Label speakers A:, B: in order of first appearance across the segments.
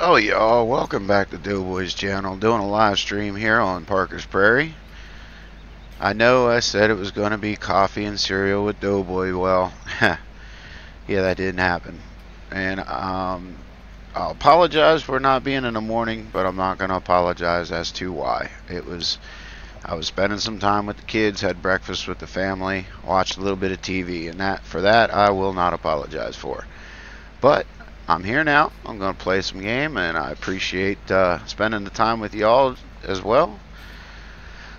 A: Oh y'all, welcome back to Doughboy's channel. Doing a live stream here on Parker's Prairie. I know I said it was going to be coffee and cereal with Doughboy. Well, yeah, that didn't happen. And I'll apologize for not being in the morning, but I'm not going to apologize as to why. I was spending some time with the kids, had breakfast with the family, watched a little bit of TV, and for that I will not apologize for. But I'm here now. I'm going to play some game, and I appreciate spending the time with y'all as well.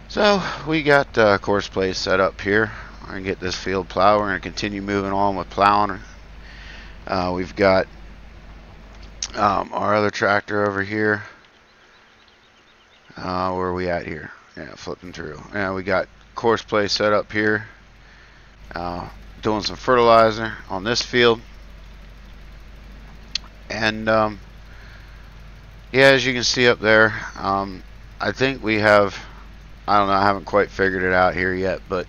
A: So we got course play set up here. We're going to get this field plow. We're going to continue moving on with plowing. We've got our other tractor over here. Where are we at here? Yeah, flipping through. Yeah, we got course play set up here. Doing some fertilizer on this field. And yeah, as you can see up there, I think we have, I don't know, I haven't quite figured it out here yet, but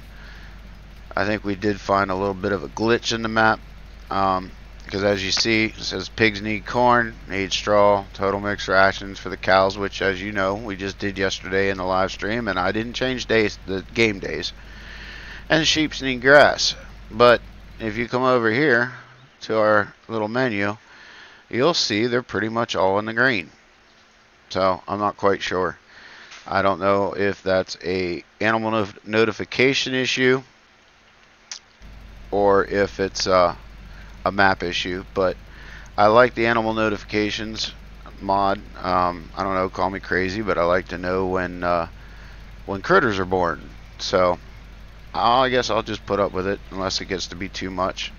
A: I think we did find a little bit of a glitch in the map, because as you see, it says pigs need corn, need straw, total mixed rations for the cows, which, as you know, we just did yesterday in the live stream, and I didn't change days, the game days. And the sheeps need grass. But if you come over here to our little menu, you'll see they're pretty much all in the green. So I'm not quite sure. I don't know if that's a animal notification issue or if it's a map issue, but I like the animal notifications mod. I don't know, call me crazy, but I like to know when critters are born. So I guess I'll just put up with it unless it gets to be too much.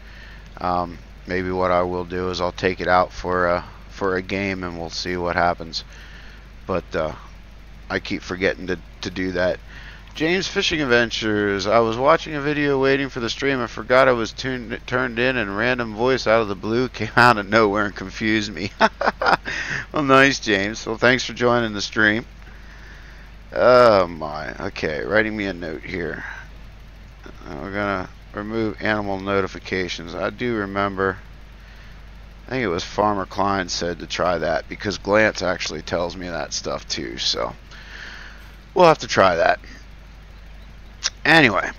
A: Maybe what I will do is I'll take it out for a game and we'll see what happens. But I keep forgetting to do that. James Fishing Adventures. I was watching a video waiting for the stream. I forgot I was turned in, and random voice out of the blue came out of nowhere and confused me. Well, nice, James. Well, thanks for joining the stream. Oh my. Okay, writing me a note here. We're gonna remove animal notifications. I do remember, I think it was Pharmer Klein said to try that, because Glance actually tells me that stuff too, so we'll have to try that. Anyway,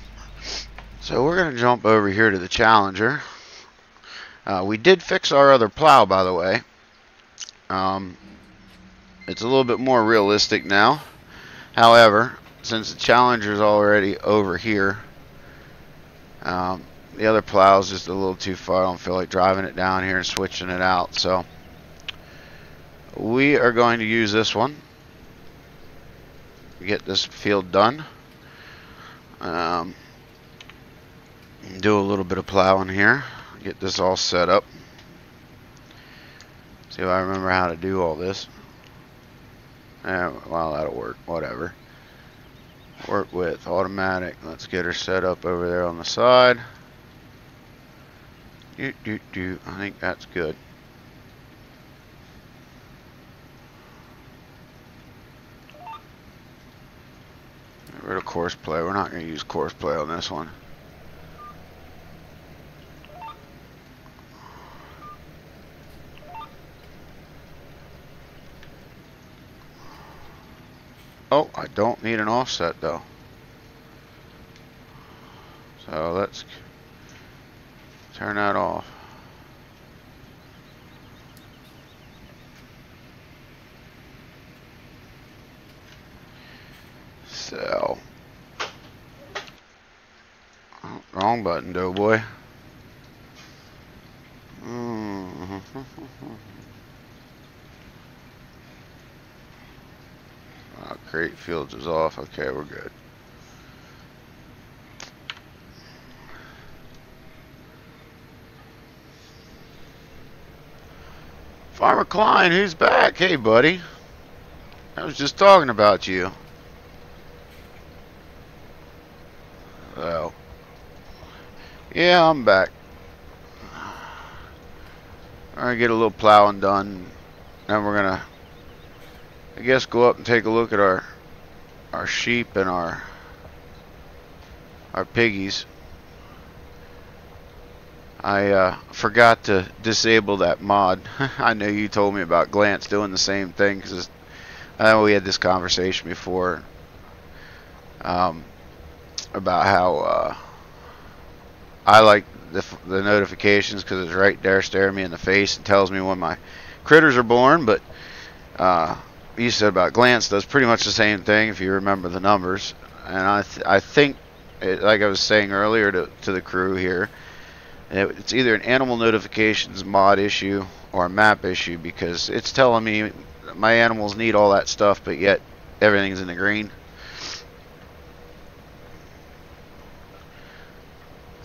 A: so we're going to jump over here to the Challenger. We did fix our other plow, by the way. It's a little bit more realistic now. However, since the Challenger's already over here, the other plow is just a little too far. I don't feel like driving it down here and switching it out. So we are going to use this one. Get this field done. Do a little bit of plowing here. Get this all set up. See if I remember how to do all this. Well, that'll work. Whatever. Work with automatic. Let's get her set up over there on the side. I think that's good. Get rid of course play. We're not going to use course play on this one. Oh, I don't need an offset though. So let's turn that off. So, oh, wrong button, Doughboy. Create fields is off. Okay, we're good. Farmer Klein, who's back? Hey, buddy. I was just talking about you. Well, yeah, I'm back. We're gonna get a little plowing done. Then we're gonna, I guess, go up and take a look at our sheep and our piggies. I forgot to disable that mod. I know you told me about Glance doing the same thing, because I know we had this conversation before about how I like the notifications because it's right there staring me in the face and tells me when my critters are born. But you said about Glance does pretty much the same thing if you remember the numbers. And I think, like I was saying earlier to the crew here, it's either an animal notifications mod issue or a map issue, because it's telling me my animals need all that stuff, but yet everything's in the green.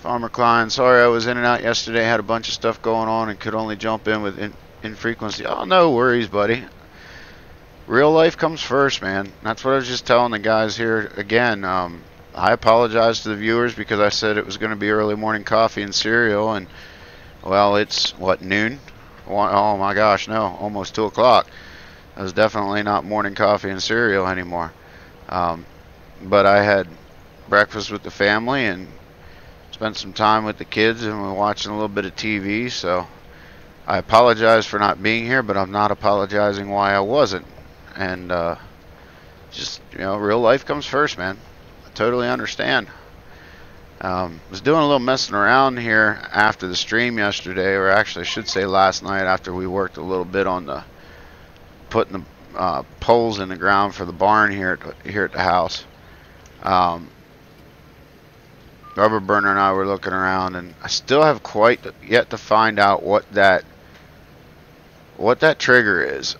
A: Pharmer Klein, sorry I was in and out yesterday, had a bunch of stuff going on and could only jump in with infrequency. Oh, no worries, buddy. Real life comes first, man. That's what I was just telling the guys here again. I apologize to the viewers because I said it was going to be early morning coffee and cereal, and well, it's what, noon? Oh my gosh, no, almost 2 o'clock. It was definitely not morning coffee and cereal anymore. But I had breakfast with the family and spent some time with the kids, and we're watching a little bit of TV. So I apologize for not being here, but I'm not apologizing why I wasn't. And just, you know, real life comes first, man. Totally understand. Was doing a little messing around here after the stream yesterday, or actually I should say last night, after we worked a little bit on the putting the poles in the ground for the barn here at the house. Rubber Burner and I were looking around, and I still have quite yet to find out what that trigger is.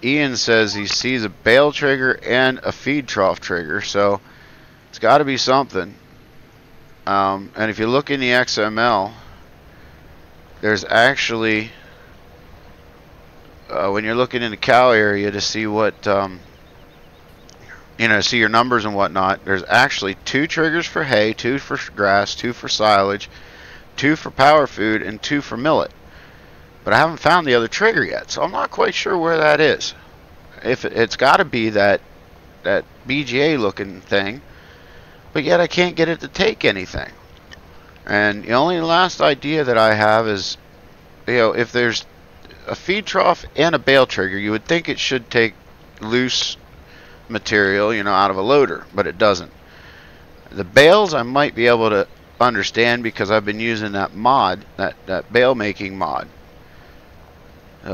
A: Ian says he sees a bale trigger and a feed trough trigger, so it's got to be something. And if you look in the XML, there's actually, when you're looking in the cow area to see what, you know, see your numbers and whatnot, there's actually 2 triggers for hay, 2 for grass, 2 for silage, 2 for power food, and 2 for millet. But I haven't found the other trigger yet, so I'm not quite sure where that is. If it's got to be that BGA looking thing, but yet I can't get it to take anything. And the only last idea that I have is, you know, if there's a feed trough and a bale trigger, you would think it should take loose material, you know, out of a loader, but it doesn't. The bales I might be able to understand because I've been using that mod, that bale making mod.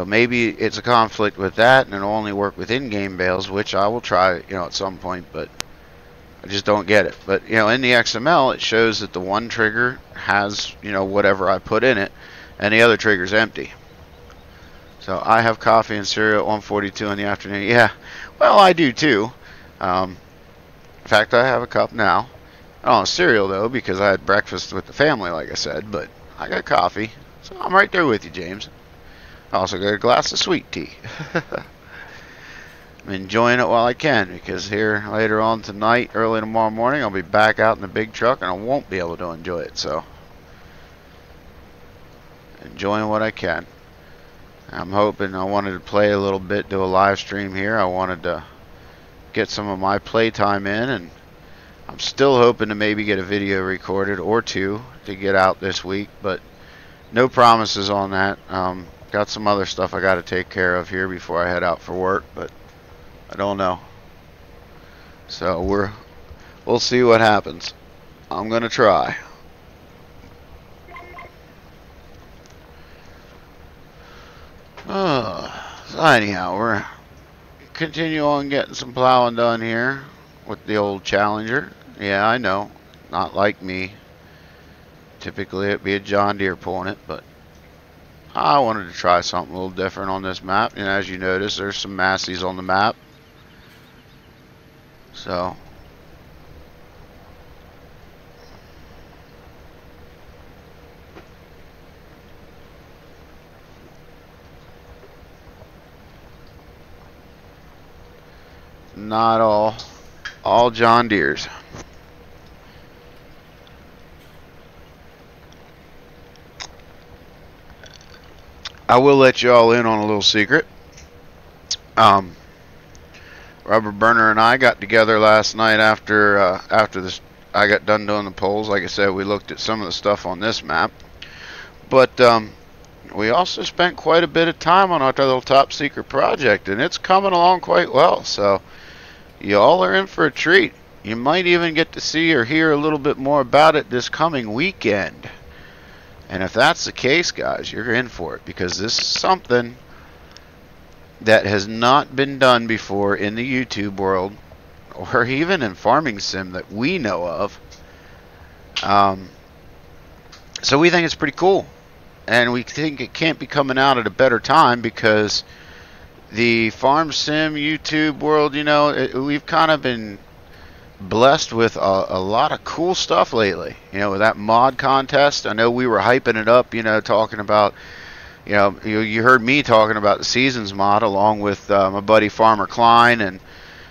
A: Maybe it's a conflict with that, and it'll only work with in-game bales, which I will try, you know, at some point, but I just don't get it. But, you know, in the XML, it shows that the one trigger has, you know, whatever I put in it, and the other trigger's empty. So I have coffee and cereal at 1:42 in the afternoon. Yeah, well, I do too. In fact, I have a cup now. I don't have cereal, though, because I had breakfast with the family, like I said, but I got coffee. So I'm right there with you, James. I also got a glass of sweet tea. I'm enjoying it while I can, because here later on tonight, early tomorrow morning, I'll be back out in the big truck and I won't be able to enjoy it. So enjoying what I can. I'm hoping, I wanted to play a little bit, do a live stream here. I wanted to get some of my playtime in, and I'm still hoping to maybe get a video recorded or 2 to get out this week, but no promises on that. Got some other stuff I got to take care of here before I head out for work, but I don't know. So we'll see what happens. I'm gonna try. So anyhow, we're continue on getting some plowing done here with the old Challenger. Yeah, I know, not like me. Typically it'd be a John Deere pulling it, but I wanted to try something a little different on this map. And as you notice, there's some Massies on the map. So not all John Deeres. I will let you all in on a little secret. Rubber Burner and I got together last night after this I got done doing the polls. Like I said, we looked at some of the stuff on this map, but we also spent quite a bit of time on our little top secret project, and it's coming along quite well. So y'all are in for a treat. You might even get to see or hear a little bit more about it this coming weekend. And if that's the case, guys, you're in for it, because this is something that has not been done before in the YouTube world, or even in farming sim that we know of. So we think it's pretty cool, and we think it can't be coming out at a better time, because the farm sim YouTube world, you know, we've kind of been blessed with a lot of cool stuff lately. You know, with that mod contest, I know we were hyping it up, you know, talking about, you know, you heard me talking about the Seasons mod along with my buddy Pharmer Klein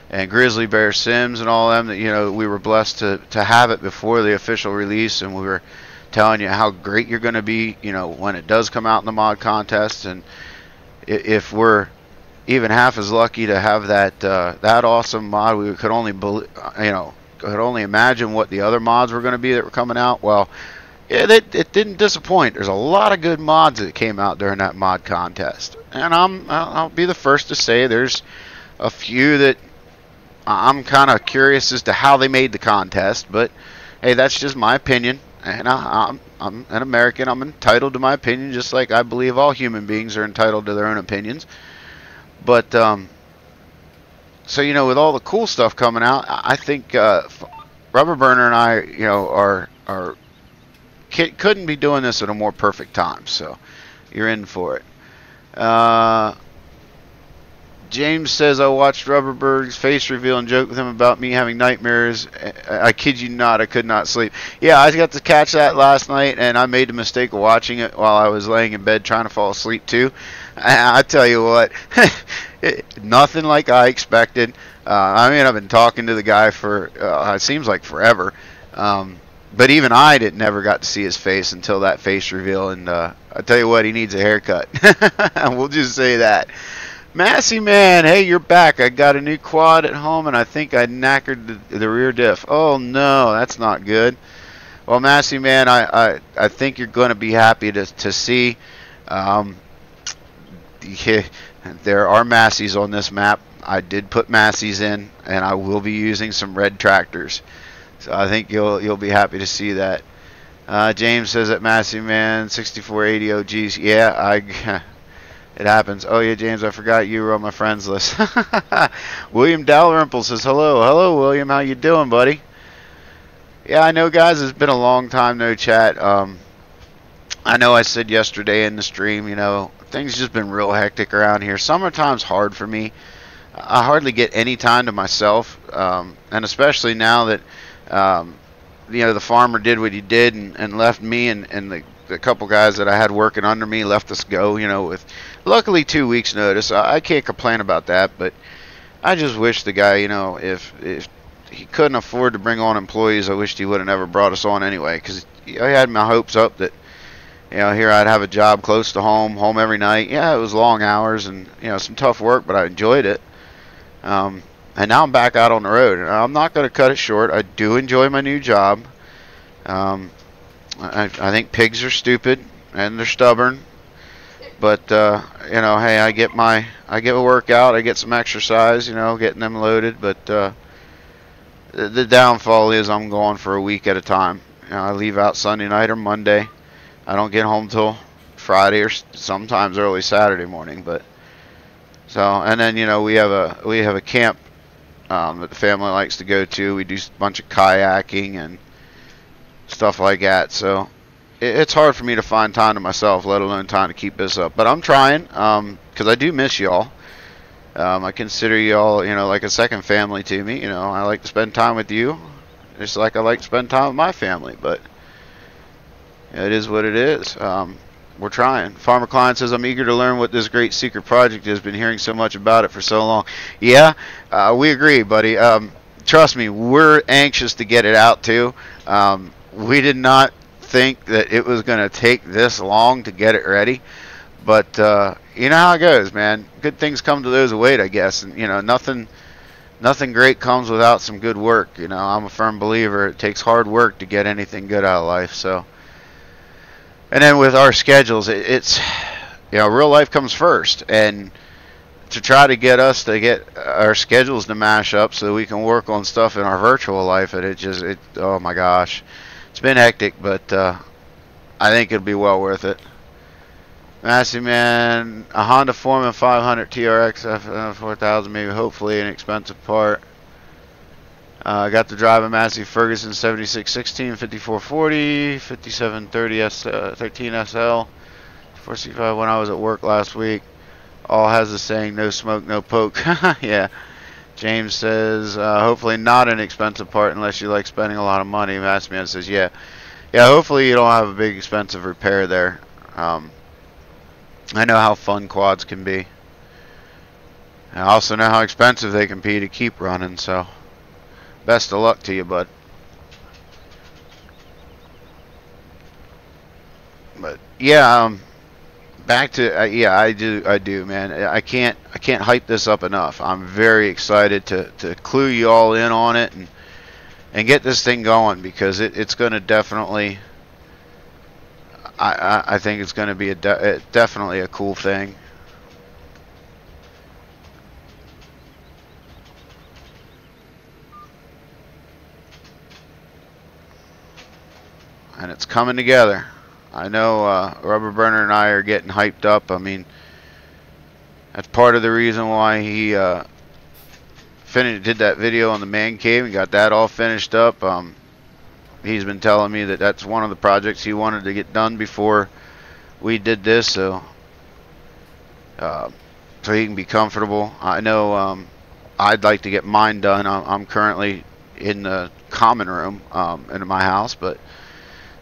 A: and Grizzly Bear Sims and all them, that, you know, we were blessed to have it before the official release, and we were telling you how great you're going to be, you know, when it does come out in the mod contest. And if we're even half as lucky to have that that awesome mod, we could only could only imagine what the other mods were going to be that were coming out. Well, yeah, it didn't disappoint. There's a lot of good mods that came out during that mod contest, and I'll be the first to say there's a few that I'm kind of curious as to how they made the contest. But hey, that's just my opinion, and I'm an American. I'm entitled to my opinion, just like I believe all human beings are entitled to their own opinions. But so, you know, with all the cool stuff coming out, I think Rubber Burner and I, you know, couldn't be doing this at a more perfect time. So you're in for it. James says, I watched Rubberberg's face reveal and joked with him about me having nightmares. I kid you not, I could not sleep. Yeah, I got to catch that last night, and I made the mistake of watching it while I was laying in bed trying to fall asleep too. I tell you what, nothing like I expected. I mean, I've been talking to the guy for, it seems like forever. But even I never got to see his face until that face reveal. And I tell you what, he needs a haircut. We'll just say that. Massey Man, hey, you're back. I got a new quad at home, and I think I knackered the rear diff. Oh, no, that's not good. Well, Massey Man, I think you're going to be happy to see. There are Masseys on this map. I did put Masseys in, and I will be using some red tractors. So I think you'll be happy to see that. James says that Massey Man 6480 OGs. Yeah, it happens. Oh yeah, James, I forgot you were on my friends list. William Dalrymple says hello. Hello, William. How you doing, buddy? Yeah, I know, guys. It's been a long time no chat. I know I said yesterday in the stream, you know, things just been real hectic around here. Summertime's hard for me. I hardly get any time to myself, and especially now that you know, the farmer did what he did and left me and the couple guys that I had working under me left us go, you know, with luckily 2 weeks notice. I can't complain about that, but I just wish the guy, you know, if he couldn't afford to bring on employees, I wished he would have never brought us on anyway, because I had my hopes up that, you know, here I'd have a job close to home every night. Yeah, it was long hours and, you know, some tough work, but I enjoyed it. And now I'm back out on the road, and I'm not going to cut it short. I do enjoy my new job. I think pigs are stupid and they're stubborn, but you know, hey, I get a workout, I get some exercise, you know, getting them loaded. But the downfall is I'm going for a week at a time. You know, I leave out Sunday night or Monday. I don't get home till Friday or sometimes early Saturday morning. But so, and then, you know, we have a camp that the family likes to go to. We do a bunch of kayaking and stuff like that. So it's hard for me to find time to myself, let alone time to keep this up. But I'm trying, because I do miss y'all. I consider y'all, you know, like a second family to me. You know, I like to spend time with you, just like I like to spend time with my family. But it is what it is. We're trying. Farmer Klein says, I'm eager to learn what this great secret project is. Been hearing so much about it for so long. Yeah, we agree, buddy. Trust me, we're anxious to get it out too. We did not think that it was going to take this long to get it ready. But you know how it goes, man. Good things come to those who wait, I guess. And, you know, nothing nothing great comes without some good work. You know, I'm a firm believer it takes hard work to get anything good out of life. So, and then with our schedules, it's, you know, real life comes first, and to try to get us to get our schedules to mash up so we can work on stuff in our virtual life, and it oh my gosh, it's been hectic, but I think it'll be well worth it. Massey Man, a Honda Foreman 500 TRX 4000, maybe, hopefully an expensive part. I got to drive a Massey Ferguson 7616 5440 5730 13 SL 465 when I was at work last week. All has the saying, no smoke, no poke. Yeah. James says, hopefully not an expensive part unless you like spending a lot of money. Massey Man says, yeah. Yeah, hopefully you don't have a big expensive repair there. I know how fun quads can be. I also know how expensive they can be to keep running, so best of luck to you, bud. But yeah, back to yeah, I do, man. I can't hype this up enough. I'm very excited to clue you all in on it and get this thing going, because it's going to definitely. I think it's going to be definitely a cool thing. And it's coming together. I know Rubber Burner and I are getting hyped up. I mean, that's part of the reason why he did that video on the man cave and got that all finished up. He's been telling me that that's one of the projects he wanted to get done before we did this, so he can be comfortable. I know I'd like to get mine done. I'm currently in the common room in my house, but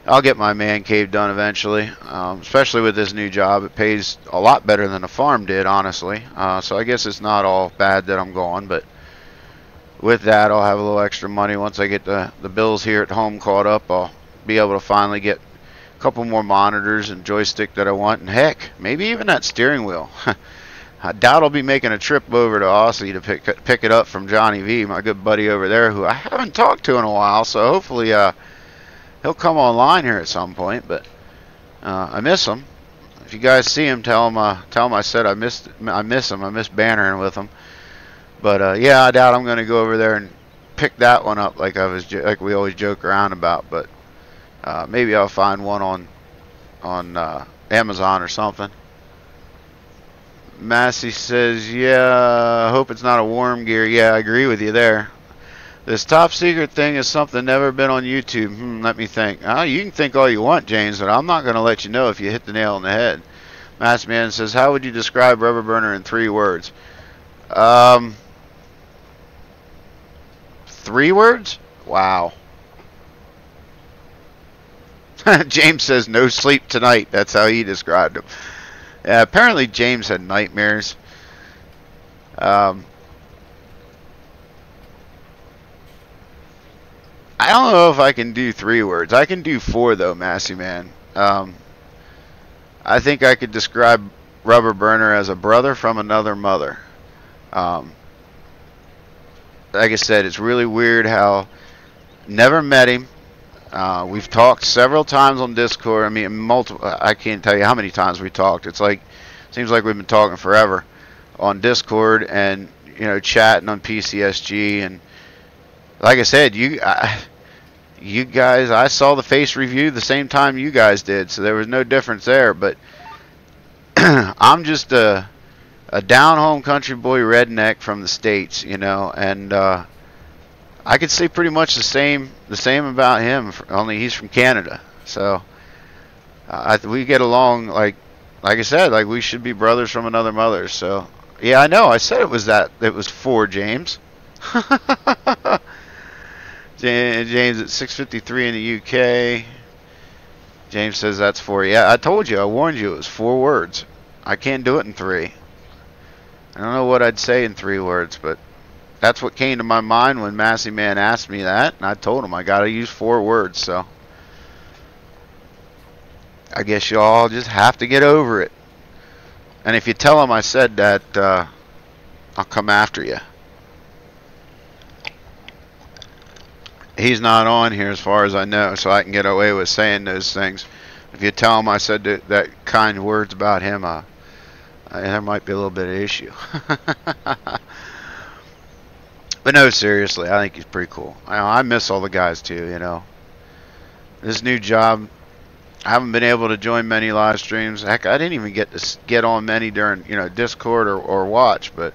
A: I'll get my man cave done eventually, especially with this new job. It pays a lot better than a farm did, honestly. So I guess it's not all bad that I'm going, but with that, I'll have a little extra money. Once I get the bills here at home caught up, I'll be able to finally get a couple more monitors and joystick that I want, and heck, maybe even that steering wheel. I doubt I'll be making a trip over to Aussie to pick it up from Johnny V, my good buddy over there, who I haven't talked to in a while, so hopefully he'll come online here at some point. But I miss him. If you guys see him, tell him I said I miss him. I miss bannering with him. But yeah, I doubt I'm going to go over there and pick that one up like we always joke around about. But maybe I'll find one on Amazon or something. Massey says, yeah, I hope it's not a worm gear. Yeah, I agree with you there. This top secret thing is something never been on YouTube. Let me think. You can think all you want, James, but I'm not going to let you know if you hit the nail on the head. Mass Man says, how would you describe Rubber Burner in 3 words? 3 words? Wow. James says, no sleep tonight. That's how he described him. Yeah, apparently James had nightmares. I don't know if I can do 3 words. I can do 4 though, Massey Man. I think I could describe Rubber Burner as a brother from another mother. Like I said, it's really weird how never met him. We've talked several times on Discord. I mean, multiple. I can't tell you how many times we talked. Seems like we've been talking forever on Discord and chatting on PCSG. And like I said, you guys, I saw the face review the same time you guys did, so there was no difference there. But I'm just a down-home country boy redneck from the States, and I could say pretty much the same about him, only he's from Canada. So we get along like I said, like we should be brothers from another mother. So yeah, I know. I said it was 4, James. James at 6:53 in the UK. James says that's 4. Yeah, I told you. I warned you. It was 4 words. I can't do it in 3. I don't know what I'd say in 3 words, but that's what came to my mind when Massey Man asked me that, and I told him I got to use 4 words. So I guess y'all just have to get over it. And if you tell him I said that, I'll come after you. He's not on here as far as I know, so I can get away with saying those things. If you tell him I said that kind words about him, there might be a little bit of issue. But no, seriously, I think he's pretty cool. I miss all the guys too, you know. This new job, I haven't been able to join many live streams. Heck, I didn't even get on many during, you know, Discord or watch, but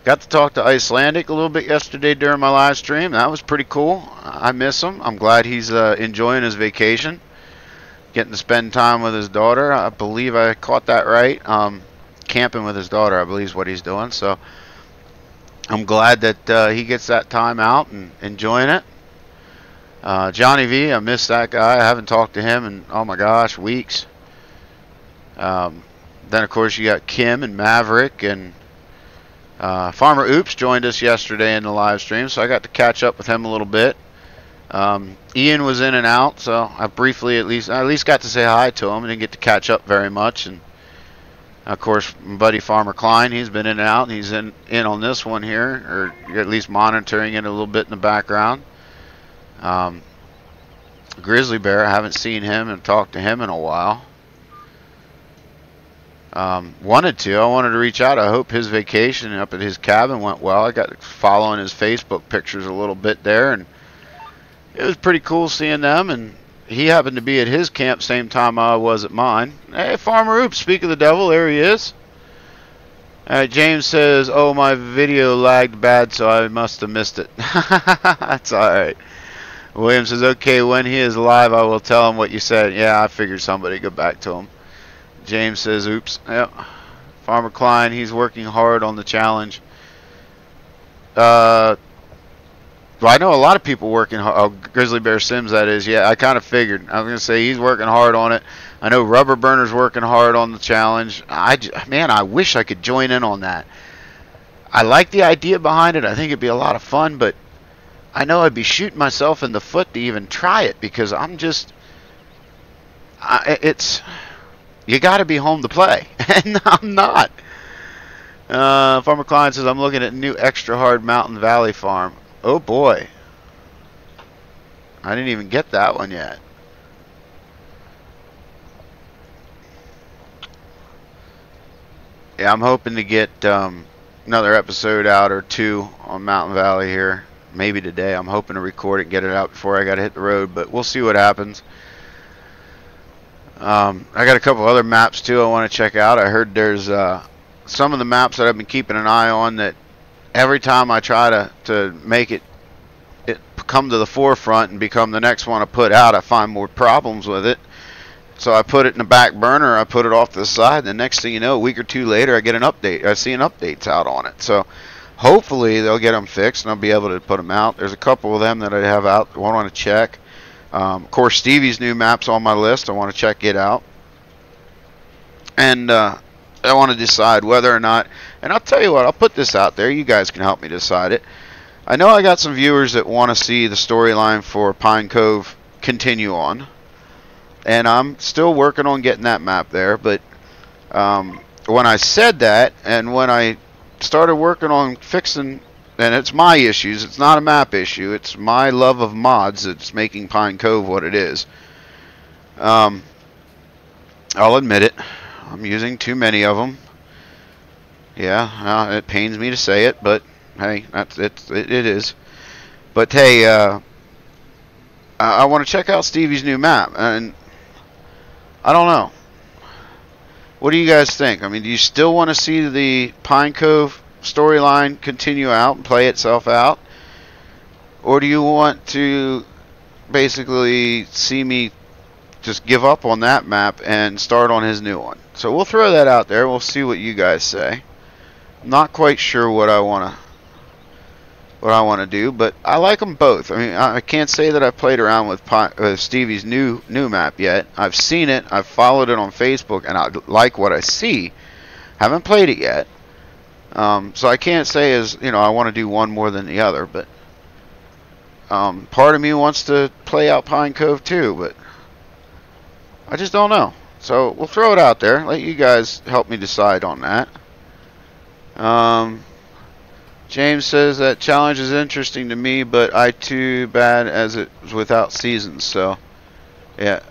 A: got to talk to Icelandic a little bit yesterday during my live stream. That was pretty cool. I miss him. I'm glad he's enjoying his vacation, getting to spend time with his daughter. I believe I caught that right. Camping with his daughter, I believe, is what he's doing. So I'm glad that he gets that time out and enjoying it. Johnny V, I miss that guy. I haven't talked to him in, oh my gosh, weeks. Then of course you got Kim and Maverick, and Pharmer Oops joined us yesterday in the live stream, so I got to catch up with him a little bit. Ian was in and out, so I briefly at least got to say hi to him. I didn't get to catch up very much. And of course, my buddy Farmer Klein, he's been in and out, and he's in on this one here, or at least monitoring it a little bit in the background. Grizzly Bear, I haven't seen him and talked to him in a while. I wanted to reach out. I hope his vacation up at his cabin went well. I got following his Facebook pictures a little bit there, and it was pretty cool seeing them. And he happened to be at his camp same time I was at mine. Hey, Farmer Oops, speak of the devil, there he is. James says, oh, my video lagged bad, so I must have missed it. That's alright. William says, okay, when he is live, I will tell him what you said. Yeah, I figured somebody would go back to him. James says, oops. Yep. Farmer Klein, he's working hard on the challenge. Well, I know a lot of people working hard. Oh, Grizzly Bear Sims, that is. Yeah, I kind of figured. I was going to say he's working hard on it. I know Rubber Burner's working hard on the challenge. Man, I wish I could join in on that. I like the idea behind it. I think it'd be a lot of fun, but I know I'd be shooting myself in the foot to even try it, because I'm just... You got to be home to play, and I'm not. Farmer Klein says, I'm looking at new extra hard Mountain Valley farm. Oh boy. I didn't even get that one yet. Yeah, I'm hoping to get another episode out or two on Mountain Valley here. Maybe today. I'm hoping to record it and get it out before I got to hit the road, but we'll see what happens. I got a couple other maps too I want to check out. I heard there's some of the maps that I've been keeping an eye on that every time I try to make it come to the forefront and become the next one I put out, I find more problems with it. So I put it in the back burner, I put it off to the side, and the next thing you know, a week or two later, I get an update. I see an update's out on it. So hopefully they'll get them fixed and I'll be able to put them out. There's a couple of them that I have out I want to check. Of course, Stevie's new map's on my list. I want to check it out. And I want to decide whether or not, and I'll tell you what, I'll put this out there. You guys can help me decide it. I know I got some viewers that want to see the storyline for Pine Cove continue on. And I'm still working on getting that map there. But when I said that, and when I started working on fixing... And it's my issues. It's not a map issue. It's my love of mods that's making Pine Cove what it is. I'll admit it. I'm using too many of them. Yeah, it pains me to say it, but hey, it is. But hey, I want to check out Stevie's new map, and I don't know. What do you guys think? I mean, do you still want to see the Pine Cove storyline continue out and play itself out, or do you want to basically see me just give up on that map and start on his new one? So we'll throw that out there. We'll see what you guys say. I'm not quite sure what I want to do, but I like them both. I mean, I can't say that I've played around with Stevie's new map yet. I've seen it, I've followed it on Facebook, and I like what I see. Haven't played it yet. So I can't say I want to do one more than the other, but part of me wants to play out Pine Cove too, but I just don't know. So we'll throw it out there. Let you guys help me decide on that. James says that challenge is interesting to me, but I too bad as it was without seasons. So, yeah.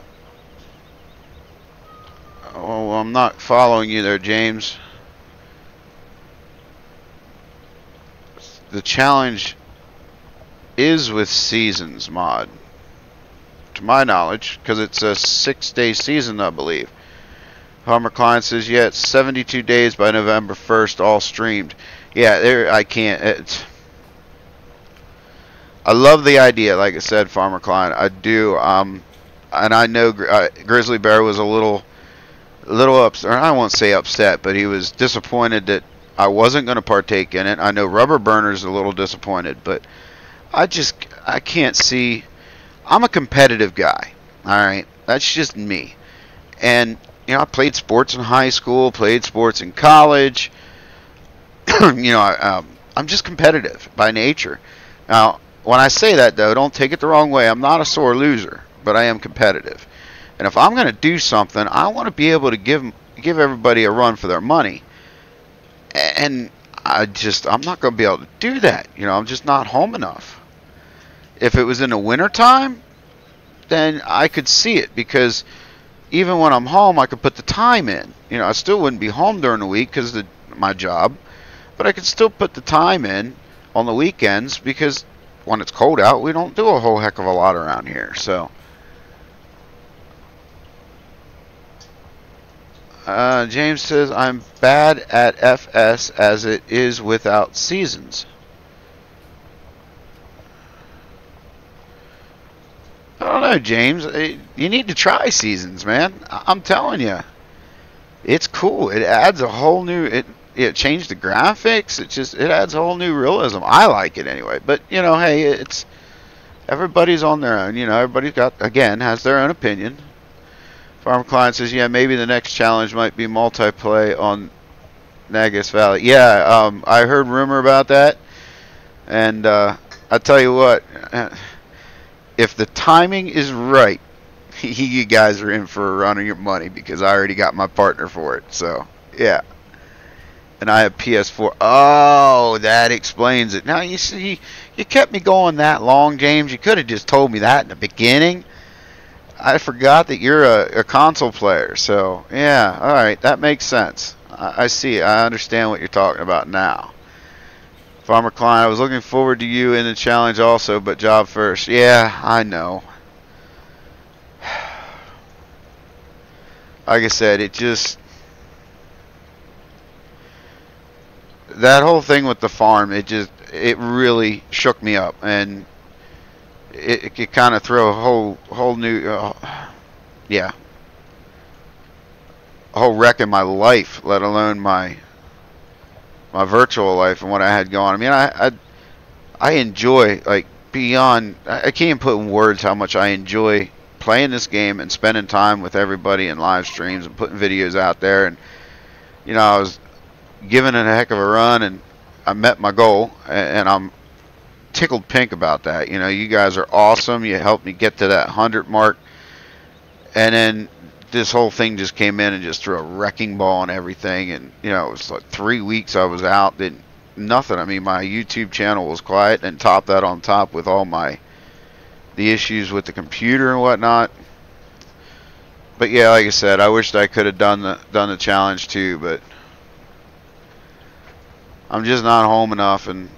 A: Oh, I'm not following you there, James. The challenge is with seasons mod, to my knowledge, because it's a 6-day season, I believe. Pharmer Klein says, yeah, it's 72 days by November 1st, all streamed. Yeah, there, I can't. I love the idea, like I said, Pharmer Klein. I do. And I know Grizzly Bear was a little upset. I won't say upset, but he was disappointed that I wasn't going to partake in it. I know Rubber Burner's a little disappointed, but I can't see. I'm a competitive guy. All right, that's just me. And you know, I played sports in high school, played sports in college. You know, I'm just competitive by nature. Now, when I say that, though, don't take it the wrong way. I'm not a sore loser, but I am competitive. And if I'm going to do something, I want to be able to give everybody a run for their money. And I'm not going to be able to do that. You know, I'm just not home enough. If it was in the wintertime, then I could see it, because even when I'm home, I could put the time in. You know, I still wouldn't be home during the week because of my job, but I could still put the time in on the weekends, because when it's cold out, we don't do a whole heck of a lot around here. So, James says, I'm bad at FS as it is without seasons. I don't know, James. You need to try seasons, man. I'm telling you, it's cool. It adds a whole new. It changed the graphics. It adds a whole new realism. I like it anyway. But you know, hey, it's everybody's on their own. You know, everybody's has their own opinion. Farm Client says, yeah, maybe the next challenge might be multiplay on Nagas Valley. Yeah, I heard rumor about that, and I tell you what. If the timing is right, you guys are in for a run of your money, because I already got my partner for it. So, yeah. And I have PS4. Oh, that explains it. Now, you see, you kept me going that long, James. You could have just told me that in the beginning. I forgot that you're a console player. So, yeah. All right. That makes sense. I see. I understand what you're talking about now. Farmer Klein, I was looking forward to you in the challenge also, but job first. Yeah, I know. Like I said, that whole thing with the farm, it really shook me up, and it could kind of throw a whole new, a whole wreck in my life, let alone my virtual life and what I had going. I mean, I enjoy, like, beyond, I can't put in words how much I enjoy playing this game and spending time with everybody in live streams and putting videos out there. And you know, I was giving it a heck of a run, and I met my goal, and I'm tickled pink about that. You know, you guys are awesome. You helped me get to that 100 mark, and then this whole thing just came in and just threw a wrecking ball on everything. And you know, it was like 3 weeks I was out, did nothing. I mean, my YouTube channel was quiet, and top that on top with all the issues with the computer and whatnot. But yeah, like I said, I wished I could have done the challenge too, but I'm just not home enough. And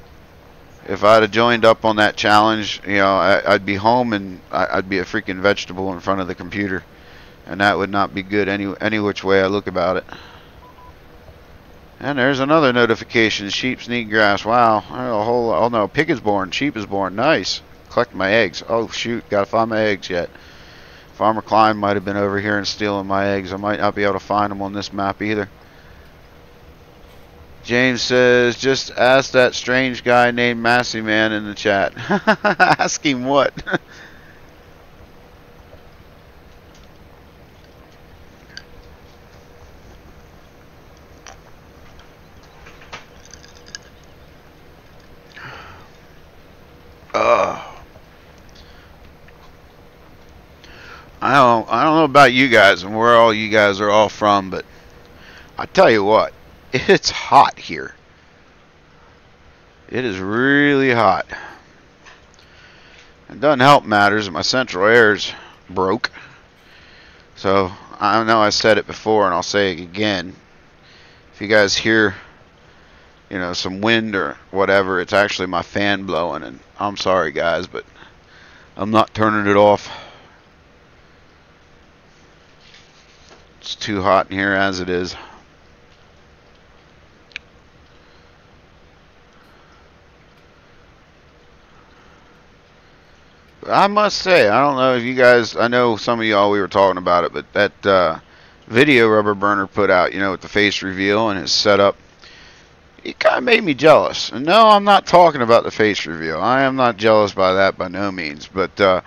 A: if I'd have joined up on that challenge, you know, I'd be home, and I'd be a freaking vegetable in front of the computer. And that would not be good any which way I look about it. And there's another notification. Sheeps need grass. Wow. Oh no, pig is born. Sheep is born. Nice. Collect my eggs. Oh shoot, gotta find my eggs yet. Farmer Klein might have been over here and stealing my eggs. I might not be able to find them on this map either. James says, just ask that strange guy named Massey Man in the chat. Ask him what? I don't know about you guys and where all you guys are all from, but I tell you what, it's hot here. It is really hot. It doesn't help matters that my central air's broke. So I know I said it before and I'll say it again. If you guys hear, you know, some wind or whatever, it's actually my fan blowing, and I'm sorry guys, but I'm not turning it off. It's too hot in here as it is. I must say, I don't know if you guys, I know some of y'all, we were talking about it, but that video Rubber Burner put out, you know, with the face reveal and his setup, it kind of made me jealous. And no, I'm not talking about the face reveal. I am not jealous by that by no means, but I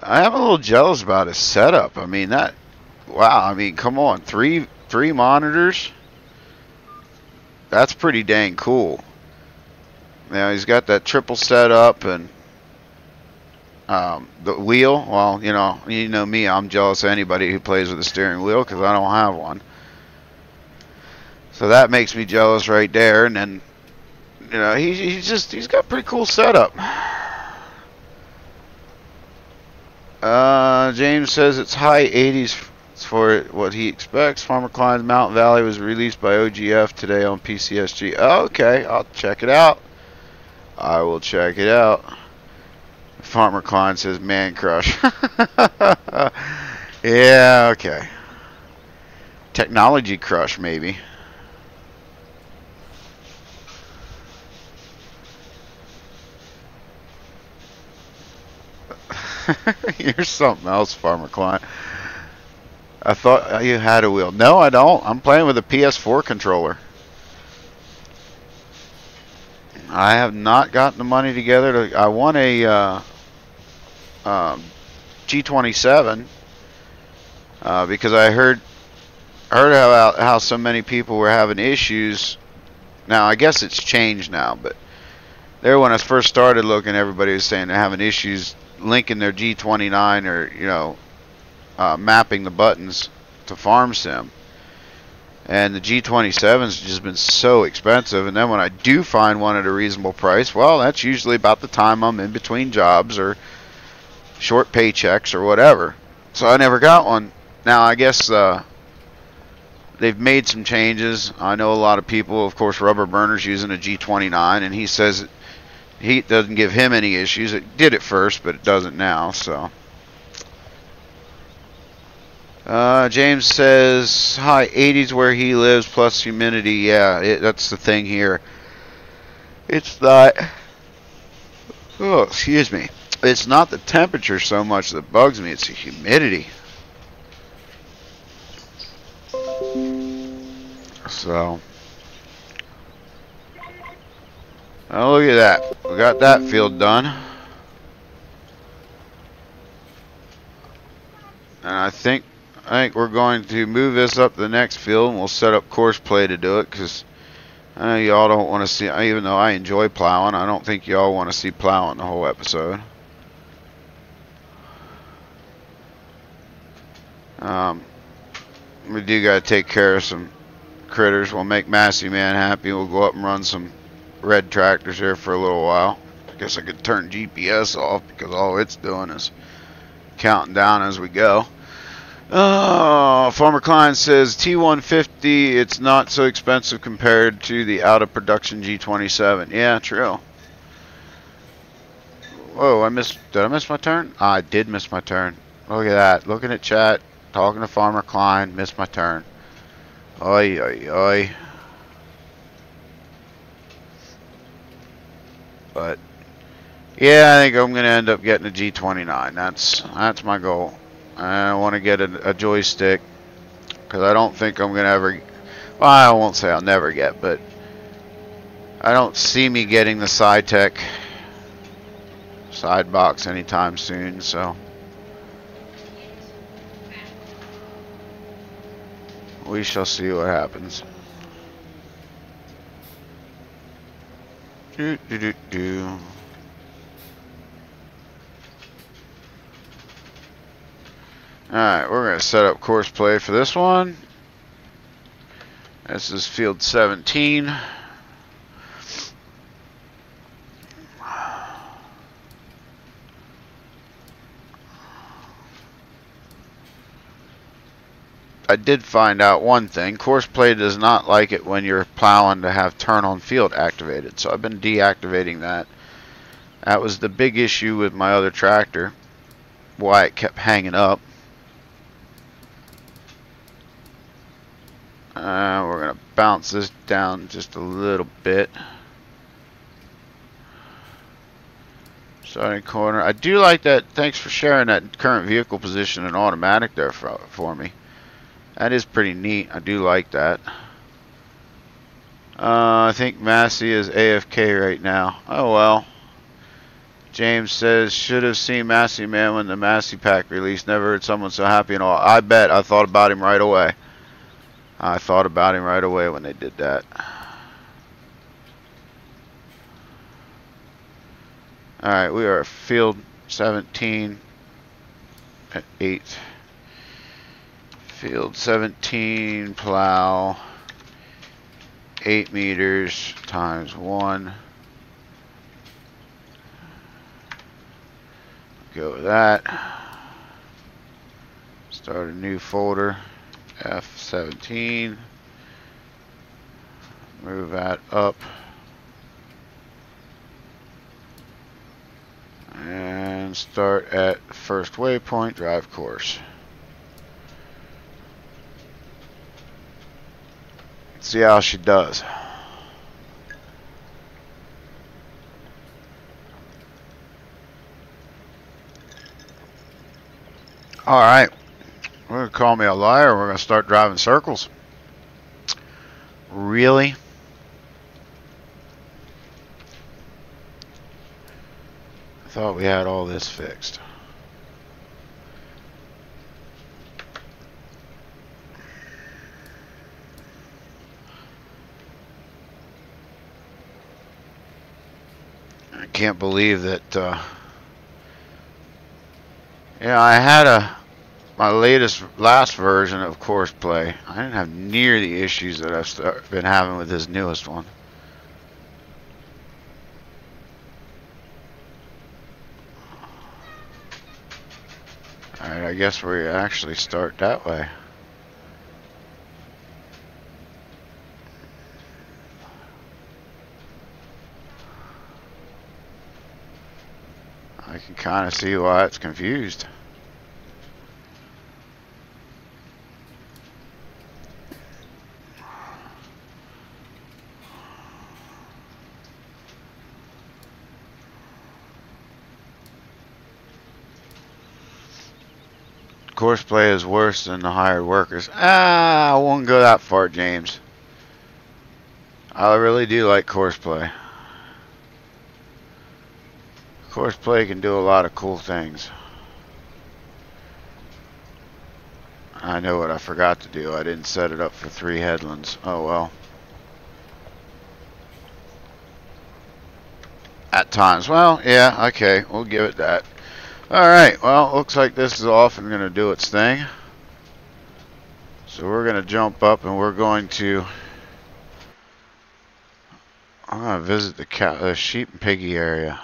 A: am a little jealous about his setup. I mean, that, wow, I mean, come on, three monitors? That's pretty dang cool. Now, he's got that triple setup and the wheel, well, you know me, I'm jealous of anybody who plays with a steering wheel because I don't have one. So that makes me jealous right there. And then, you know, he's got a pretty cool setup. James says it's high 80s for what he expects. Pharmer Klein's Mountain Valley was released by OGF today on PCSG. Oh, okay, I'll check it out. I will check it out. Pharmer Klein says man crush. Yeah, okay. Technology crush, maybe. You're something else, Pharmer Klein. I thought you had a wheel. No, I don't. I'm playing with a PS4 controller. I have not gotten the money together. I won a G27 because I heard about how so many people were having issues. Now I guess it's changed now, but there when I first started looking, everybody was saying they're having issues linking their G29 or, you know, mapping the buttons to Farm Sim. And the G27's just been so expensive. And then when I do find one at a reasonable price, well, that's usually about the time I'm in between jobs or short paychecks or whatever. So I never got one. Now, I guess they've made some changes. I know a lot of people, of course, Rubber Burner's using a G29, and he says it doesn't give him any issues. It did at first, but it doesn't now, so. James says high 80s where he lives plus humidity. Yeah, that's the thing here. It's not, oh, excuse me. It's not the temperature so much that bugs me, it's the humidity. So, oh, look at that. We got that field done. And I think we're going to move this up to the next field, and we'll set up course play to do it, because I know y'all don't want to see, even though I enjoy plowing, I don't think y'all want to see plowing the whole episode. We do got to take care of some critters. We'll make Massey Man happy. We'll go up and run some red tractors here for a little while. I guess I could turn GPS off because all it's doing is counting down as we go. Oh, Farmer Klein says T150, it's not so expensive compared to the out of production G27. Yeah, true. Whoa, did I miss my turn? I did miss my turn. Look at that. Looking at chat, talking to Farmer Klein, missed my turn. Oi, oi, oi. But yeah, I think I'm going to end up getting a G29. That's my goal. I want to get a joystick because I don't think I'm going to ever, well, I won't say I'll never get, but I don't see me getting the SciTech side box anytime soon, so we shall see what happens. Alright, we're going to set up course play for this one. This is field 17. I did find out one thing. Courseplay does not like it when you're plowing to have turn on field activated. So I've been deactivating that. That was the big issue with my other tractor. Why it kept hanging up. We're going to bounce this down just a little bit. Starting corner. I do like that. Thanks for sharing that current vehicle position and automatic there for me. That is pretty neat. I do like that. I think Massey is AFK right now. Oh well. James says, should have seen Massey Man when the Massey pack released. Never heard someone so happy and all. I bet. I thought about him right away. I thought about him right away when they did that. Alright, we are field 17 at 8. Field 17 plow 8 meters times 1. Go with that. Start a new folder. F17. Move that up. And start at first waypoint, drive course. See how she does. Alright. We're going to call me a liar. We're going to start driving circles. Really? I thought we had all this fixed. I can't believe that, yeah, I had my last version of Courseplay. I didn't have near the issues that I've been having with this newest one. Alright, I guess we actually start that way. I can kind of see why it's confused. Courseplay is worse than the hired workers. I won't go that far, James. I really do like Courseplay. Courseplay can do a lot of cool things. I know what I forgot to do. I didn't set it up for 3 headlands. Oh well. At times. Well, yeah, okay. We'll give it that. Alright, well, looks like this is off and going to do its thing. So we're going to jump up and we're going to... I'm going to visit the sheep and piggy area.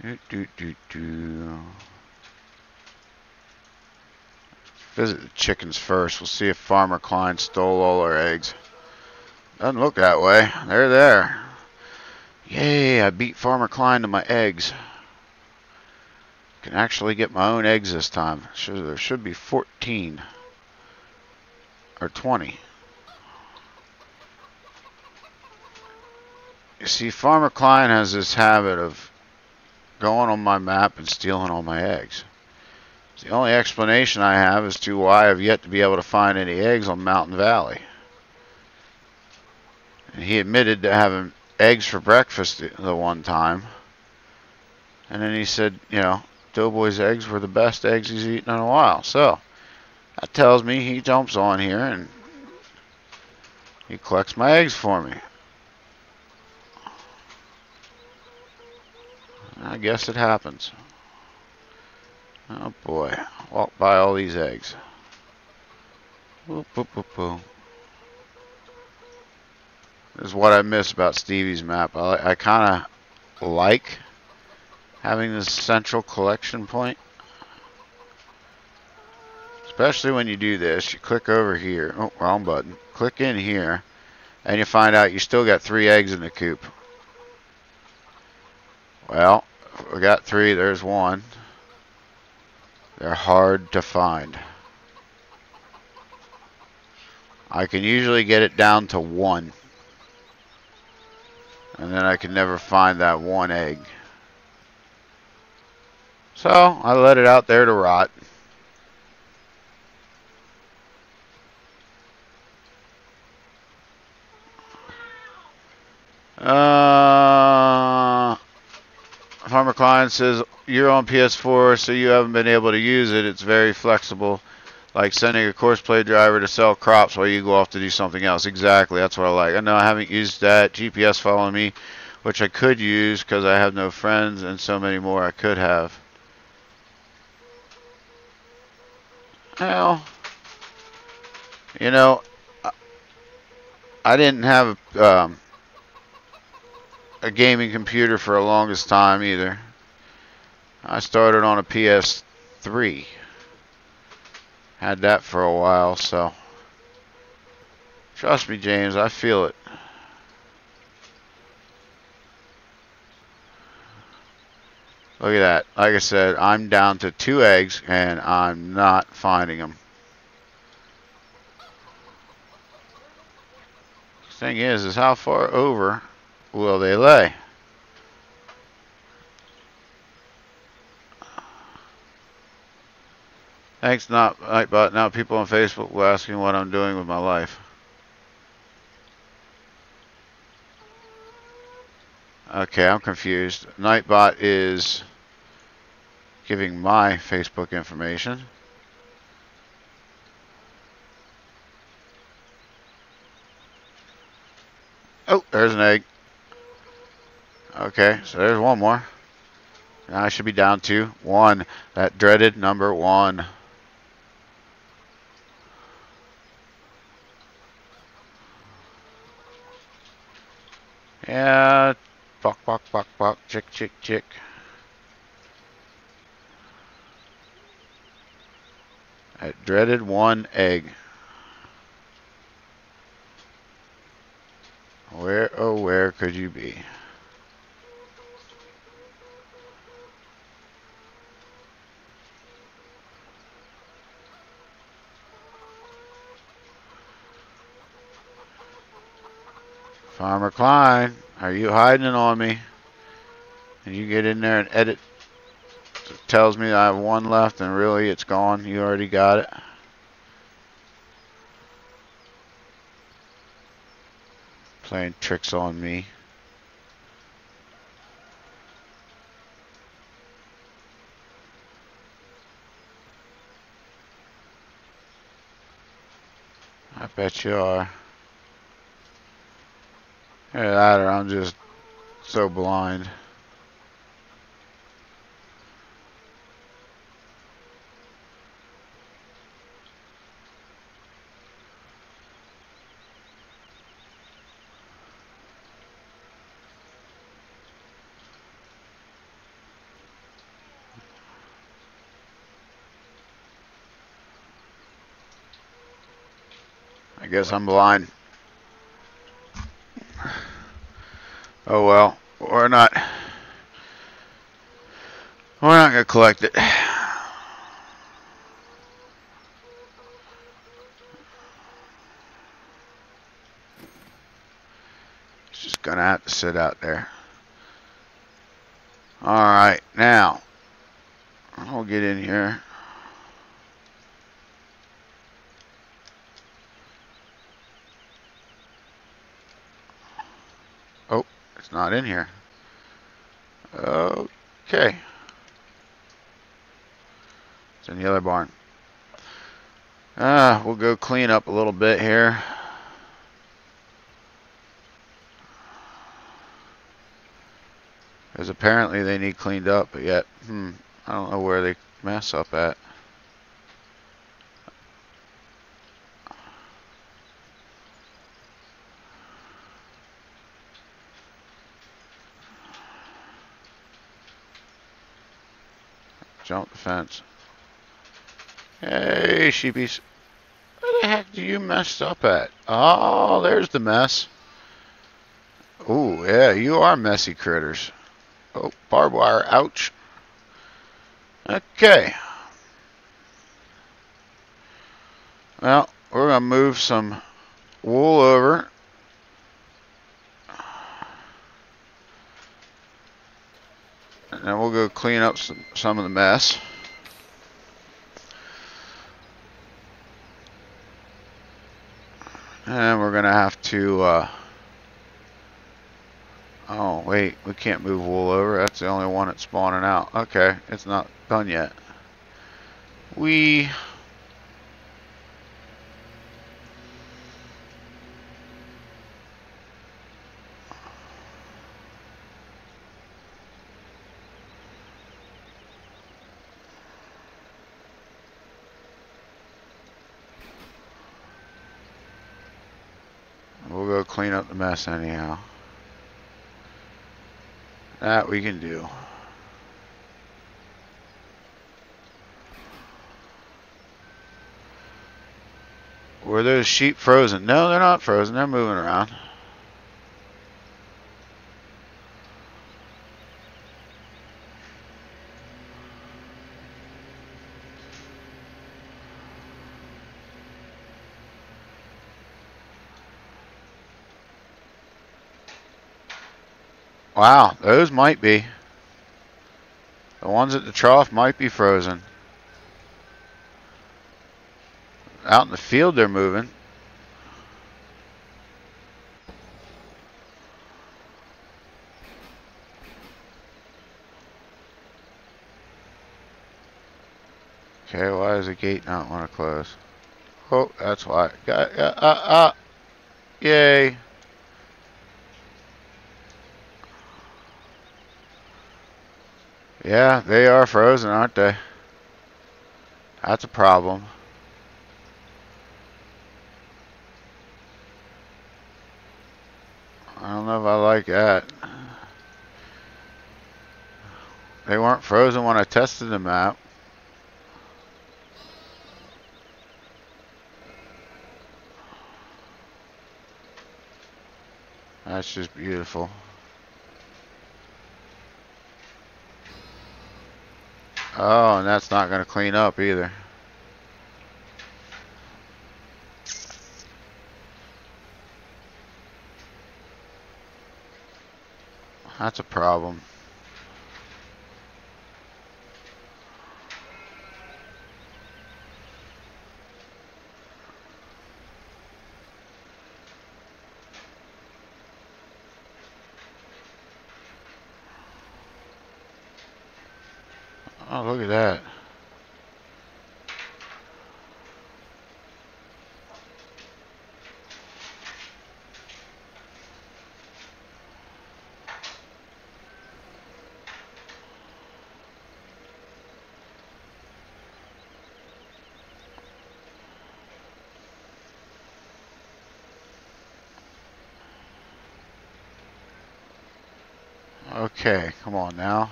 A: Visit the chickens first. We'll see if Pharmer Klein stole all our eggs. Doesn't look that way. They're there. Yay, I beat Pharmer Klein to my eggs. Can actually get my own eggs this time. There should be 14 or 20. You see, Pharmer Klein has this habit of going on my map and stealing all my eggs. The only explanation I have as to why I've yet to be able to find any eggs on Mountain Valley. And he admitted to having eggs for breakfast the one time. And then he said, you know, Doughboy's eggs were the best eggs he's eaten in a while. So, that tells me he jumps on here and he collects my eggs for me. I guess it happens. Oh boy, walk by all these eggs. Boop, boop, boop, boop. This is what I miss about Stevie's map. I kind of like having this central collection point. especially when you do this, you click over here. Oh, wrong button. Click in here, and you find out you still got 3 eggs in the coop. Well, we got 3. There's 1. They're hard to find. I can usually get it down to 1. And then I can never find that 1 egg. So, I let it out there to rot. Pharmer Klein says, you're on PS4, so you haven't been able to use it. It's very flexible. Like sending a courseplay driver to sell crops while you go off to do something else. Exactly, that's what I like. I know I haven't used that. GPS following me, which I could use because I have no friends and so many more I could have. Well, you know, I didn't have a gaming computer for the longest time either. I started on a PS3. Had that for a while, so trust me, James, I feel it. Look at that. Like I said, I'm down to 2 eggs and I'm not finding them. Thing is how far over will they lay? Thanks, Nightbot. Now people on Facebook will ask me what I'm doing with my life. Okay, I'm confused. Nightbot is giving my Facebook information. Oh, there's an egg. Okay, so there's 1 more. Now I should be down to 1. That dreaded number 1. Yeah, buck, buck, buck, buck, chick, chick, chick. That dreaded 1 egg. Where, oh, where could you be? Pharmer Klein, are you hiding on me? And you get in there and edit. It tells me I have 1 left and really it's gone. You already got it. Playing tricks on me. I bet you are. Either that or I'm just so blind. I guess I'm blind. Oh well, we're not gonna collect it. It's just gonna have to sit out there. Alright, now I'll get in here. Oh, it's not in here. Okay. It's in the other barn. We'll go clean up a little bit here. Because apparently they need cleaned up, but yet, I don't know where they mess up at. Jump the fence. Hey, sheepies. Where the heck do you messed up at? Oh, there's the mess. Oh, yeah, you are messy critters. Oh, barbed wire, ouch. Okay. Well, we're going to move some wool over. And then we'll go clean up some of the mess. And we're going to have to... oh, wait, we can't move wool over. That's the only one that's spawning out. Okay, it's not done yet. We'll go clean up the mess anyhow. That we can do. Were those sheep frozen? No, they're not frozen. They're moving around. Wow, those might be. The ones at the trough might be frozen. Out in the field they're moving. Okay, why does the gate not want to close? Oh, that's why. Yay. Yeah, they are frozen, aren't they? That's a problem. I don't know if I like that. They weren't frozen when I tested the map. That's just beautiful. Oh, and that's not going to clean up either. That's a problem. Oh, look at that. Okay, come on now.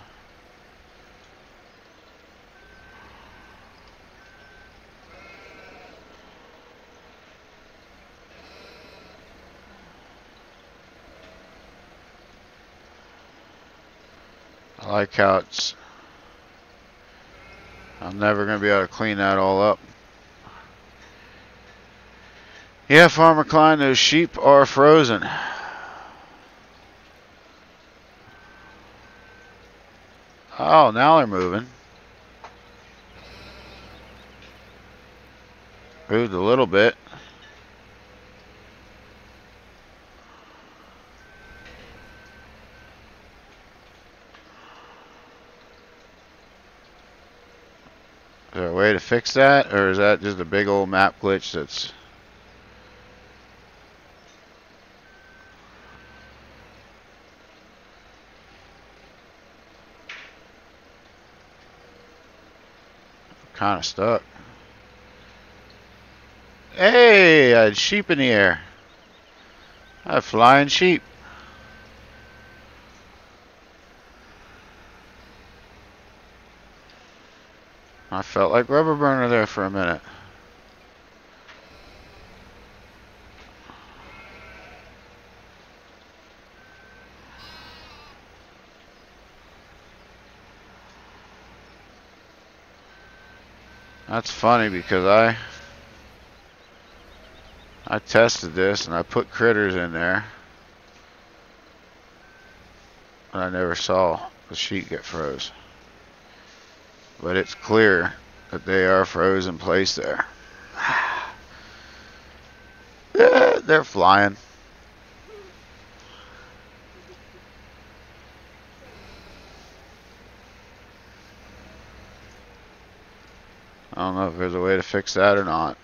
A: I like how it's... I'm never going to be able to clean that all up. Yeah, Farmer Klein, those sheep are frozen. Oh, now they're moving. Moved a little bit. Is there a way to fix that, or is that just a big old map glitch that's... kind of stuck? Hey, I had sheep in the air. I have flying sheep. I felt like rubber burner there for a minute. That's funny because I tested this and I put critters in there and I never saw the sheet get froze. But it's clear that they are froze in place there. Yeah, they're flying. I don't know if there's a way to fix that or not.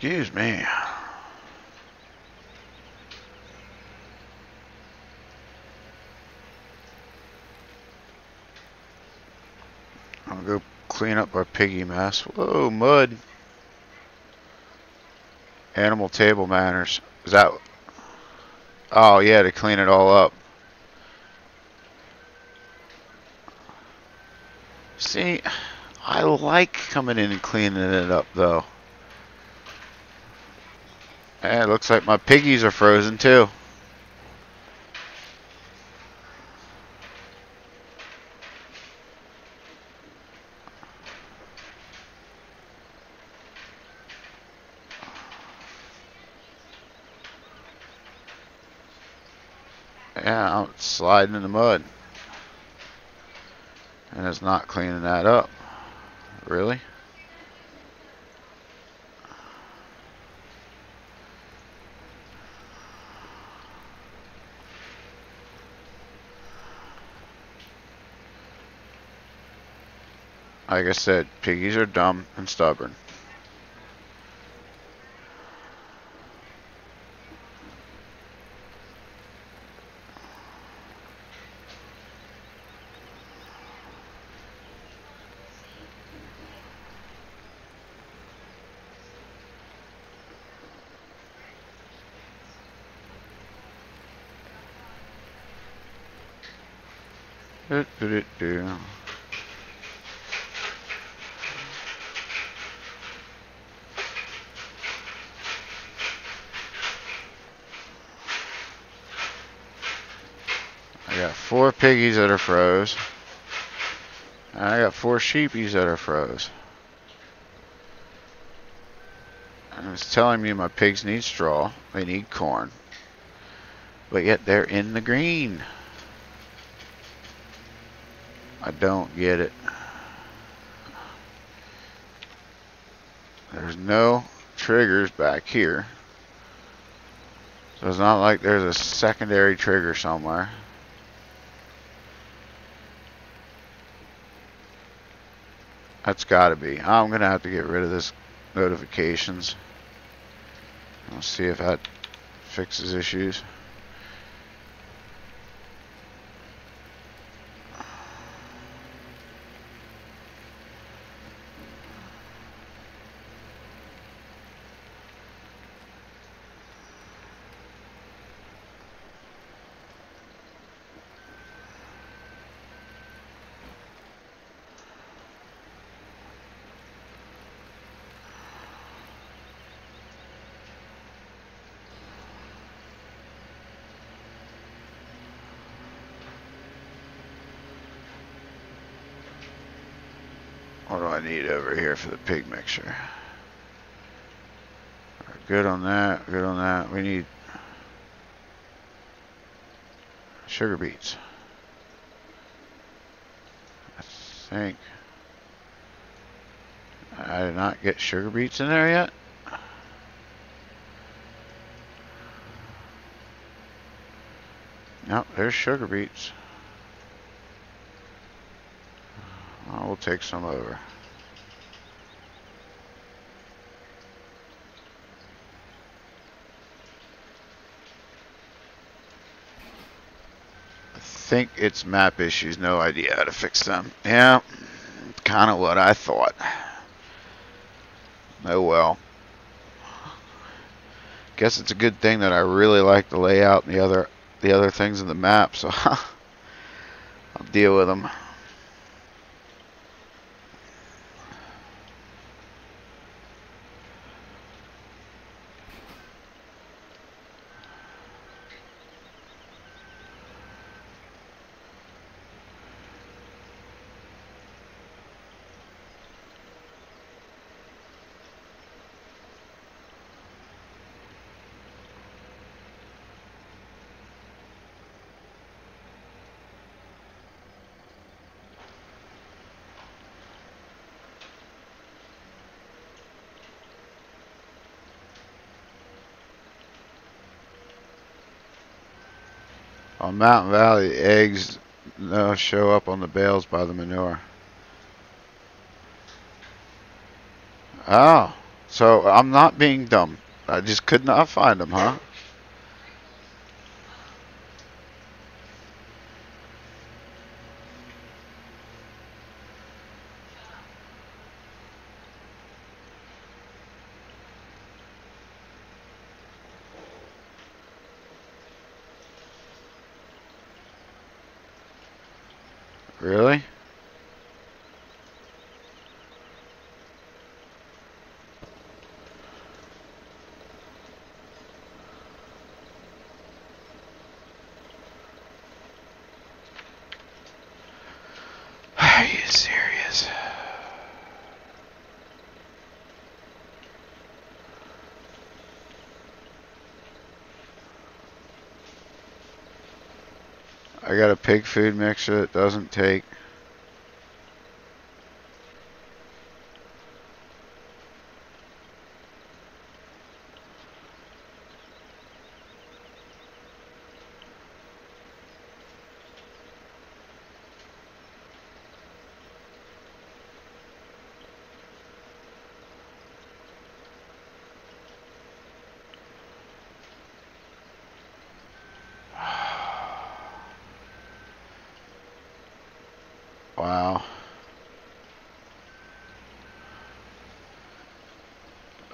A: Excuse me. I'll go clean up our piggy mess. Whoa, mud. Animal table manners. Is that... Oh, yeah, to clean it all up. See, I like coming in and cleaning it up, though. And it looks like my piggies are frozen, too. Yeah, I'm sliding in the mud. And it's not cleaning that up. Really? Like I said, piggies are dumb and stubborn. Do. I got 4 piggies that are froze. And I got 4 sheepies that are froze. And it's telling me my pigs need straw. They need corn. But yet they're in the green. I don't get it. There's no triggers back here. So it's not like there's a secondary trigger somewhere. That's gotta be. I'm gonna have to get rid of this notifications. I'll see if that fixes issues. What do I need over here for the pig mixture? Good on that. Good on that. We need sugar beets. I think I did not get sugar beets in there yet. Nope, there's sugar beets. We'll take some over. I think it's map issues. No idea how to fix them. Yeah, kind of what I thought. Oh well. Guess it's a good thing that I really like the layout and the other things in the map, so I'll deal with them. On Mountain Valley, the eggs show up on the bales by the manure. Oh, so I'm not being dumb. I just could not find them, huh? Really? Are you serious? I got a pig food mixer that doesn't take. Wow.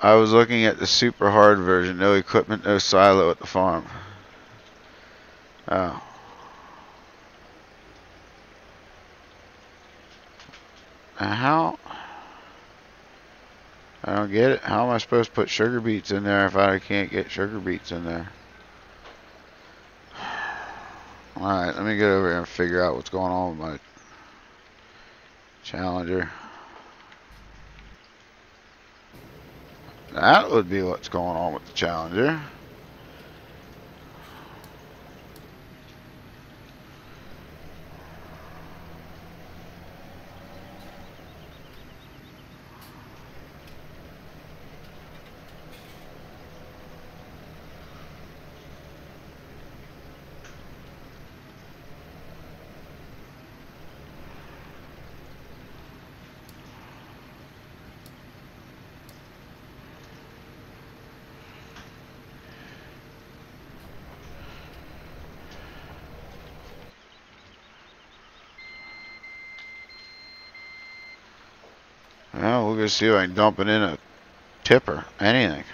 A: I was looking at the super hard version. No equipment, no silo at the farm. Oh. How? I don't get it. How am I supposed to put sugar beets in there if I can't get sugar beets in there? Alright, let me get over here and figure out what's going on with my Challenger. That would be what's going on with the Challenger. Well, we'll just see if I can dump it in a tipper. Anything.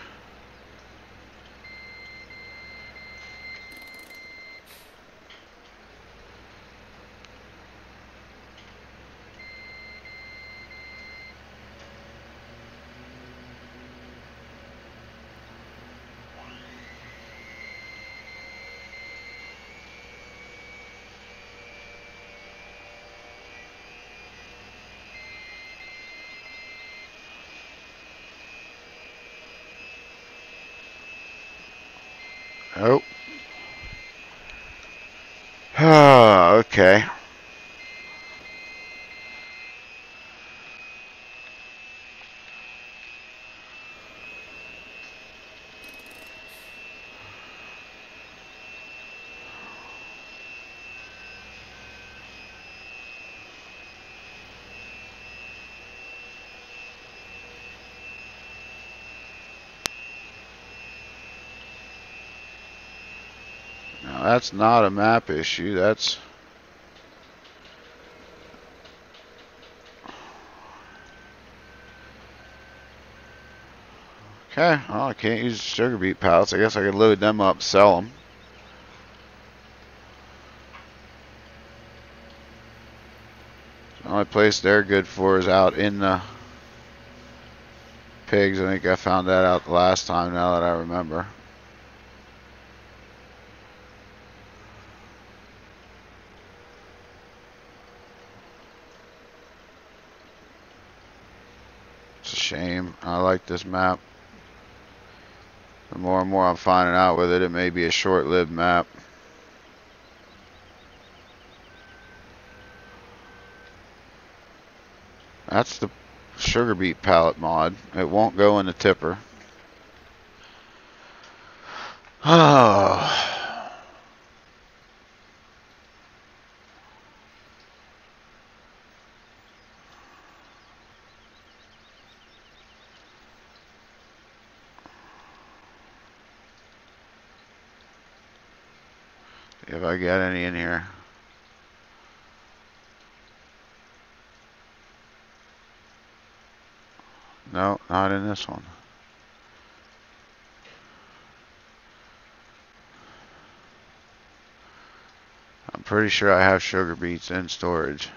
A: Oh. Okay. Now that's not a map issue. That's okay. Well, I can't use sugar beet pallets. I guess I could load them up, sell them. The only place they're good for is out in the pigs. I think I found that out the last time, now that I remember. It's a shame. I like this map. The more and more I'm finding out with it, it may be a short-lived map. That's the sugar beet pallet mod. It won't go in the tipper. Oh. If I get any in here. No, not in this one. I'm pretty sure I have sugar beets in storage.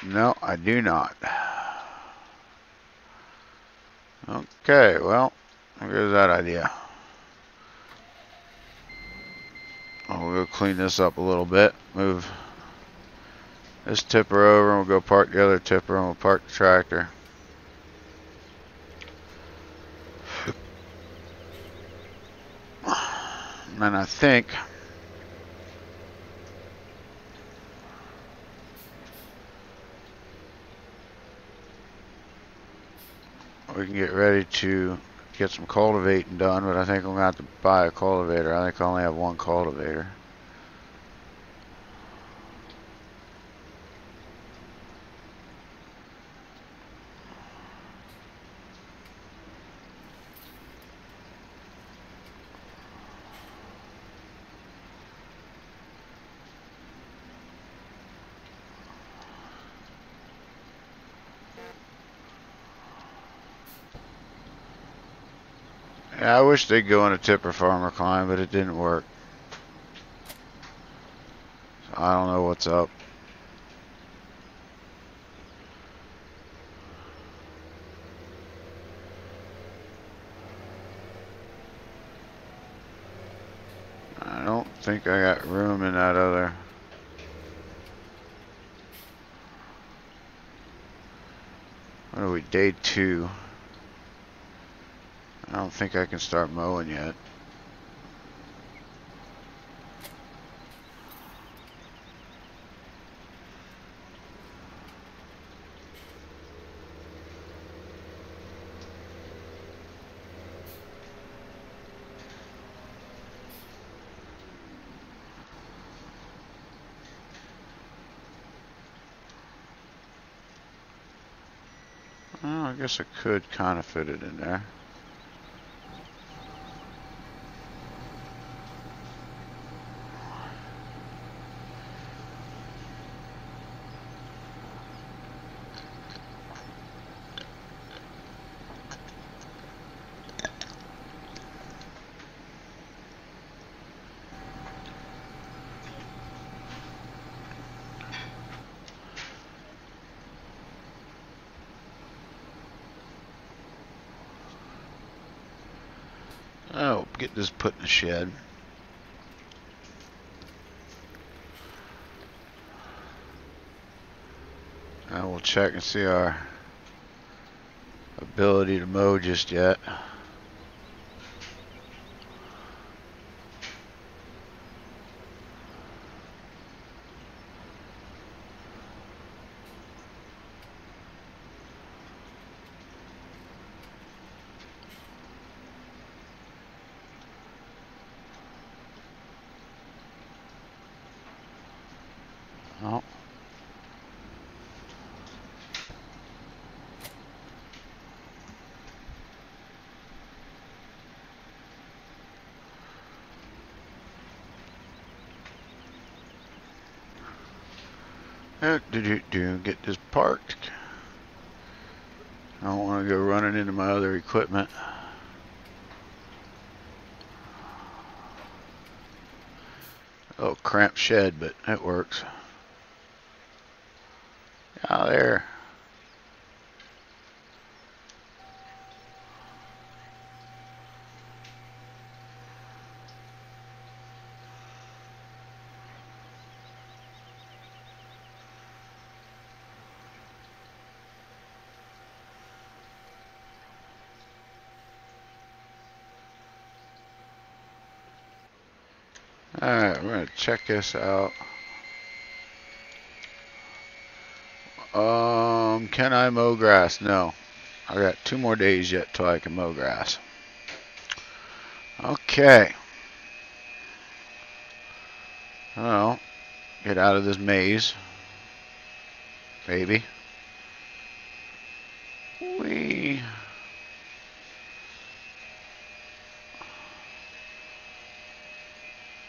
A: No, I do not. Okay, well, there goes that idea. We'll go clean this up a little bit. Move this tipper over, and we'll go park the other tipper, and we'll park the tractor. And I think we can get ready to get some cultivating done, but I think I'm going to have to buy a cultivator. I think I only have one cultivator. Yeah, I wish they'd go in a tipper Pharmer, Klein, but it didn't work. So I don't know what's up. I don't think I got room in that other. What are we, day 2? I don't think I can start mowing yet. Well, I guess I could kind of fit it in there. Oh, get this put in the shed. And we'll check and see our ability to mow just yet. Get this parked. I don't want to go running into my other equipment. Oh, cramped shed, but it works. Out there. Alright, we're going to check this out. Can I mow grass? No. I got 2 more days yet till I can mow grass. Okay. Well, get out of this maze. Maybe. Whee.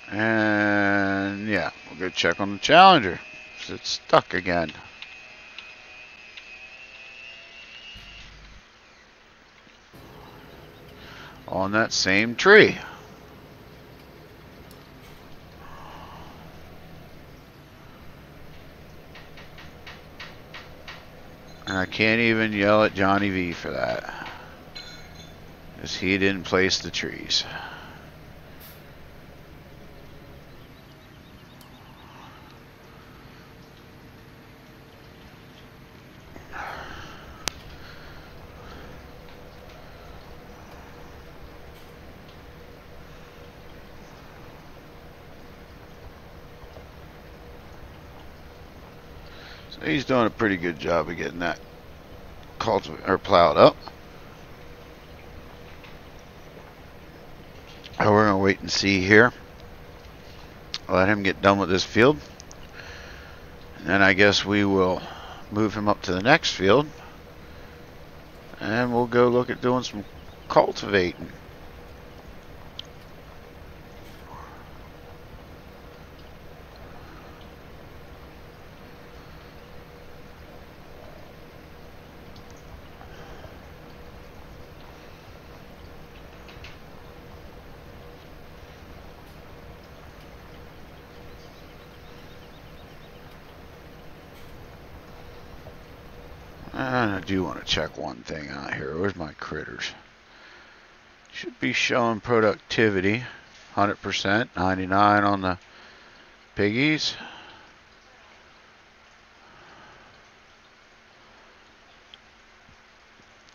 A: And yeah, we'll go check on the Challenger. It's stuck again. On that same tree. And I can't even yell at Johnny V for that, because he didn't place the trees. So he's doing a pretty good job of getting that plowed up. We're going to wait and see here. Let him get done with this field. And then I guess we will move him up to the next field. And we'll go look at doing some cultivating. And I do want to check one thing out here. Where's my critters? Should be showing productivity. 100%, 99 on the piggies.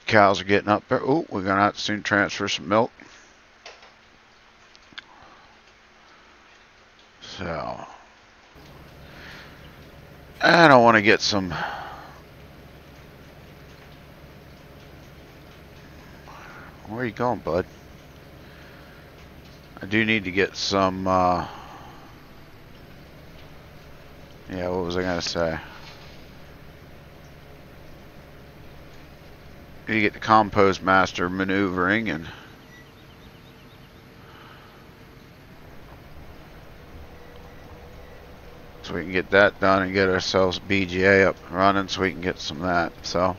A: Cows are getting up there. Oh, we're going to have to soon transfer some milk. So, and I want to get some. Where are you going, bud? I do need to get some, yeah, what was I going to say? Need to get the compost master maneuvering, and so we can get that done and get ourselves BGA up and running so we can get some of that. So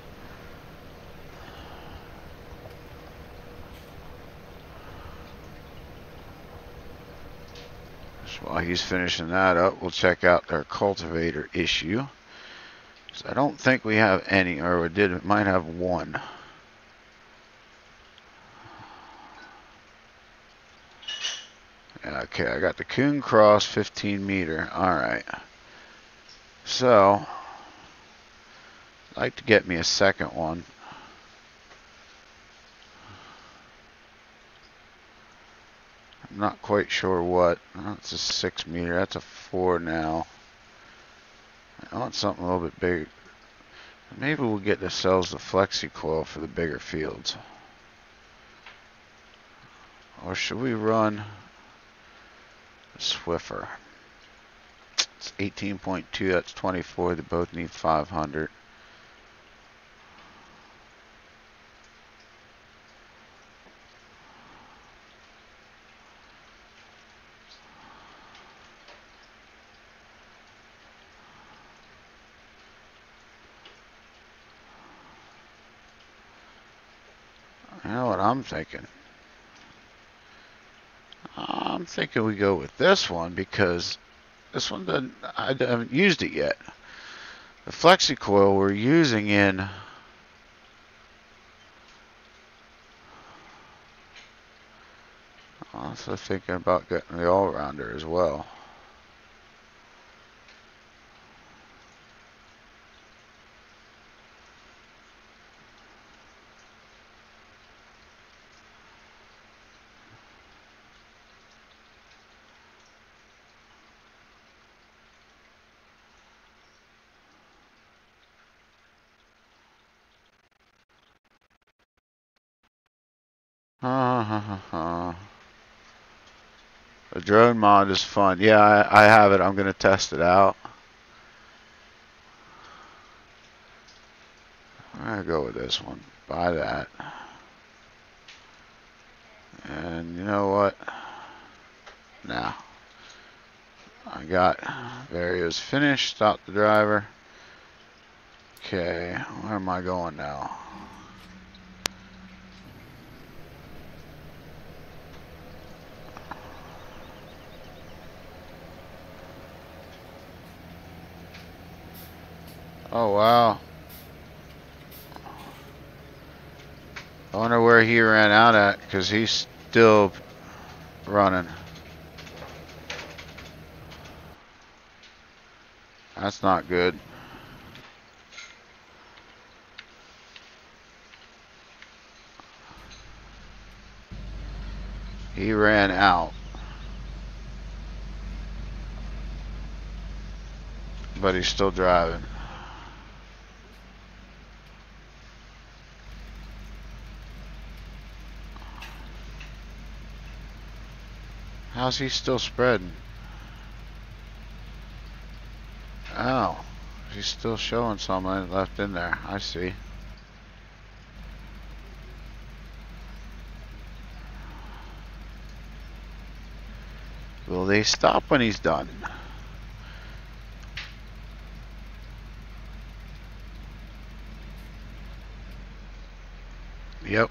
A: while he's finishing that up, we'll check out our cultivator issue. I don't think we have any, or we did. Might have one. Okay, I got the Coon Cross 15 meter. Alright. So, I'd like to get me a second one. I'm not quite sure what. That's a 6 meter. That's a 4 now. I want something a little bit bigger. Maybe we'll get ourselves the flexi coil for the bigger fields. Or should we run a Swiffer? It's 18.2, that's 24. They both need 500. know what I'm thinking? I'm thinking we go with this one because this one doesn't, I haven't used it yet. The flexi coil we're using in also thinking about getting the all-rounder as well. The drone mod is fun. Yeah, I have it. I'm going to test it out. I'm going to go with this one. Buy that. And you know what? Now, I got Vario's finished. Stop the driver. Okay, where am I going now? Oh, wow. I wonder where he ran out at, because he's still running. That's not good. He ran out. But he's still driving. How's he still spreading? Oh, he's still showing something left in there. I see. Will they stop when he's done? Yep.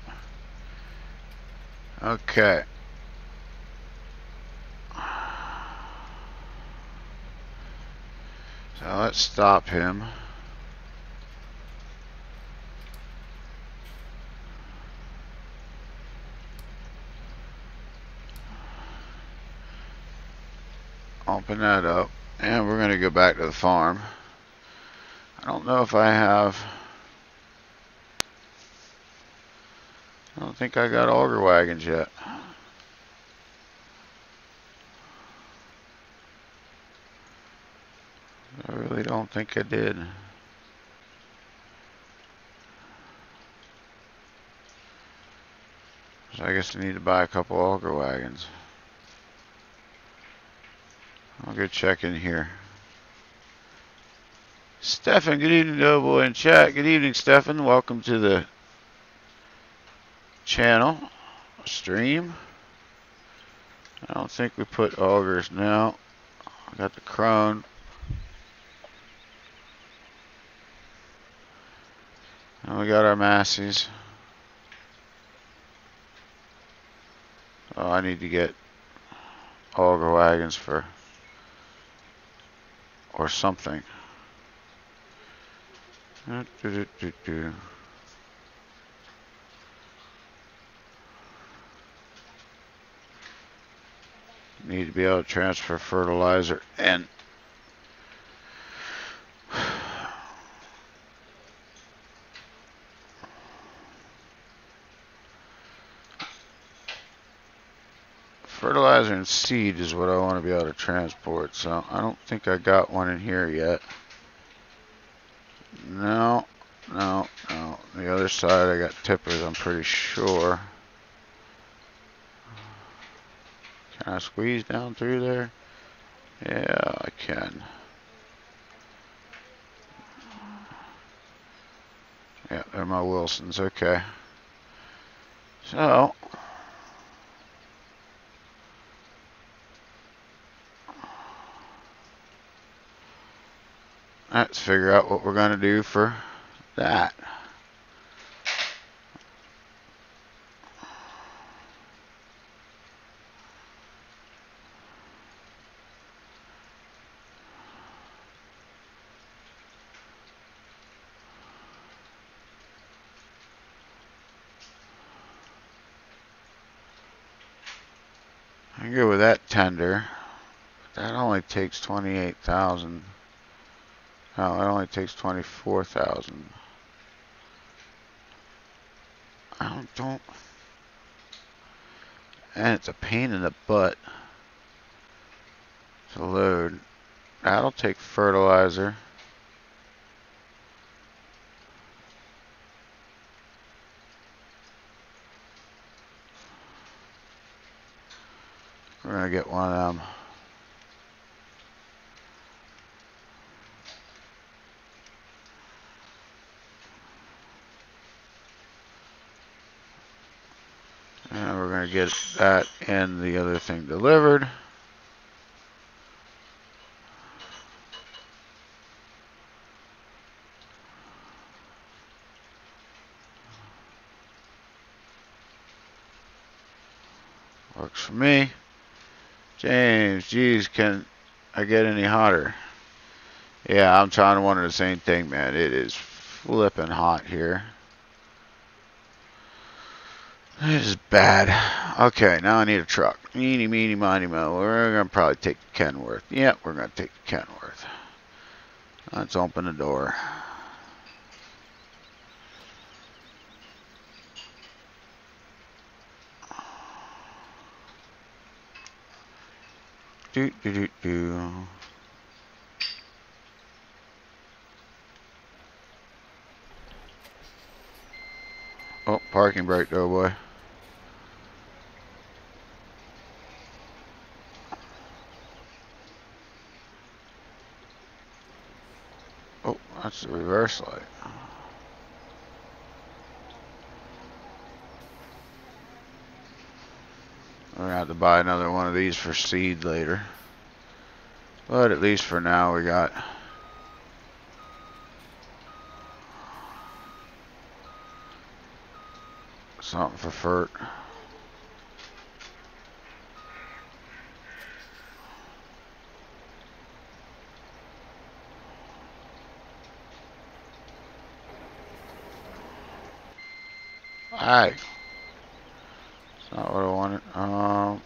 A: Okay. So let's stop him. Open that up. And we're going to go back to the farm. I don't know if I have... I don't think I got auger wagons yet. I really don't think I did. So I guess I need to buy a couple auger wagons. I'll go check in here. Stefan, good evening, Doughboy in chat. Good evening, Stefan. Welcome to the channel stream. I don't think we put augers now. I got the crone. And we got our massies. Oh, I need to get auger wagons for or something. Need to be able to transfer fertilizer and fertilizer and seed is what I want to be able to transport. So I don't think I got one in here yet. No. The other side I got tippers, I'm pretty sure. Can I squeeze down through there? Yeah, I can. Yeah, they're my Wilsons. Okay. So let's figure out what we're going to do for that. I go with that tender. That only takes 28,000. Oh, it only takes 24,000. I don't. And it's a pain in the butt to load. That'll take fertilizer. We're gonna get one of them. And we're gonna get that and the other thing delivered. Works for me. James, geez, can I get any hotter? Yeah, I'm trying to wonder the same thing, man. It is flipping hot here. This is bad. Okay, now I need a truck. Meeny, meeny, miny, mo. We're going to probably take the Kenworth. Yep, we're going to take the Kenworth. Let's open the door. Do, do, do, do. Oh, parking brake, Doughboy. Oh, that's the reverse light. We're going to have to buy another one of these for seed later. But at least for now we got something for fert. Aye. That's not what I wanted.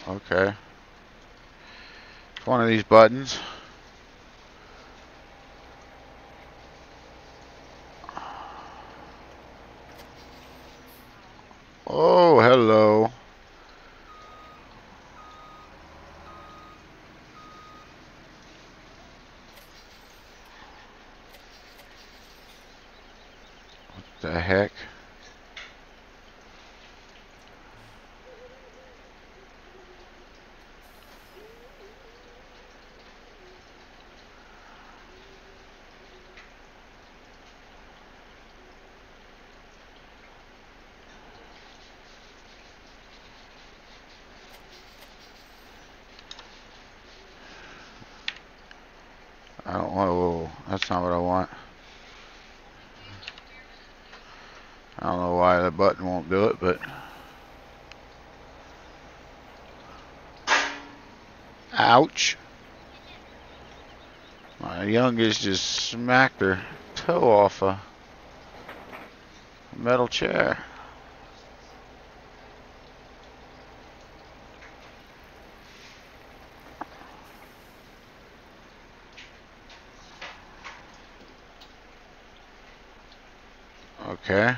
A: Okay. It's one of these buttons. Oh, hello. What the heck? I don't want to. Whoa, that's not what I want. I don't know why the button won't do it, but. Ouch. My youngest just smacked her toe off a metal chair. Okay.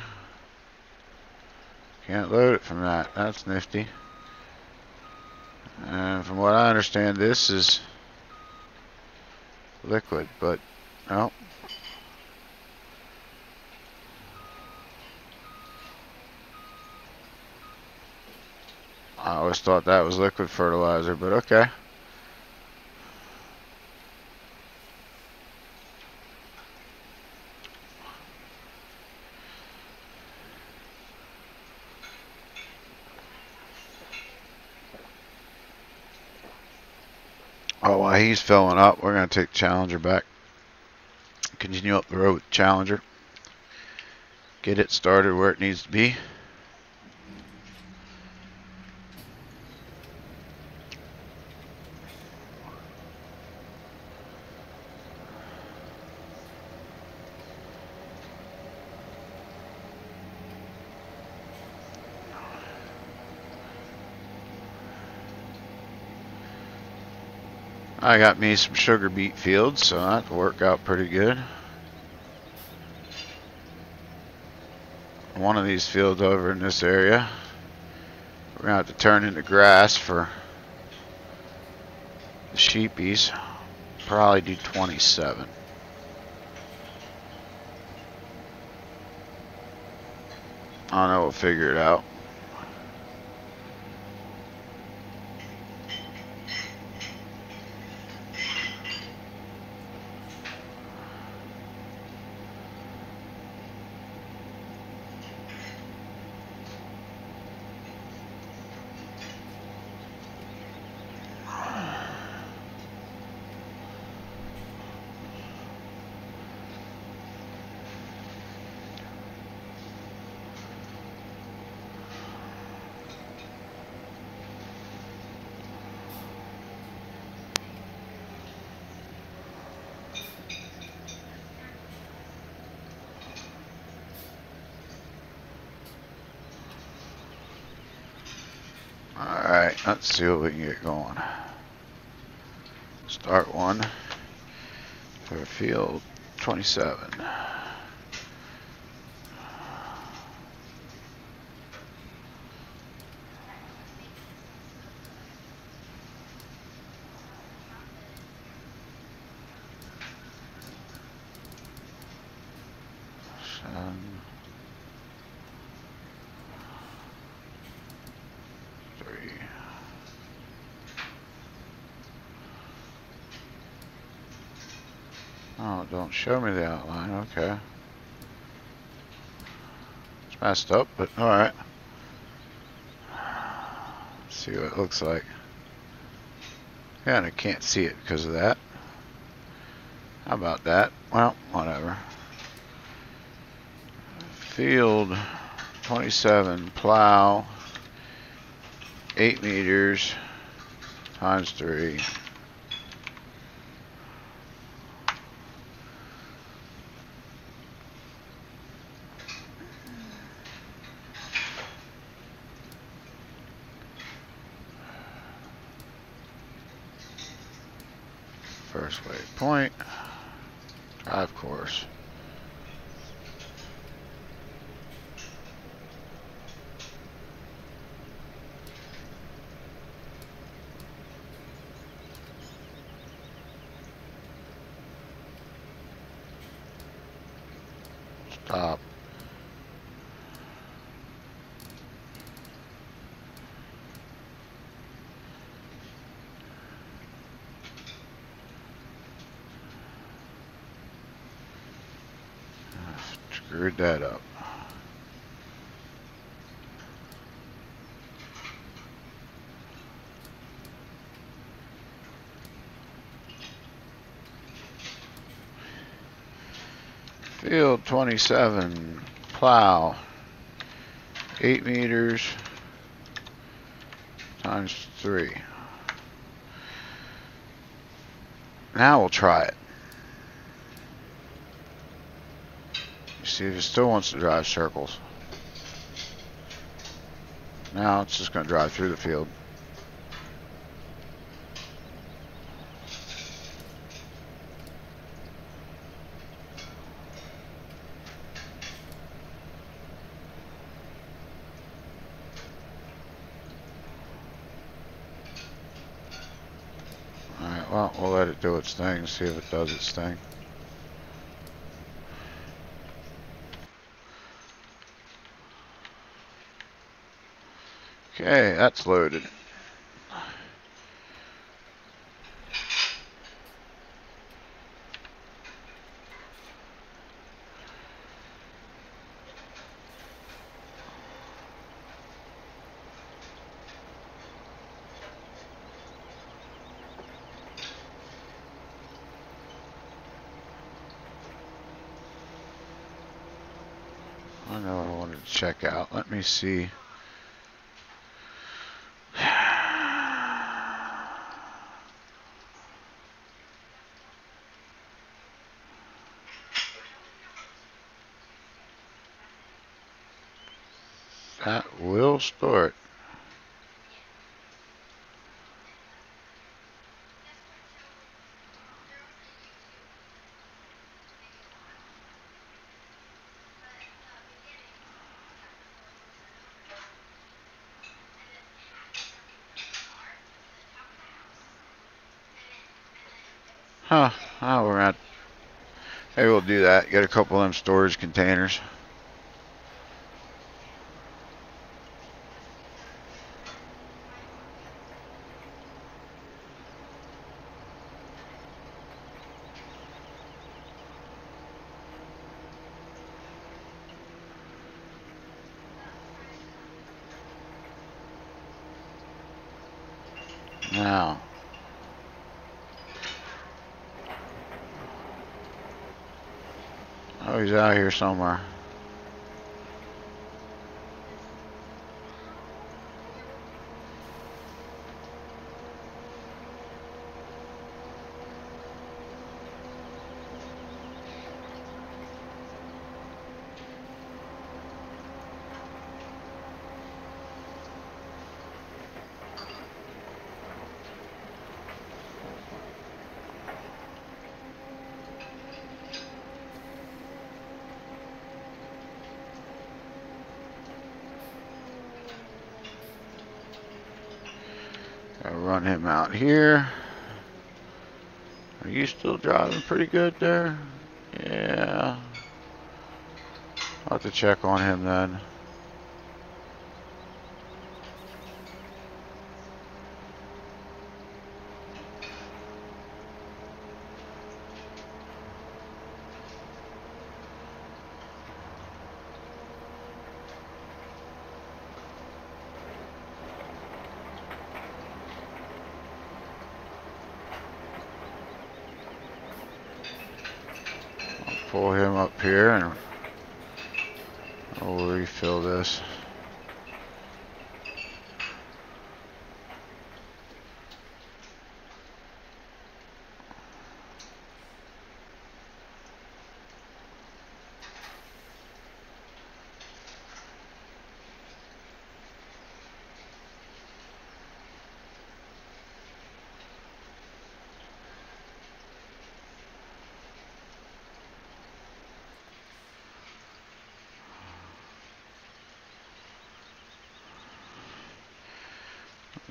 A: Can't load it from that. That's nifty. And from what I understand, this is liquid, but no. I always thought that was liquid fertilizer, but okay. Oh, while he's filling up, we're going to take Challenger back. Continue up the road with Challenger. Get it started where it needs to be. I got me some sugar beet fields, so that'll work out pretty good. One of these fields over in this area, we're gonna have to turn into grass for the sheepies. Probably do 27. I don't know, we'll figure it out. Alright, let's see what we can get going. Start one for field 27. Oh, don't show me the outline. Okay. It's messed up, but alright. See what it looks like. Yeah, and I can't see it because of that. How about that? Well, whatever. Field 27, plow, 8 meters, times 3. First waypoint, drive course. Stop. Screwed that up. Field 27, plow, 8 meters, times 3. Now we'll try it. See if it still wants to drive circles. Now it's just going to drive through the field. Alright, well, we'll let it do its thing, see if it does its thing. Okay, that's loaded. I know what I wanted to check out. Let me see. That will start. Huh. Oh, we're at. Maybe we'll do that. Get a couple of them storage containers. Now. Oh, he's out here somewhere. I'll run him out here. Are you still driving pretty good there? Yeah. I'll have to check on him then. Pull him up here and I'll refill this.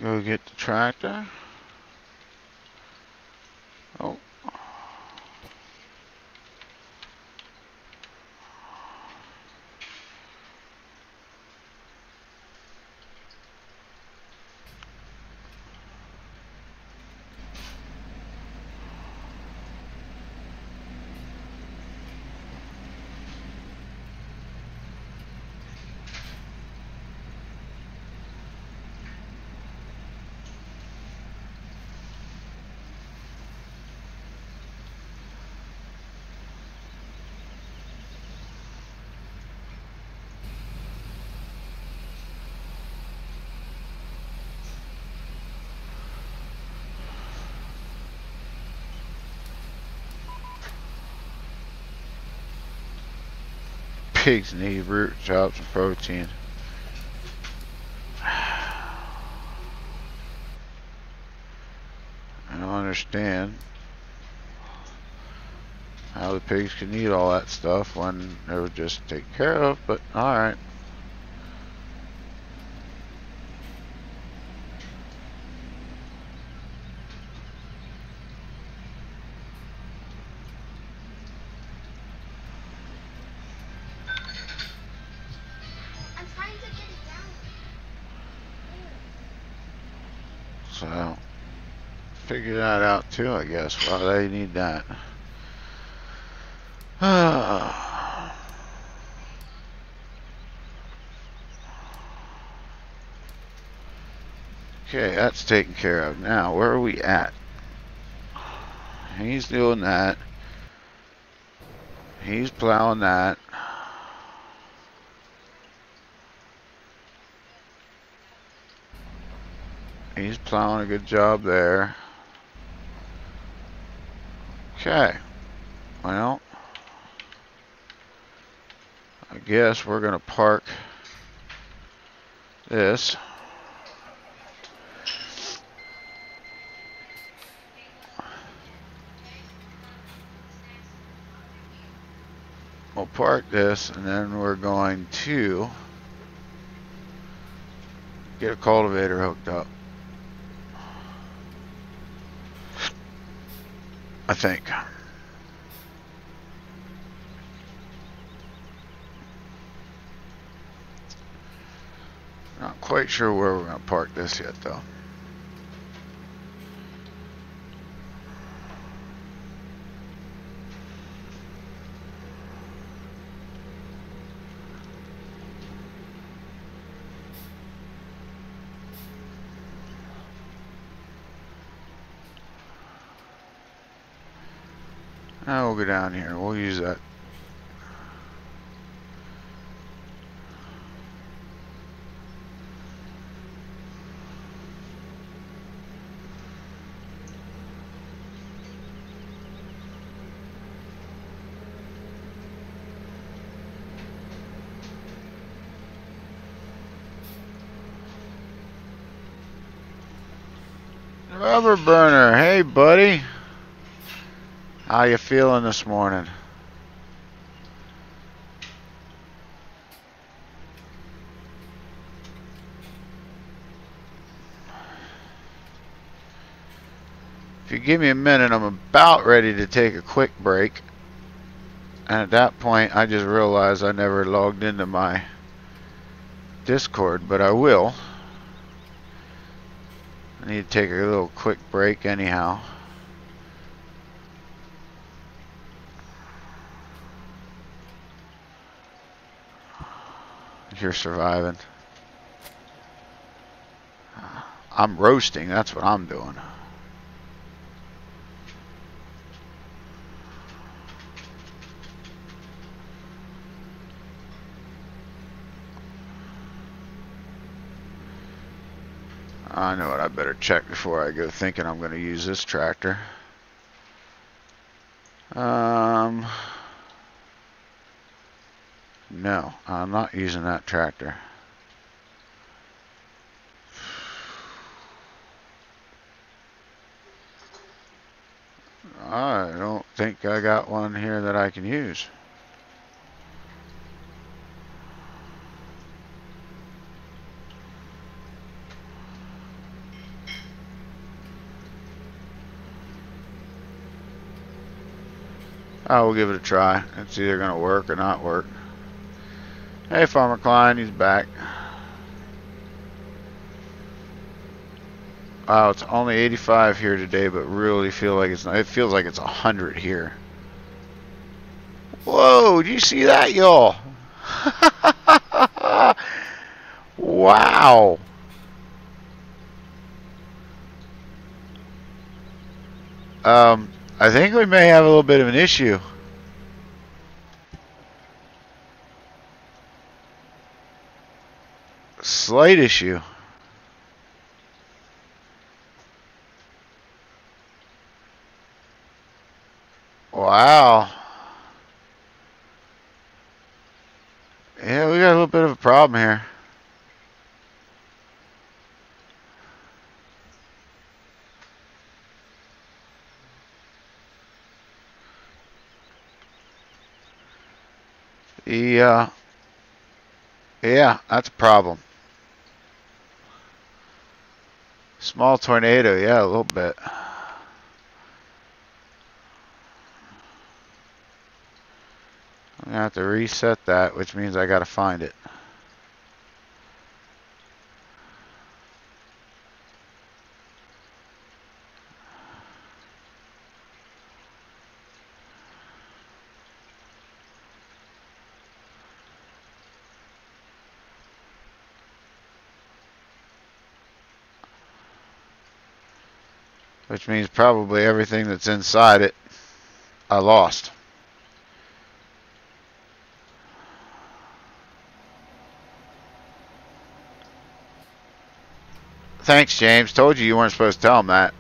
A: Go get the tractor. Oh. Pigs need root chops and protein. I don't understand how the pigs can eat all that stuff when they were just taken care of, but alright. So, figure that out too, I guess. Why they need that. Okay, that's taken care of. Now, where are we at? He's doing that. He's plowing that. He's plowing a good job there. Okay. Well, I guess we're going to park this. We'll park this and then we're going to get a cultivator hooked up. I think. Not quite sure where we're going to park this yet, though. Now we'll go down here. We'll use that. Rubber burner, hey buddy. How you feeling this morning? If you give me a minute, I'm about ready to take a quick break. And at that point, I just realized I never logged into my Discord, but I will. I need to take a little quick break anyhow. You're surviving. I'm roasting, that's what I'm doing. I know what I better check before I go thinking I'm going to use this tractor. No, I'm not using that tractor. I don't think I got one here that I can use. I will give it a try. It's either going to work or not work. Hey, Pharmer Klein, he's back. Wow, it's only 85 here today, but really feel like it's not. It feels like it's 100 here. Whoa, do you see that, y'all? Wow. I think we may have a little bit of an issue. Slight issue. Wow. Yeah, we got a little bit of a problem here. Yeah, that's a problem. Small tornado, yeah, a little bit. I'm gonna have to reset that, which means I gotta find it. Which means probably everything that's inside it, I lost. Thanks, James. Told you weren't supposed to tell him that.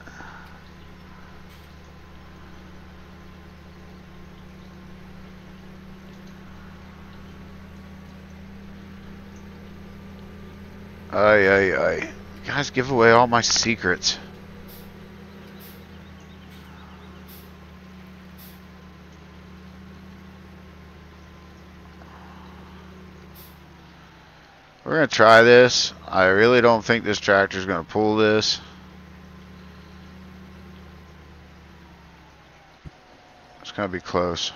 A: Ay, ay, ay. You guys give away all my secrets. We're going to try this. I really don't think this tractor is going to pull this. It's going to be close.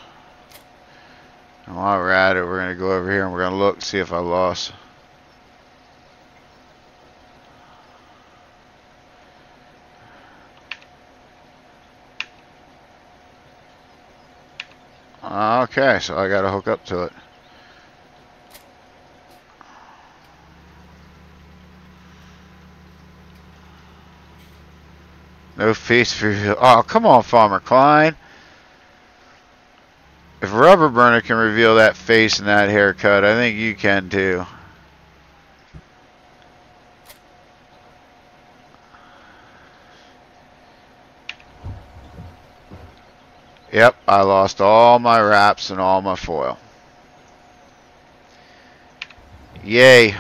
A: And while we're at it, we're going to go over here and we're going to look and see if I lost. Okay, so I got to hook up to it. No face for you. Oh, come on, Pharmer Klein. If Rubber Burner can reveal that face and that haircut, I think you can too. Yep, I lost all my wraps and all my foil. Yay.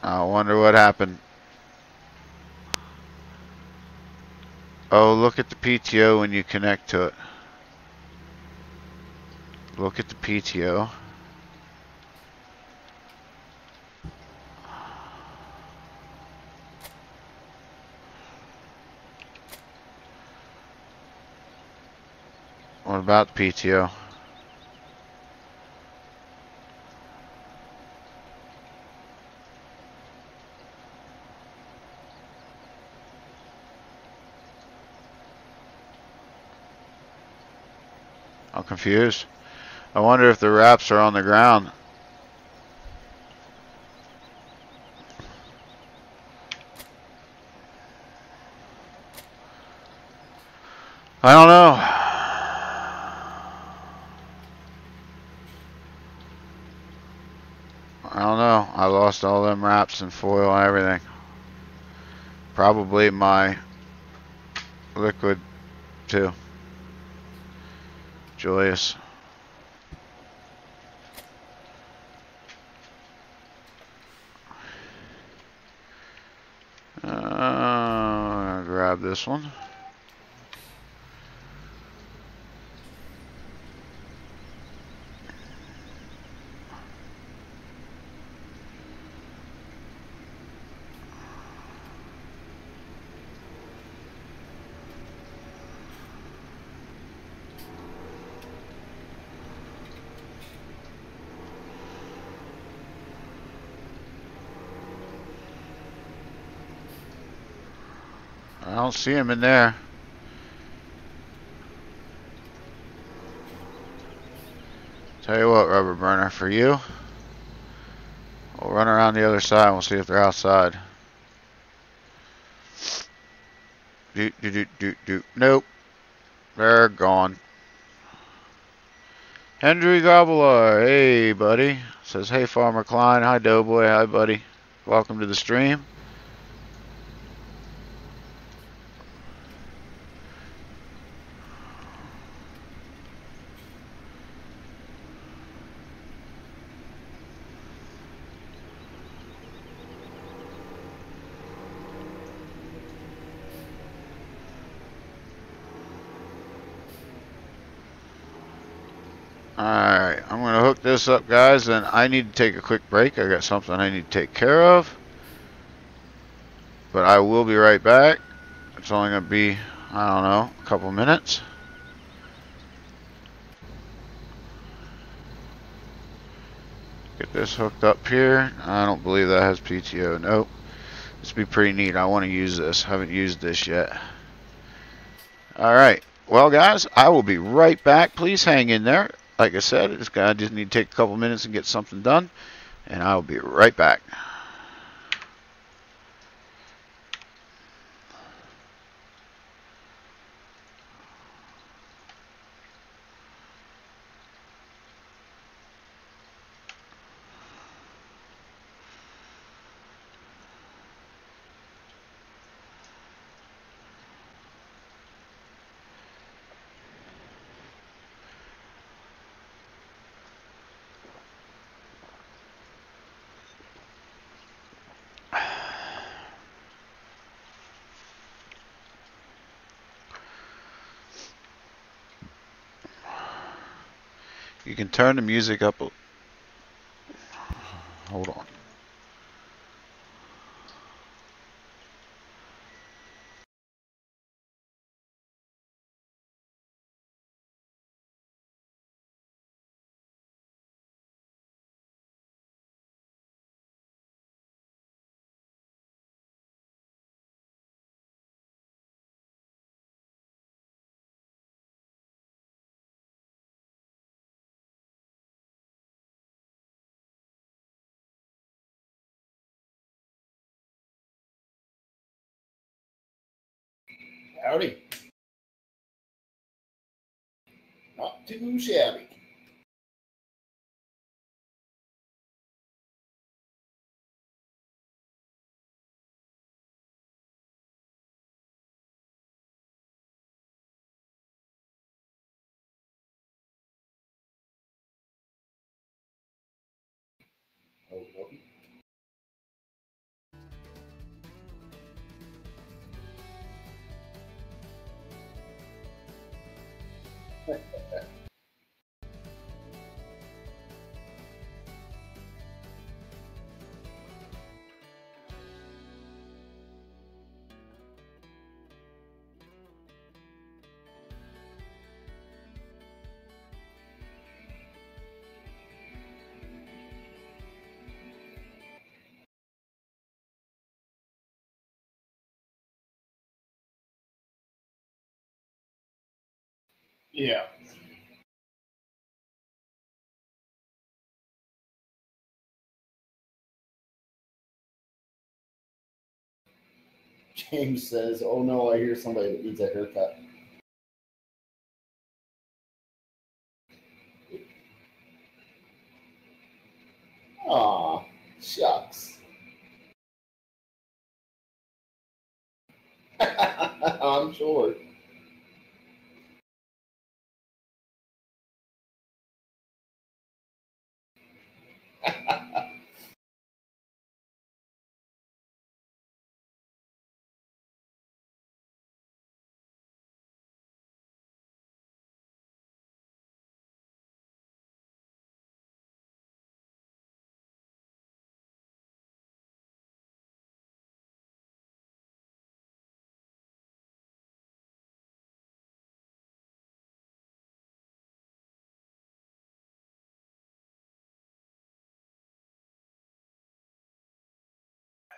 A: I wonder what happened. Oh, look at the PTO when you connect to it. Look at the PTO. What about the PTO? I'm confused. I wonder if the wraps are on the ground. I don't know. I don't know. I lost all them wraps and foil and everything. Probably my liquid too. Joyous. I'll grab this one. I don't see him in there. Tell you what, Rubber Burner, for you, we'll run around the other side and we'll see if they're outside. Nope. They're gone. Henry Gobbler, hey buddy. Says, hey Pharmer Klein, hi Doughboy, hi buddy. Welcome to the stream. Alright, I'm going to hook this up, guys, and I need to take a quick break. I got something I need to take care of. But I will be right back. It's only going to be, I don't know, a couple minutes. Get this hooked up here. I don't believe that has PTO. Nope. This would be pretty neat. I want to use this. I haven't used this yet. Alright. Well, guys, I will be right back. Please hang in there. Like I said, I just need to take a couple minutes and get something done, and I'll be right back. You can turn the music up. Hold on.
B: Howdy. Not too shabby. Yeah. James says, oh no, I hear somebody that needs a haircut. Aw, shucks. I'm sure.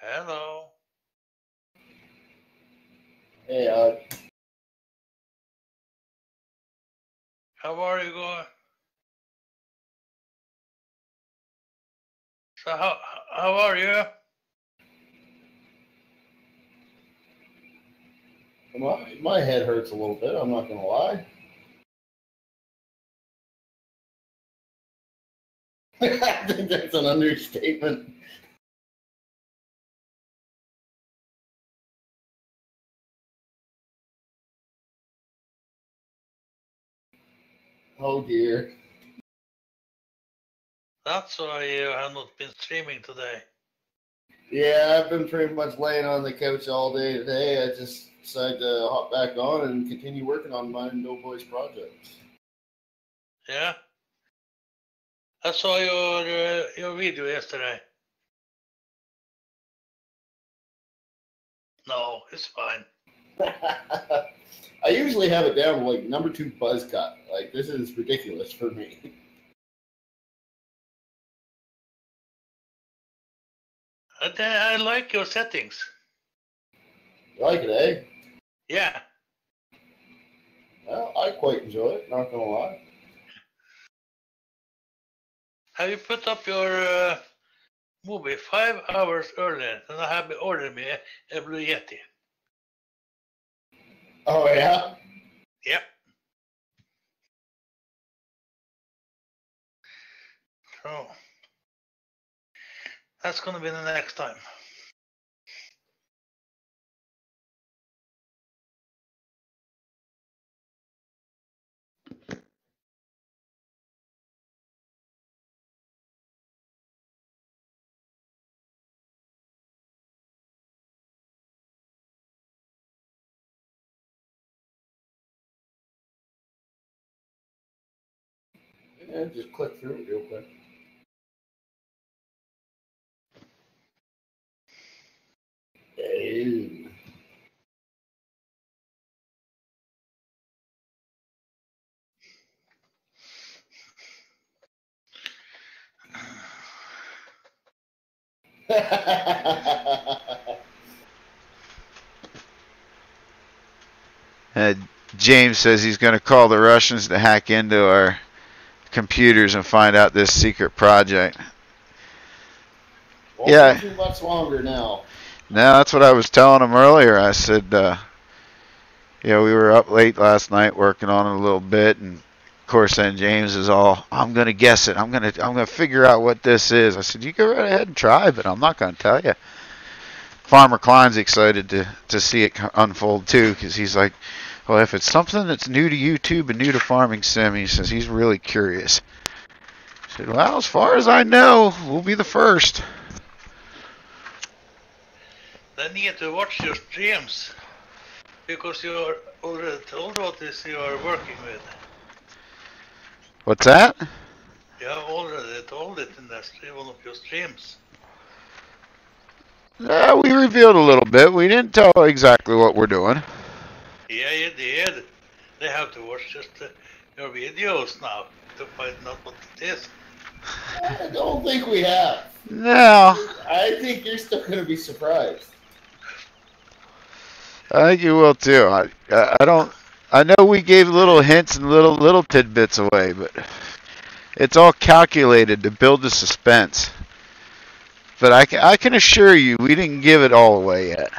C: Hello.
B: Hey,
C: How are you going? So how are you?
B: my head hurts a little bit, I'm not gonna lie. I think that's an understatement. Oh dear.
C: That's why you have not been streaming today.
B: Yeah, I've been pretty much laying on the couch all day today. I just decided to hop back on and continue working on my Doughboy's project.
C: Yeah? I saw your video yesterday. No, it's fine.
B: I usually have it down to like number 2 buzz cut. Like, this is ridiculous for me.
C: I like your settings.
B: You like it, eh?
C: Yeah.
B: Well, I quite enjoy it, not gonna lie.
C: Have you put up your movie 5 hours earlier than I have ordered me a Blue Yeti?
B: Oh, yeah?
C: Yep. So that's gonna be the next time.
B: Yeah, just click through it real quick. Hey.
A: James says he's going to call the Russians to hack into our computers and find out this secret project.
B: Won't
A: Yeah.
B: be too much longer now.
A: No, that's what I was telling him earlier. I said, Yeah, we were up late last night working on it a little bit, and of course then James is all, I'm gonna guess it. I'm gonna figure out what this is. I said, you go right ahead and try, but I'm not gonna tell you. Farmer Klein's excited to see it unfold too, because he's like, well, if it's something that's new to YouTube and new to farming sim, he says he's really curious. I said, well, as far as I know, we'll be the first.
C: Then you get to watch your streams, because you're already told what this you are working with.
A: What's that?
C: You have already told it in one of your streams.
A: We revealed a little bit. We didn't tell exactly what we're doing.
C: Yeah, you did. They have to watch just your videos now to find out what it is.
B: I don't think we have.
A: No.
B: I think you're still going to be surprised.
A: I think you will too. I don't. I know we gave little hints and little tidbits away, but it's all calculated to build the suspense. But I can assure you, we didn't give it all away yet.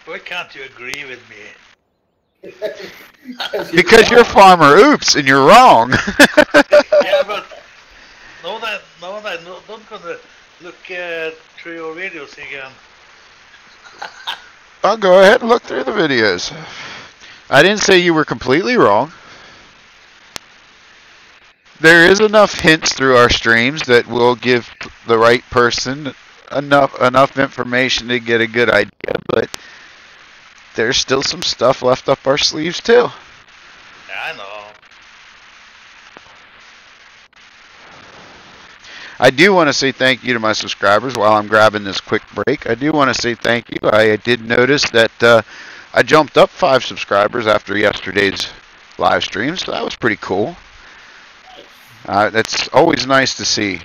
C: Why can't you agree with me?
A: Because you're Farmer Oops and you're wrong.
C: Yeah, but no, don't gonna look through your videos again.
A: I'll go ahead and look through the videos. I didn't say you were completely wrong. There is enough hints through our streams that will give the right person enough information to get a good idea, but there's still some stuff left up our sleeves too.
C: Yeah, I know.
A: I do want to say thank you to my subscribers while I'm grabbing this quick break. I do want to say thank you. I did notice that I jumped up 5 subscribers after yesterday's live stream, so that was pretty cool. That's always nice to see.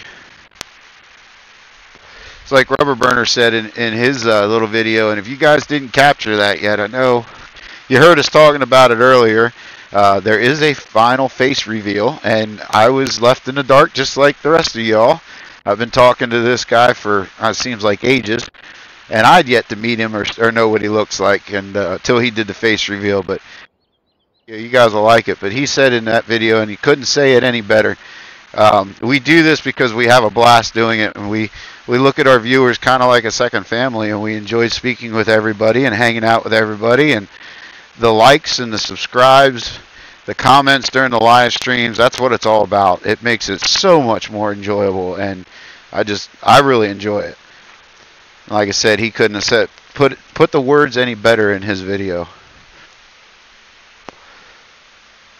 A: It's like Rubber Burner said in his little video, and if you guys didn't capture that yet, I know you heard us talking about it earlier. There is a final face reveal, and I was left in the dark just like the rest of y'all. I've been talking to this guy for, it seems like ages, and I'd yet to meet him or know what he looks like until he did the face reveal, but yeah, you guys will like it. But he said in that video, and he couldn't say it any better, we do this because we have a blast doing it, and we look at our viewers kind of like a second family, and we enjoy speaking with everybody and hanging out with everybody, and the likes and the subscribes, the comments during the live streams, that's what it's all about. It makes it so much more enjoyable, and I really enjoy it. Like I said, he couldn't have put the words any better in his video.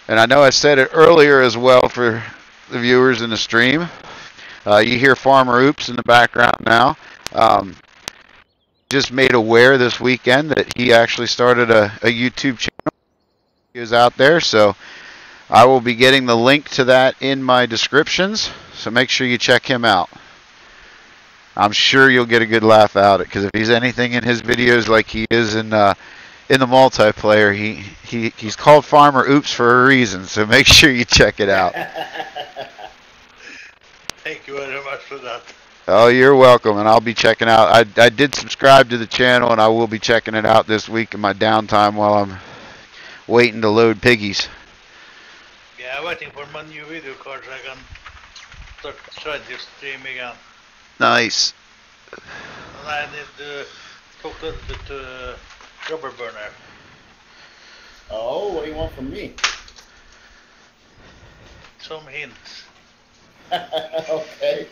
A: And I know I said it earlier as well for the viewers in the stream. You hear Farmer Oops in the background now. Just made aware this weekend that he actually started a YouTube channel. He was out there, so I will be getting the link to that in my descriptions, so make sure you check him out. I'm sure you'll get a good laugh out of it, because if he's anything in his videos like he is in the multiplayer, he's called Farmer Oops for a reason, so make sure you check it out.
C: Thank you very much for that.
A: Oh, you're welcome, and I'll be checking out. I did subscribe to the channel, and I will be checking it out this week in my downtime while I'm waiting to load piggies.
C: Yeah, I'm waiting for my new video card so I can start trying to stream again.
A: Nice.
C: And I need to talk a little bit to Rubber Burner.
B: Oh, what do you want from me?
C: Some hints.
B: Okay.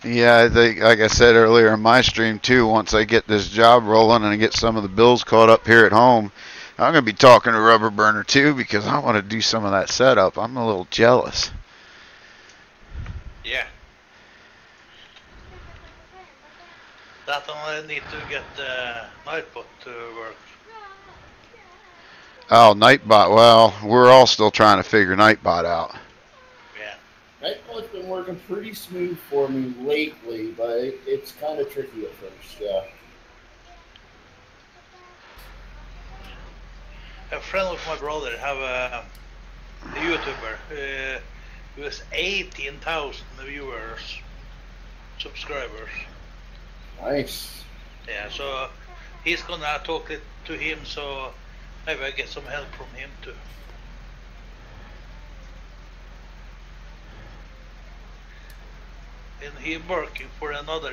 A: Yeah, I think, like I said earlier in my stream too, once I get this job rolling and I get some of the bills caught up here at home, I'm going to be talking to Rubber Burner too, because I want to do some of that setup. I'm a little jealous.
C: Yeah. That one I need to get Nightbot to work.
A: Oh, Nightbot. Well, we're all still trying to figure Nightbot out.
C: Yeah.
B: Nightbot's been working pretty smooth for me lately, but it's kind of tricky at first, yeah.
C: A friend of my brother have a YouTuber who has 18,000 viewers, subscribers.
B: Nice.
C: Yeah, so he's gonna talk it to him, so maybe I get some help from him too. And he's working for another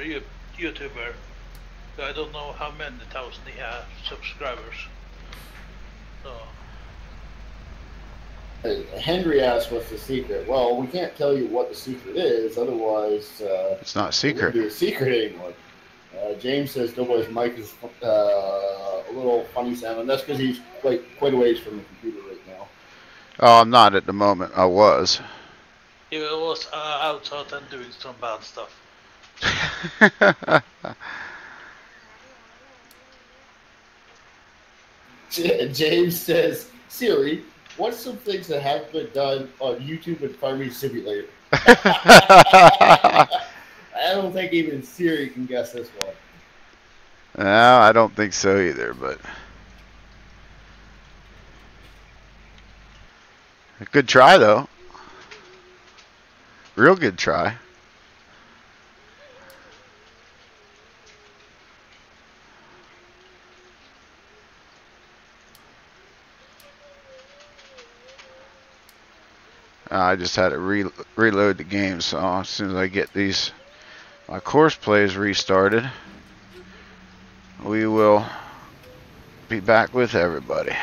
C: YouTuber. So I don't know how many thousand he has subscribers. So.
B: Henry asked what's the secret. Well, we can't tell you what the secret is, otherwise
A: it's not a
B: it
A: secret.
B: wouldn't be a secret anymore. James says Doughboy's mic is a little funny sounding. That's because he's quite a ways from the computer right now.
A: Oh, I'm not at the moment. I was.
C: He was outside and doing some bad stuff.
B: James says, Siri, what's some things that have been done on YouTube and Farming Simulator? I don't think even Siri can guess this one.
A: No, I don't think so either, but a good try though. Real good try. I just had to reload the game, so as soon as I get my course plays restarted, we will be back with everybody.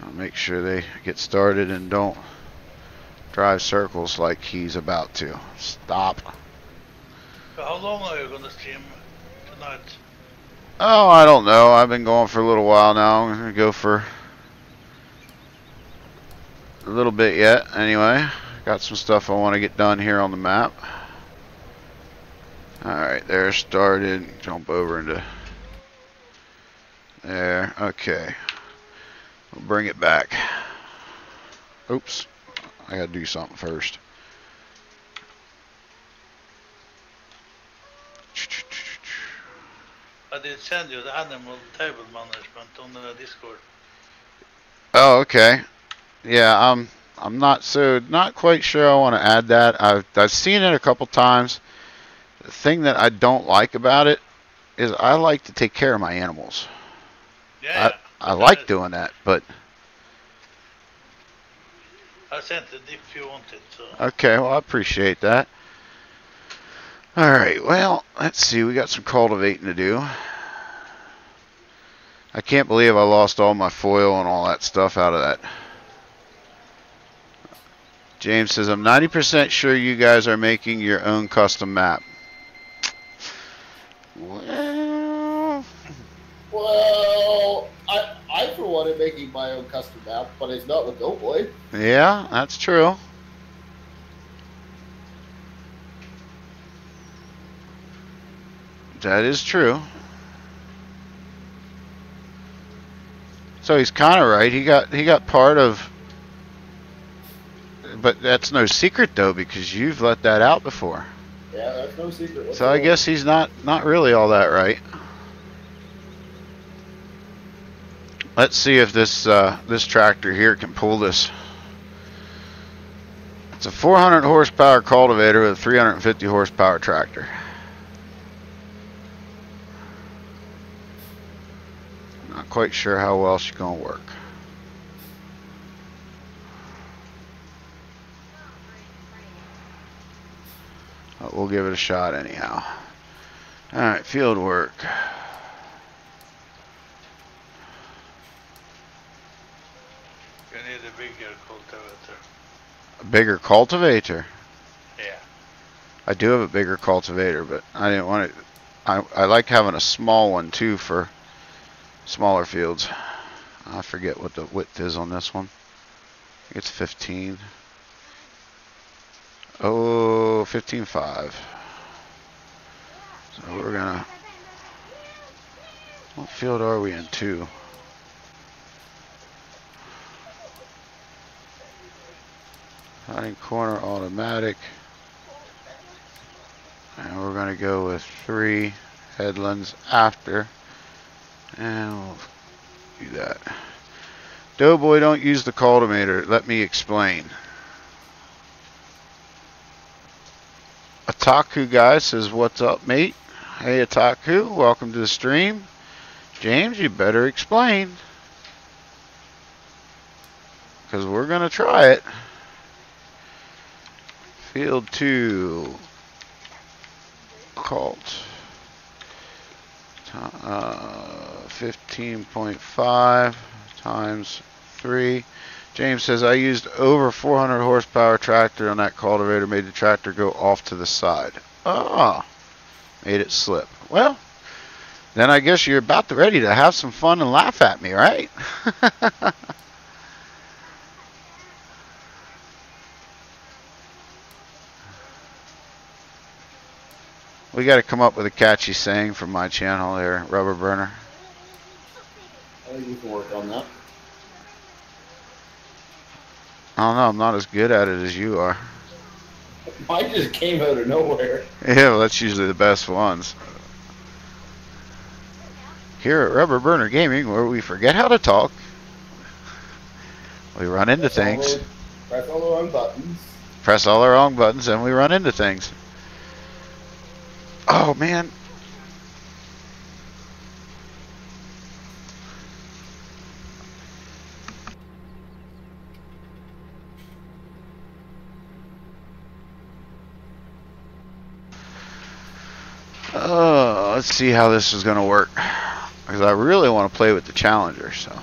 A: I'll make sure they get started and don't drive circles like he's about to. Stop.
C: How long are you going to stream tonight?
A: Oh, I don't know. I've been going for a little while now. I'm going to go for a little bit yet. Anyway, got some stuff I want to get done here on the map. Alright, there, started. Jump over into there. Okay. We'll bring it back. Oops. I gotta do something first.
C: I did send you the animal table management on the Discord.
A: Oh, okay. Yeah, I'm not quite sure I want to add that. I've seen it a couple times. The thing that I don't like about it is I like to take care of my animals.
C: Yeah.
A: I like doing that, but
C: I sent it if you want it. So.
A: Okay, well I appreciate that. Alright, well, let's see, we got some cultivating to do. I can't believe I lost all my foil and all that stuff out of that. James says, I'm 90% sure you guys are making your own custom map.
B: Well, I for one am making my own custom map, but it's not with Doughboy.
A: Yeah, that's true. That is true. So he's kind of right. He got part of, but that's no secret though because you've let that out before.
B: Yeah, that's no secret.
A: So I guess he's not really all that right. Let's see if this this tractor here can pull this. It's a 400 horsepower cultivator with a 350 horsepower tractor. Not quite sure how well she's gonna work. But we'll give it a shot anyhow. Alright, field work.
C: You need a bigger cultivator.
A: A bigger cultivator?
C: Yeah.
A: I do have a bigger cultivator, but I didn't want it. I like having a small one too for smaller fields. I forget what the width is on this one. I think it's 15. Oh, 15.5. So we're gonna. What field are we in? 2. Hiding corner automatic. And we're gonna go with 3 headlands after. And we'll do that. Doughboy, don't use the cultivator. Let me explain. A Otaku guy says, "What's up, mate?" Hey, Otaku, welcome to the stream. James, you better explain, because we're going to try it. Field 2. Cult. 15.5 times 3. James says, I used over 400 horsepower tractor on that cultivator, made the tractor go off to the side. Ah, made it slip. Well, then I guess you're about ready to have some fun and laugh at me, right? We got to come up with a catchy saying for my channel there, Rubber Burner.
B: I think we can work on that.
A: I don't know, I'm not as good at it as you are.
B: Mine just came out of nowhere.
A: Yeah, well, that's usually the best ones. Here at Rubber Burner Gaming, where we forget how to talk, we run into things.
B: Press all the wrong buttons.
A: Press all the wrong buttons, and we run into things. Oh, man. Let's see how this is going to work, because I really want to play with the Challenger. So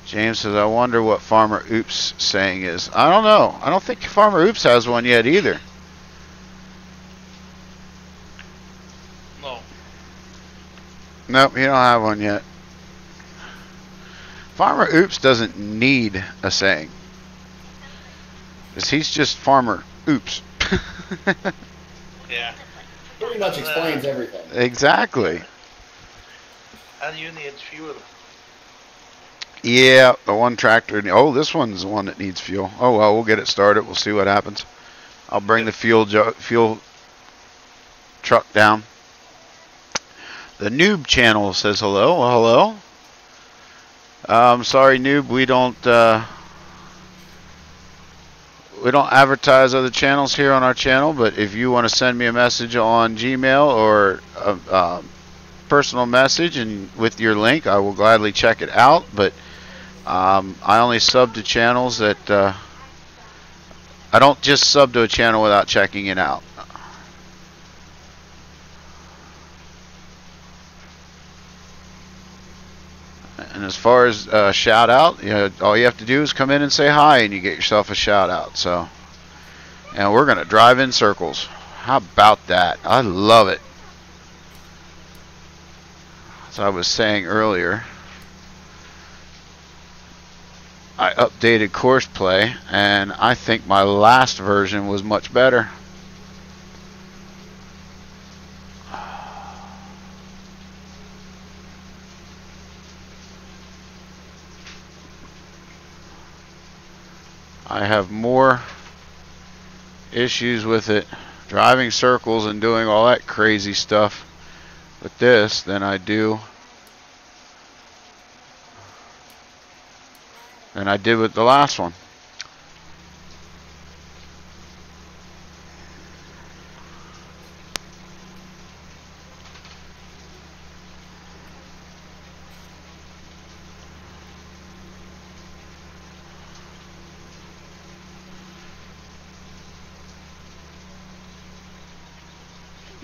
A: James says, I wonder what Pharmer Oops saying is. I don't know. I don't think Pharmer Oops has one yet either.
C: No.
A: Nope, you don't have one yet. Pharmer Oops doesn't need a saying. He's just Pharmer Oops.
C: Yeah.
B: Pretty much explains everything.
A: Exactly.
C: And you need fuel.
A: Yeah, the one tractor. Oh, this one's the one that needs fuel. Oh, well, we'll get it started. We'll see what happens. I'll bring the fuel truck down. The Noob channel says hello. Well, hello. Sorry, Noob. We don't advertise other channels here on our channel, but if you want to send me a message on Gmail or a personal message and with your link, I will gladly check it out. But I only sub to channels that I don't just sub to a channel without checking it out. And as far as shout out, all you have to do is come in and say hi and you get yourself a shout out. So, and we're going to drive in circles. How about that? I love it. As I was saying earlier, I updated course play and I think my last version was much better. I have more issues with it driving circles and doing all that crazy stuff with this than I did with the last one.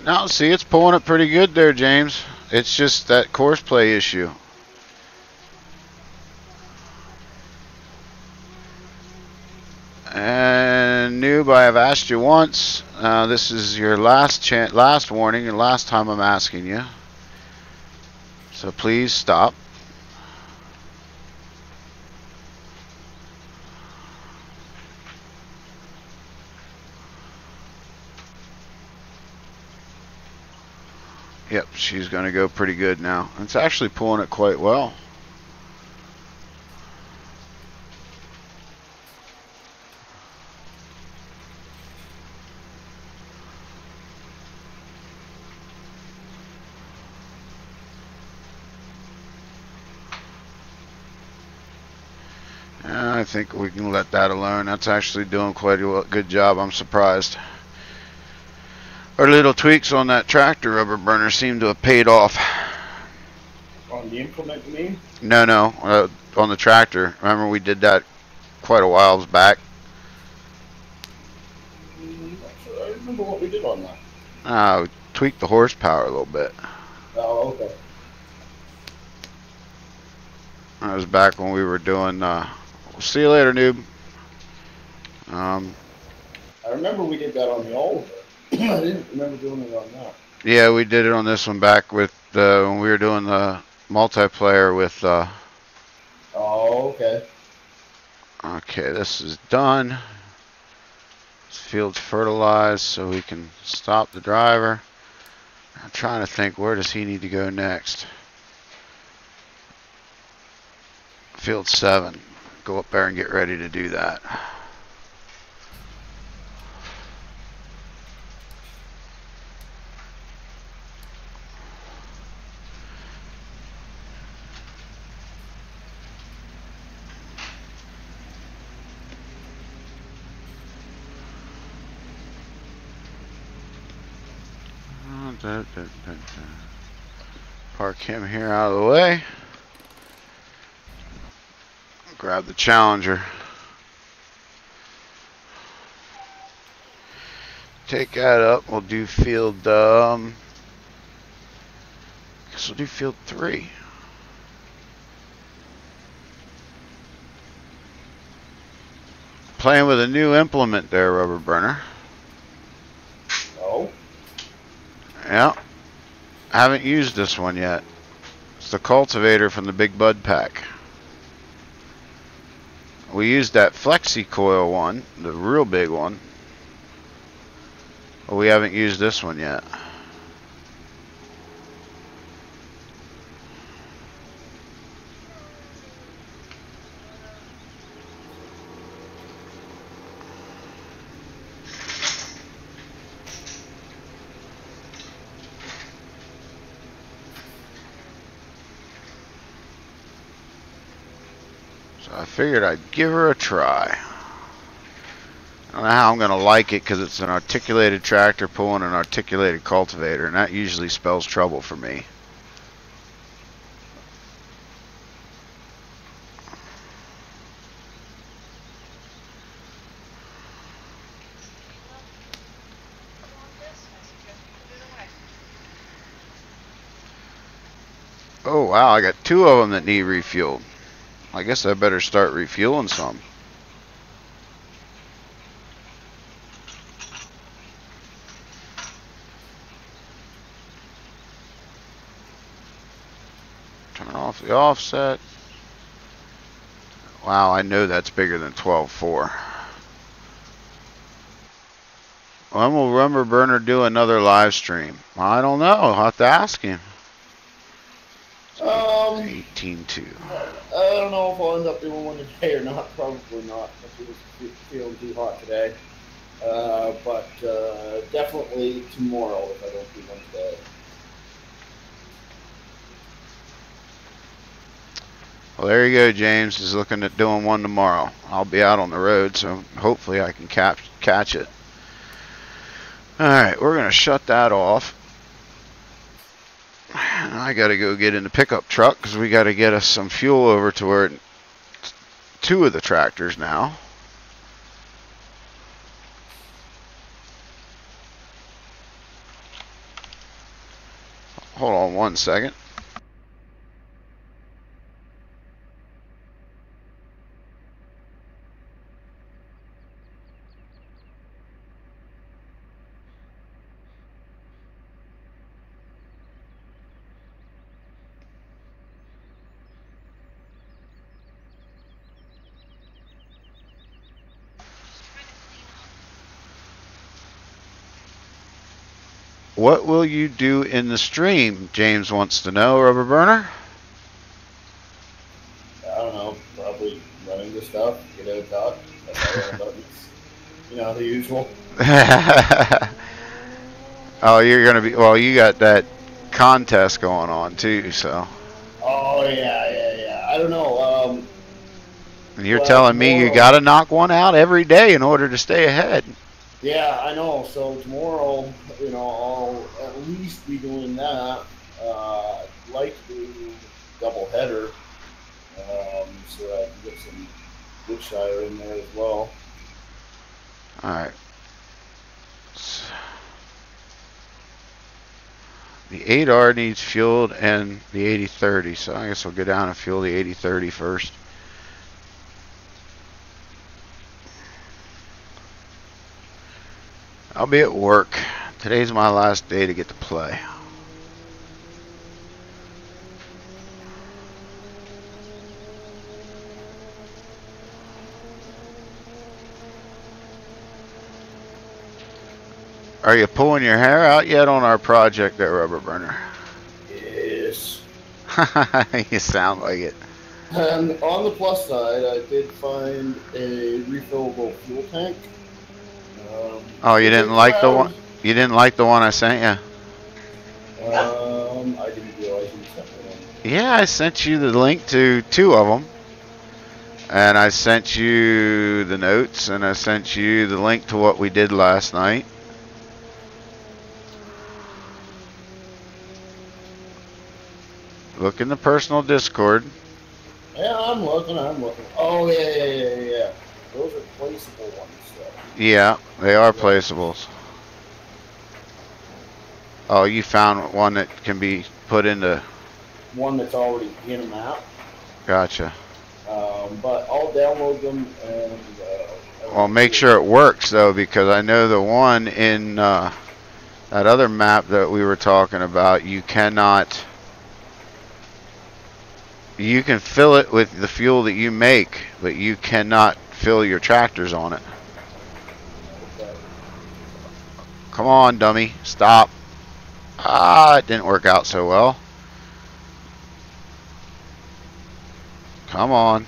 A: Now, see, it's pulling it pretty good there, James. It's just that course play issue. And Noob, I have asked you once. This is your last warning and last time I'm asking you. So please stop. Yep, she's going to go pretty good now. It's actually pulling it quite well. I think we can let that alone. That's actually doing quite a good job. I'm surprised. Our little tweaks on that tractor rubber burner seem to have paid off.
B: On the implement, you mean?
A: No, on the tractor. Remember we did that quite a while back.
B: I remember what we did on that.
A: We tweaked the horsepower a little bit.
B: Oh, okay.
A: That was back when we were doing, see you later, noob.
B: I remember we did that on the old. I didn't remember doing it on that.
A: Yeah, we did it on this one back with, when we were doing the multiplayer with,
B: Oh, okay.
A: okay, this is done. This field's fertilized so we can stop the driver. I'm trying to think, where does he need to go next? Field 7. Go up there and get ready to do that. Park him here out of the way. Grab the Challenger. Take that up. We'll do field, guess we'll do field 3. Playing with a new implement there, rubber burner.
B: Oh?
A: Yeah. I haven't used this one yet. It's the cultivator from the Big Bud pack. We used that flexi coil one, the real big one. But we haven't used this one yet. I figured I'd give her a try. I don't know how I'm going to like it because it's an articulated tractor pulling an articulated cultivator, and that usually spells trouble for me. Oh wow, I got 2 of them that need refueled. I guess I better start refueling some. Turn off the offset. Wow, I know that's bigger than 12.4. When will Rubber Burner do another live stream? I don't know. I'll have to ask him. 18.2.
B: I don't know if I'll end up doing one today or not. Probably not. It was feeling too hot today. But definitely tomorrow if I don't do one today.
A: Well, there you go, James. Is looking at doing one tomorrow. I'll be out on the road, so hopefully I can catch it. All right, we're going to shut that off. I got to go get in the pickup truck because we got to get us some fuel over to where 2 of the tractors now. Hold on one second. What will you do in the stream? James wants to know, Rubber Burner.
B: I don't know. Probably running the stuff. Get out, talk. That's all buttons. You know, the usual.
A: Oh, you're gonna be. Well, you got that contest going on too, so.
B: Oh yeah. I don't know.
A: And you're
B: Well,
A: telling me you
B: tomorrow-
A: got to knock one out every day in order to stay ahead.
B: Yeah, I know. So tomorrow, I'll at least be doing that. I'd like to do double header, so that I can get some Woodshire in there as well.
A: All right. The 8R needs fueled and the 8030, so I guess I'll go down and fuel the 8030 first. I'll be at work. Today's my last day to get to play. Are you pulling your hair out yet on our project there, Rubber Burner?
B: Yes.
A: You sound like it.
B: And on the plus side, I did find a refillable fuel tank.
A: Oh, you didn't like the one? You didn't like the one I sent you?
B: I didn't realize you sent one.
A: Yeah, I sent you the link to 2 of them. And I sent you the notes, and I sent you the link to what we did last night. Look in the personal Discord.
B: Yeah, I'm looking. Oh, yeah. Those are placeable ones, though.
A: Yeah, they are placeables. Oh, you found one that can be put into...
B: One that's already in a map.
A: Gotcha.
B: But I'll download them and...
A: Well, make sure it works, though, because I know the one in that other map that we were talking about, you cannot... You can fill it with the fuel that you make, but you cannot fill your tractors on it.
B: Okay.
A: Come on, dummy. Stop. Ah, it didn't work out so well. Come on.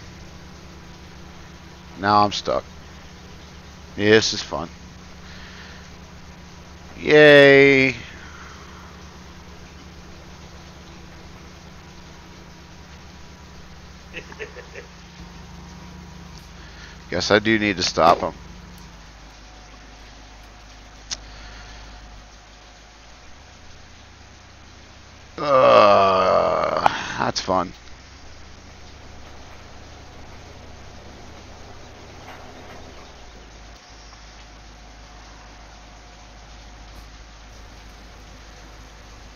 A: Now I'm stuck. Yeah, this is fun. Yay. Guess I do need to stop him. That's fun.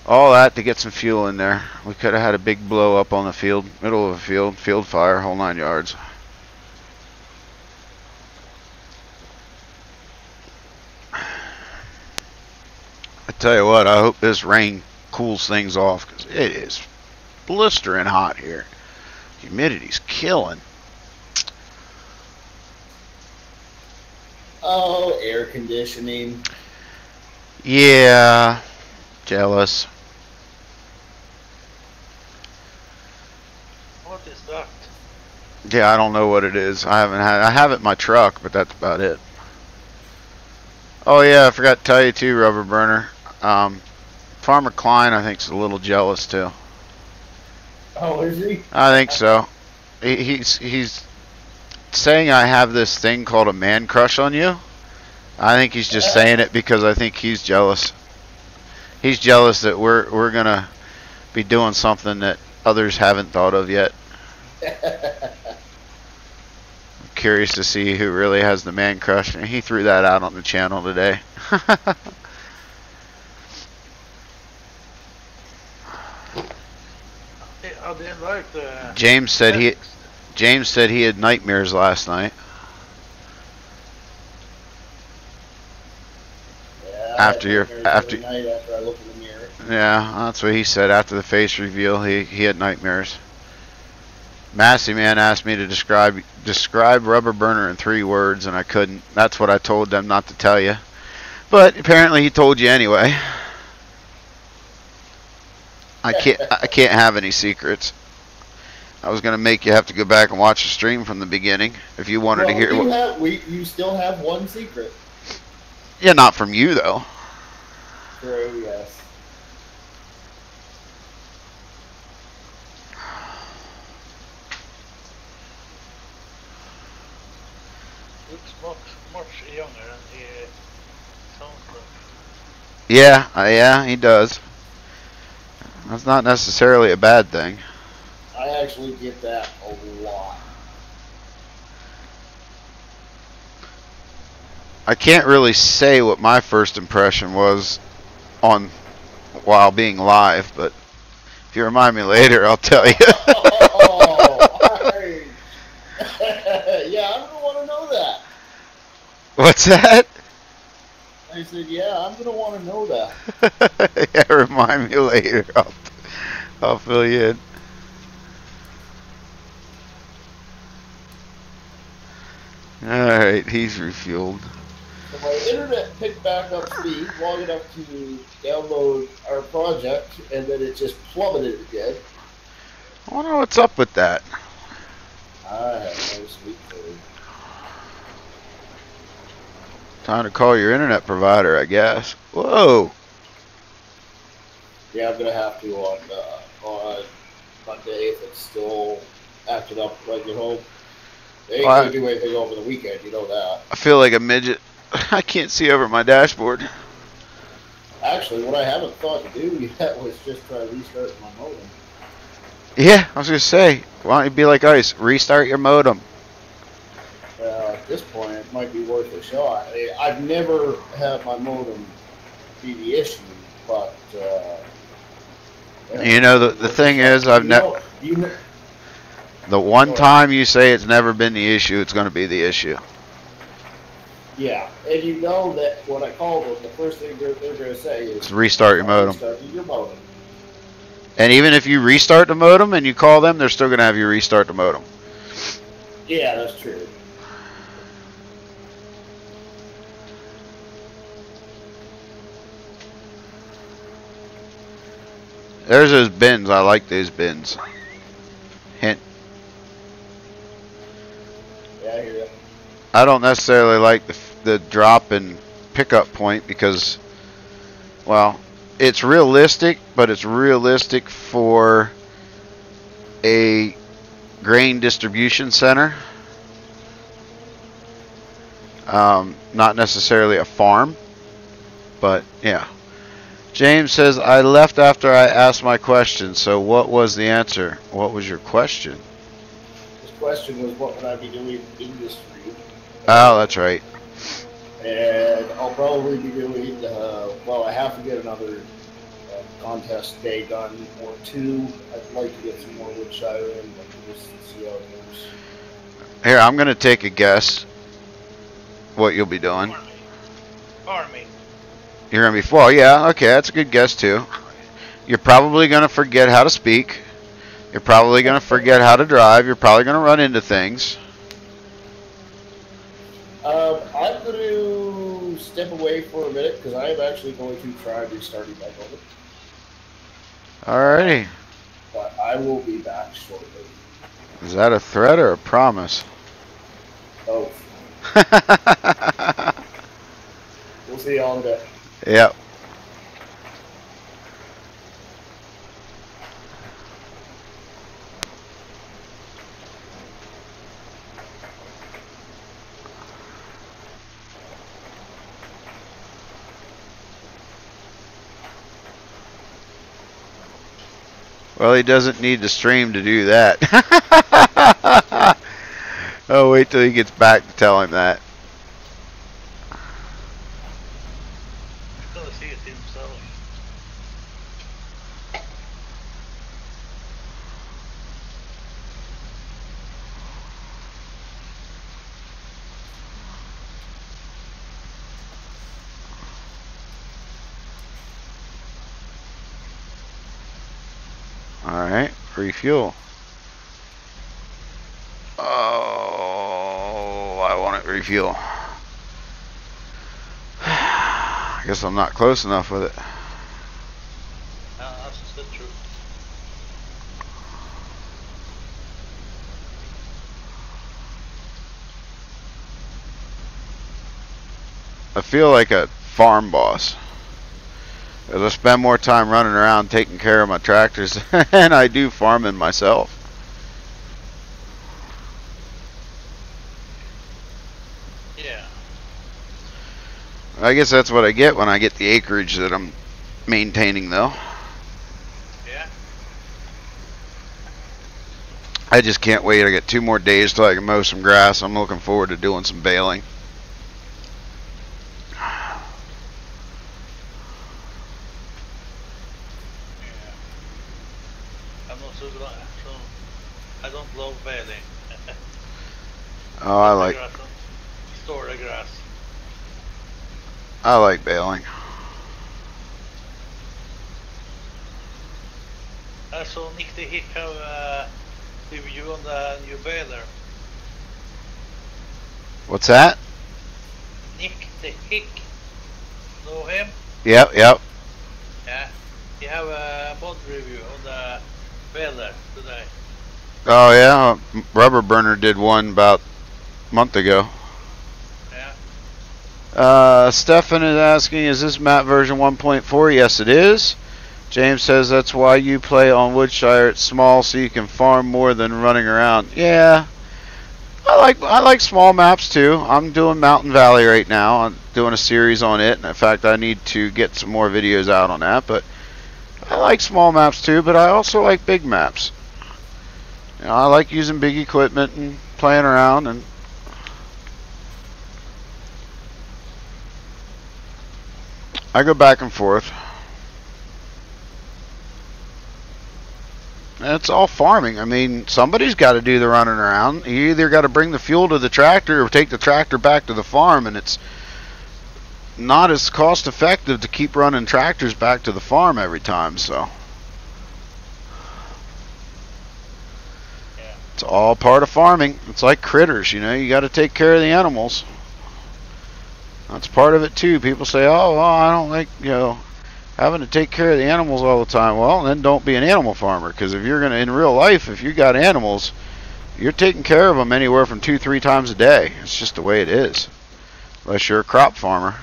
A: All that to get some fuel in there. We could have had a big blow up on the field, middle of a field fire, whole 9 yards. I tell you what, I hope this rain cools things off, because it is blistering hot here. Humidity's killing.
B: Oh, air conditioning.
A: Yeah, jealous.
C: What is that?
A: Yeah, I don't know what it is. I have it in my truck, but that's about it. Oh yeah, I forgot to tell you too, Rubber Burner. Pharmer Klein, I think, is a little jealous too.
B: Oh, is he?
A: I think so. He's saying I have this thing called a man crush on you. I think he's just saying it because I think he's jealous. He's jealous that we're gonna be doing something that others haven't thought of yet. I'm curious to see who really has the man crush. And he threw that out on the channel today.
C: I didn't like the...
A: James said he had nightmares last night.
B: Yeah,
A: After
B: night after I look in the mirror.
A: Yeah, that's what he said after the face reveal. He had nightmares. Massey Man asked me to describe Rubber Burner in 3 words, and I couldn't. That's what I told them not to tell you. But apparently he told you anyway. I can't have any secrets. I was gonna make you have to go back and watch the stream from the beginning if you wanted to hear.
B: You still have one secret.
A: Yeah, not from you though.
B: True. Yes.
C: looks much younger than he sounds like.
A: Yeah, yeah, he does. That's not necessarily a bad thing.
B: I actually get that a lot.
A: I can't really say what my first impression was on while being live, but if you remind me later, I'll tell you.
B: Oh, yeah, I'm gonna want to know that.
A: What's that?
B: I said, yeah, I'm gonna want to know that.
A: Yeah, remind me later. I'll fill you in. Alright, he's refueled.
B: So my internet picked back up speed long enough to download our project, and then it just plummeted again.
A: I wonder what's up with that.
B: I have no sweet clue.
A: Time to call your internet provider, I guess. Whoa!
B: Yeah, I'm gonna have to on Monday if it's still acting up when I get home. They ain't gonna do anything over the weekend, you know that.
A: I feel like a midget. I can't see over my dashboard.
B: Actually, what I haven't thought to do yet was just try restarting my modem.
A: Yeah, I was gonna say, why don't you be like Ice? Restart your modem.
B: At this point, it might be worth a shot. I've never had my modem be the issue, but yeah.
A: You know, the thing is, I've never. The one time you say it's never been the issue, it's going to be the issue.
B: Yeah, and you know that when I call them, the first thing they're going to say is
A: restart your modem.
B: Restart your modem.
A: And even if you restart the modem and you call them, they're still going to have you restart the modem.
B: Yeah, that's true.
A: There's those bins. I like those bins. Hint.
B: Yeah, I hear you.
A: I don't necessarily like the drop and pickup point because, well, it's realistic, but it's realistic for a grain distribution center. Not necessarily a farm, but yeah. James says, I left after I asked my question, so what was the answer? What was your question?
B: His question was, what would I be doing in this stream?
A: Oh, that's right.
B: And I'll probably be doing, well, I have to get another contest day done or two. I'd like to get some more wood shiring, but just see how it goes.
A: Here, I'm going to take a guess what you'll be doing.
C: Farming.
A: You're going to be, well, yeah, okay, that's a good guess too. You're probably going to forget how to speak. You're probably going to forget how to drive. You're probably going to run into things.
B: I'm going to step away for a minute because I am actually going to try restarting my motor.
A: Alrighty.
B: But I will be back shortly.
A: Is that a threat or a promise?
B: Both. We'll see y'all in a bit.
A: Yep. Well, he doesn't need the stream to do that. Oh, wait till he gets back to tell him that.
C: He's gonna see it himself.
A: Alright, refuel. Oh, I want it refuel. I guess I'm not close enough with it.
C: That's the truth.
A: I feel like a farm boss. As I spend more time running around taking care of my tractors than I do farming myself.
C: Yeah.
A: I guess that's what I get when I get the acreage that I'm maintaining, though.
C: Yeah.
A: I just can't wait. I get 2 more days till I can mow some grass. I'm looking forward to doing some baling.
C: Yeah. I'm not so glad. So I don't love baling.
A: Oh,
C: Store the grass.
A: I like baling.
C: I saw Nick the Hick have a review on the new baler.
A: What's that?
C: Nick the Hick. Know him?
A: Yep.
C: Yeah. He have a mod review on the baler today.
A: Oh yeah, Rubber Burner did one about a month ago.
C: Yeah.
A: Stefan is asking, is this map version 1.4? Yes, it is. James says that's why you play on Woodshire. It's small, so you can farm more than running around. Yeah, I like small maps too. I'm doing Mountain Valley right now. I'm doing a series on it. In fact, I need to get some more videos out on that. But I like small maps too. But I also like big maps. You know, I like using big equipment and playing around. And I go back and forth. And it's all farming. I mean, somebody's got to do the running around. You either got to bring the fuel to the tractor or take the tractor back to the farm, and it's not as cost effective to keep running tractors back to the farm every time. So
C: Yeah.
A: it's all part of farming. It's like critters, you know, you got to take care of the animals. That's part of it too. People say, oh, well, I don't like, you know, having to take care of the animals all the time. Well, then don't be an animal farmer, because if you're going to, in real life, if you got animals, you're taking care of them anywhere from 2-3 times a day. It's just the way it is, unless you're a crop farmer.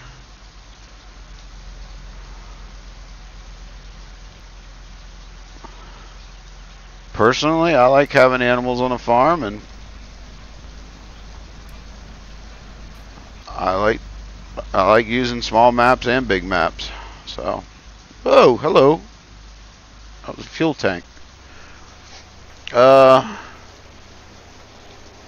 A: Personally, I like having animals on a farm, and I like using small maps and big maps. So, oh, hello. That was a fuel tank.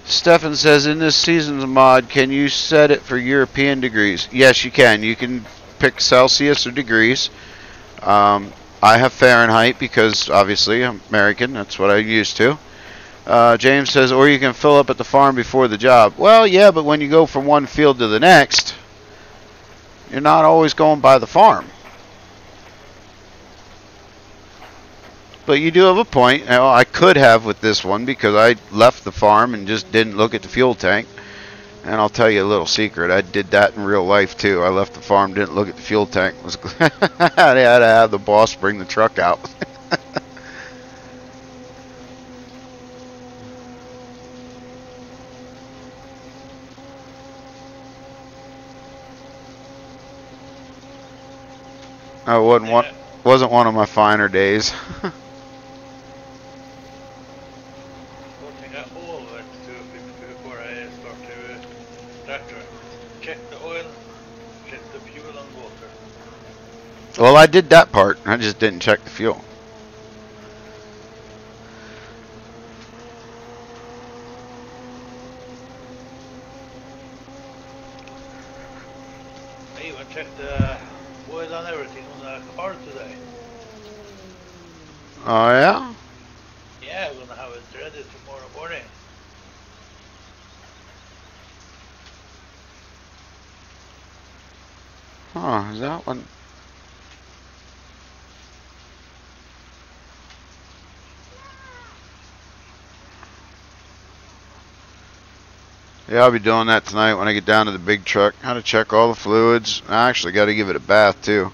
A: Stefan says, in this season's mod, can you set it for European degrees? Yes, you can. You can pick Celsius or degrees. I have Fahrenheit because, obviously, I'm American. That's what I'm used to. James says, or you can fill up at the farm before the job. Well, yeah, but when you go from one field to the next, you're not always going by the farm. But you do have a point. You know, I could have with this one because I left the farm and just didn't look at the fuel tank. And I'll tell you a little secret. I did that in real life too. I left the farm, didn't look at the fuel tank. I had to have the boss bring the truck out. I wasn't one of my finer days.
C: Before I start the tractor. Check the oil, check the fuel and water.
A: Well, I did that part. I just didn't check the fuel.
C: I even checked the oil and everything on the car today.
A: Oh, yeah?
C: Yeah, I'm gonna have it ready tomorrow morning.
A: Oh, is that one? Yeah, I'll be doing that tonight when I get down to the big truck. How to check all the fluids. I actually got to give it a bath too.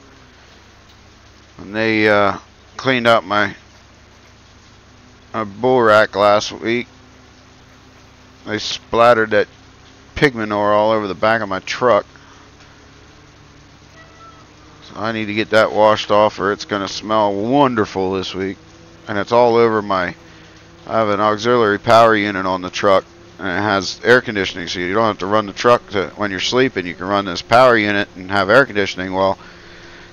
A: And they cleaned out my bull rack last week. They splattered that pig manure all over the back of my truck. So I need to get that washed off or it's going to smell wonderful this week. And it's all over my... I have an auxiliary power unit on the truck. and it has air conditioning, so you don't have to run the truck when you're sleeping. You can run this power unit and have air conditioning. Well,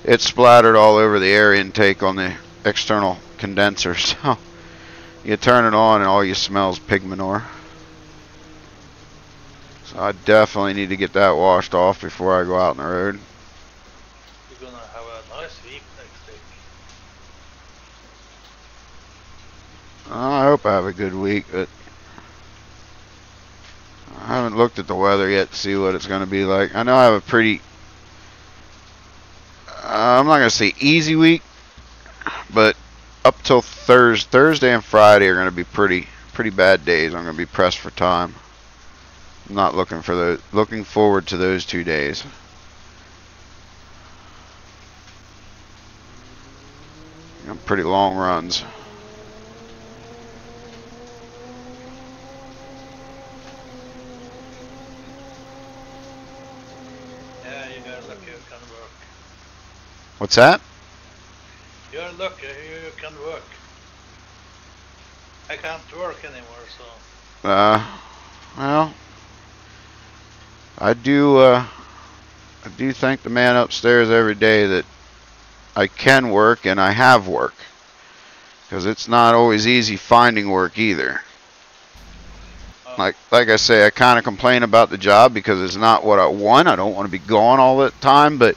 A: it's splattered all over the air intake on the external condenser, so you turn it on and all you smell is pig manure. So I definitely need to get that washed off before I go out on the road.
C: You're gonna have a nice week next week.
A: I hope I have a good week, but I haven't looked at the weather yet to see what it's going to be like. I know I have a pretty, I'm not going to say easy week, but up till Thursday and Friday are going to be pretty bad days. I'm going to be pressed for time. I'm not looking forward to those 2 days. Pretty long runs.
C: Yeah, you're lucky you can work.
A: What's that?
C: You're lucky you can work. I can't work anymore, so.
A: Well, I do thank the man upstairs every day that I can work and I have work, because it's not always easy finding work either. Like I say, I kind of complain about the job because it's not what I want. I don't want to be gone all the time, but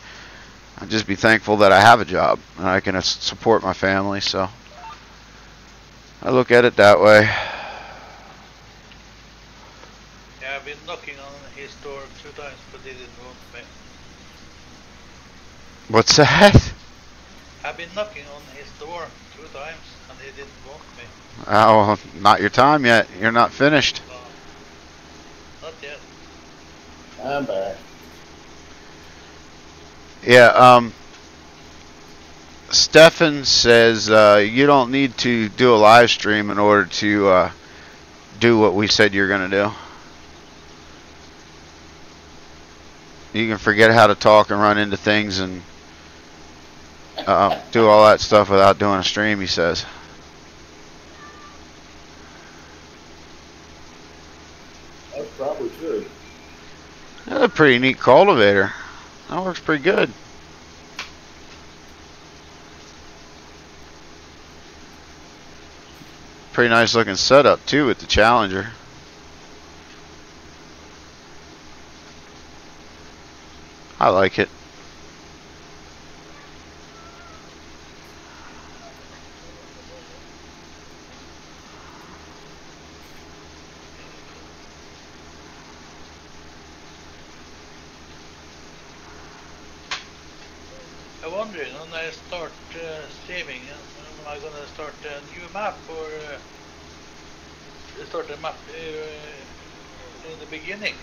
A: I'd just be thankful that I have a job and I can support my family. So I look at it that way.
C: Yeah, I've been knocking on his door 2 times, but he didn't want me.
A: What's that?
C: I've been knocking on his door 2 times, and he didn't want me.
A: Oh, not your time yet. You're not finished.
C: Not yet.
B: I'm back.
A: Yeah, Stefan says you don't need to do a live stream in order to do what we said you're going to do. You can forget how to talk and run into things and do all that stuff without doing a stream, he says.
B: That's probably true.
A: That's a pretty neat cultivator. That works pretty good. Pretty nice looking setup too with the Challenger. I like it.
C: I'm wondering when I start streaming, am I gonna start a new map or start a map in the beginning?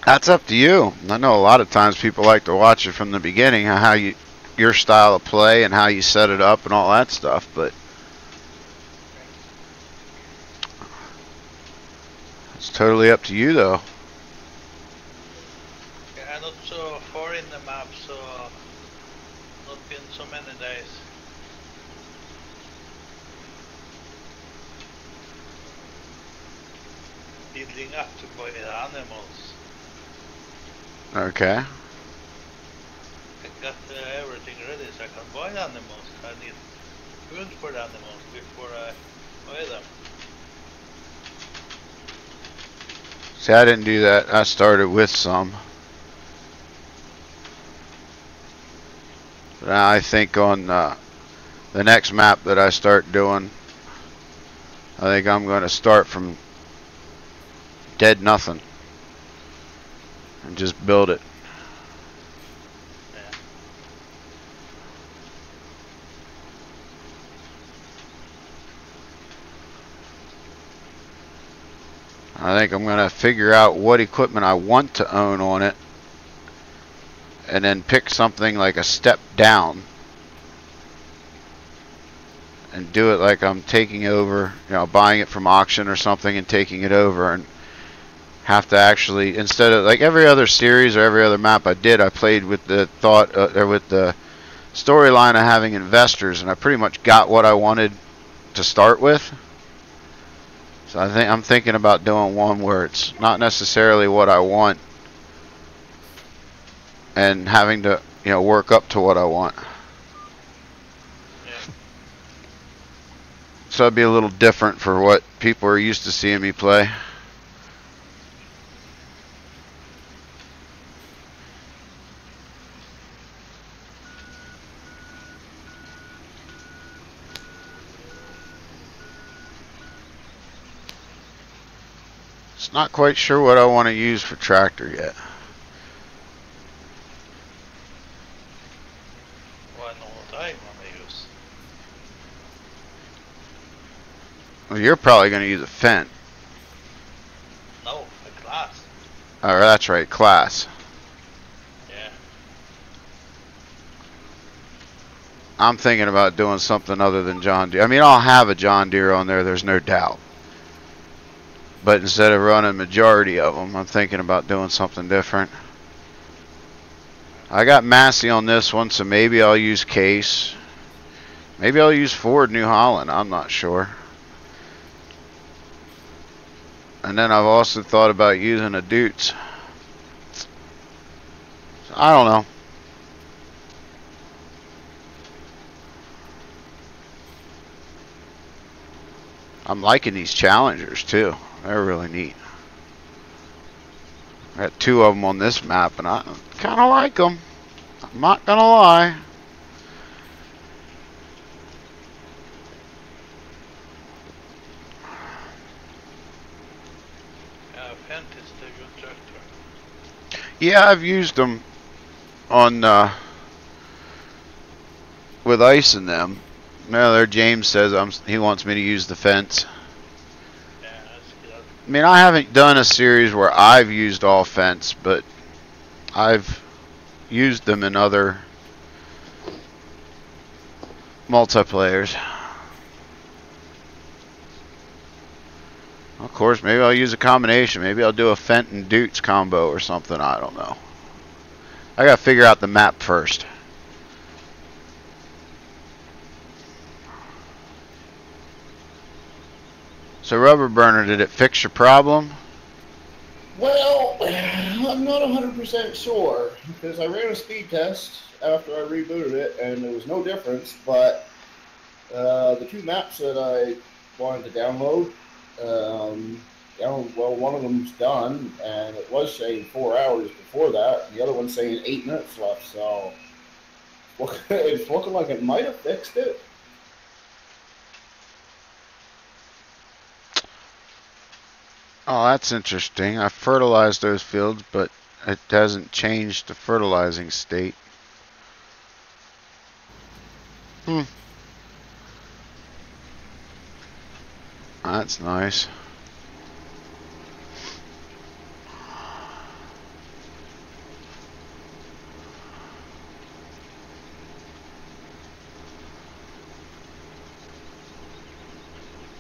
A: That's up to you. I know a lot of times people like to watch it from the beginning, how your style of play and how you set it up and all that stuff, but it's totally up to you though.
C: Yeah, I'm not so far in the map, so not been so many days. Building up to buy the animals.
A: Okay.
C: I got everything ready so I can buy the animals. I need food for the animals before I buy them.
A: See, I didn't do that. I started with some. But now I think on the next map that I start doing, I think I'm going to start from dead nothing and just build it.
C: Yeah.
A: I think I'm going to figure out what equipment I want to own on it and then pick something like a step down and do it like I'm taking over, you know, buying it from auction or something and taking it over, and have to actually, instead of like every other series or every other map I did, I played with the thought or with the storyline of having investors, and I pretty much got what I wanted to start with. So I'm thinking about doing one where it's not necessarily what I want, and having to, you know, work up to what I want.
C: Yeah.
A: So it'd be a little different for what people are used to seeing me play. Not quite sure what I want to use for tractor yet.
C: Well, I know what I want to use.
A: Well, you're probably going to use a Fendt.
C: No, a Class.
A: Oh, that's right, Class.
C: Yeah.
A: I'm thinking about doing something other than John Deere. I mean, I'll have a John Deere on there, there's no doubt. But instead of running majority of them, I'm thinking about doing something different. I got Massey on this one, so maybe I'll use Case. Maybe I'll use Ford New Holland. I'm not sure. And then I've also thought about using a Dutes. So I don't know. I'm liking these Challengers too. They're really neat. I got 2 of them on this map, and I kind of like them. I'm not gonna lie.
C: Yeah, Fendt is the good tractor.
A: Yeah, I've used them on with ice in them. No, there James says he wants me to use the Fendt.
C: Yeah, that's good.
A: I mean, I haven't done a series where I've used all Fendts, but I've used them in other multiplayers. Of course, maybe I'll use a combination. Maybe I'll do a Fendt and Dutes combo or something. I don't know. I gotta figure out the map first. So Rubber Burner, did it fix your problem?
B: Well, I'm not 100% sure because I ran a speed test after I rebooted it and there was no difference, but the 2 maps that I wanted to download, well, one of them's done and it was saying 4 hours before that, and the other one's saying 8 minutes left, so it's looking like it might have fixed it.
A: Oh, that's interesting. I fertilized those fields, but it hasn't changed the fertilizing state. That's nice.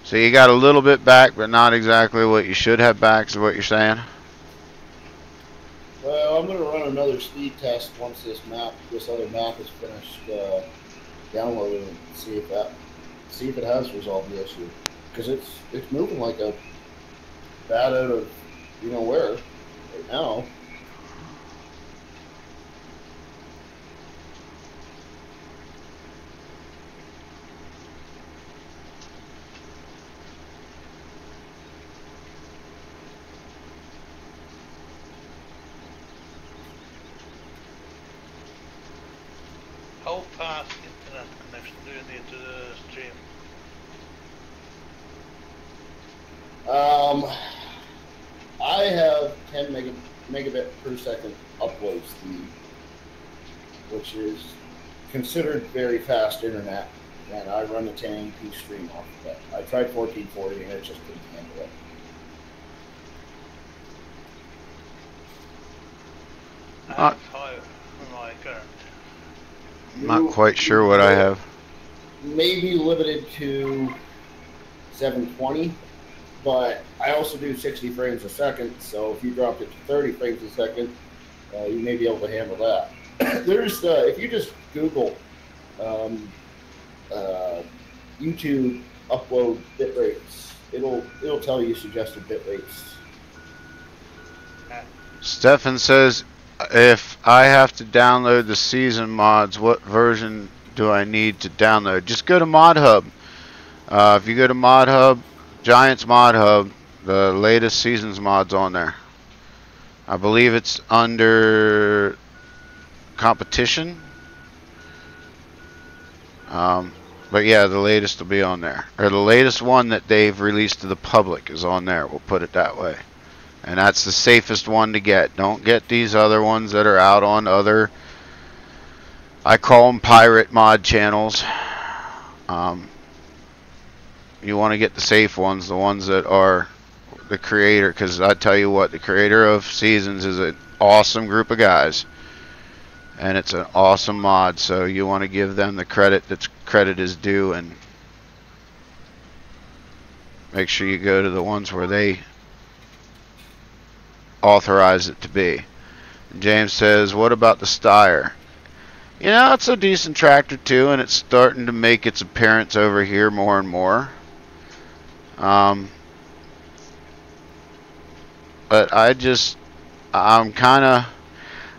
A: So you got a little bit back, but not exactly what you should have back, is what you're saying?
B: Well, I'm going to run another speed test once this other map is finished downloading and see if it has resolved the issue. Because it's moving like a bat out of you know where right now.
C: How fast internet connection do you need to the stream?
B: I have 10 megabit per second upload speed, which is considered very fast internet, and I run a 1080p stream off of that. I tried 1440 and it just couldn't handle it.
C: I have 5 on my current.
A: I'm not quite sure what I have.
B: Maybe limited to 720, but I also do 60 frames a second, so if you dropped it to 30 frames a second, you may be able to handle that. There's, if you just Google YouTube upload bit rates. It'll tell you suggested bit rates.
A: Stefan says, if I have to download the season mods, what version do I need to download? Just go to Mod Hub. If you go to Mod Hub, Giants Mod Hub, the latest seasons mods on there. I believe it's under competition. But yeah, the latest will be on there. Or the latest one that they've released to the public is on there. We'll put it that way. And that's the safest one to get. Don't get these other ones that are out on other, I call them pirate mod channels. You want to get the safe ones, the ones that are the creator, because I tell you what, the creator of Seasons is an awesome group of guys. And it's an awesome mod, so you want to give them the credit that's credit is due, and make sure you go to the ones where they authorize it to be. James says, what about the Steyr? You know, it's a decent tractor too, and it's starting to make its appearance over here more and more. But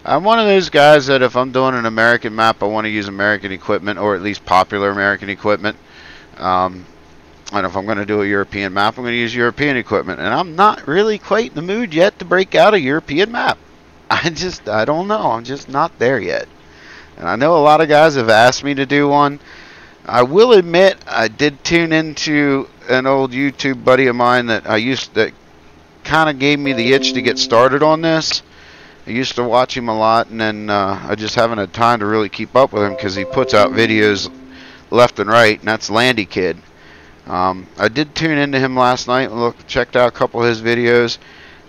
A: I'm one of those guys that if I'm doing an American map, I want to use American equipment, or at least popular American equipment. And if I'm going to do a European map, I'm going to use European equipment. And I'm not really quite in the mood yet to break out a European map. I don't know. I'm just not there yet. And I know a lot of guys have asked me to do one. I will admit, I did tune into an old YouTube buddy of mine that kind of gave me the itch to get started on this. I used to watch him a lot, and then I just haven't had time to really keep up with him because he puts out videos left and right, and that's Landy Kid. I did tune into him last night and checked out a couple of his videos,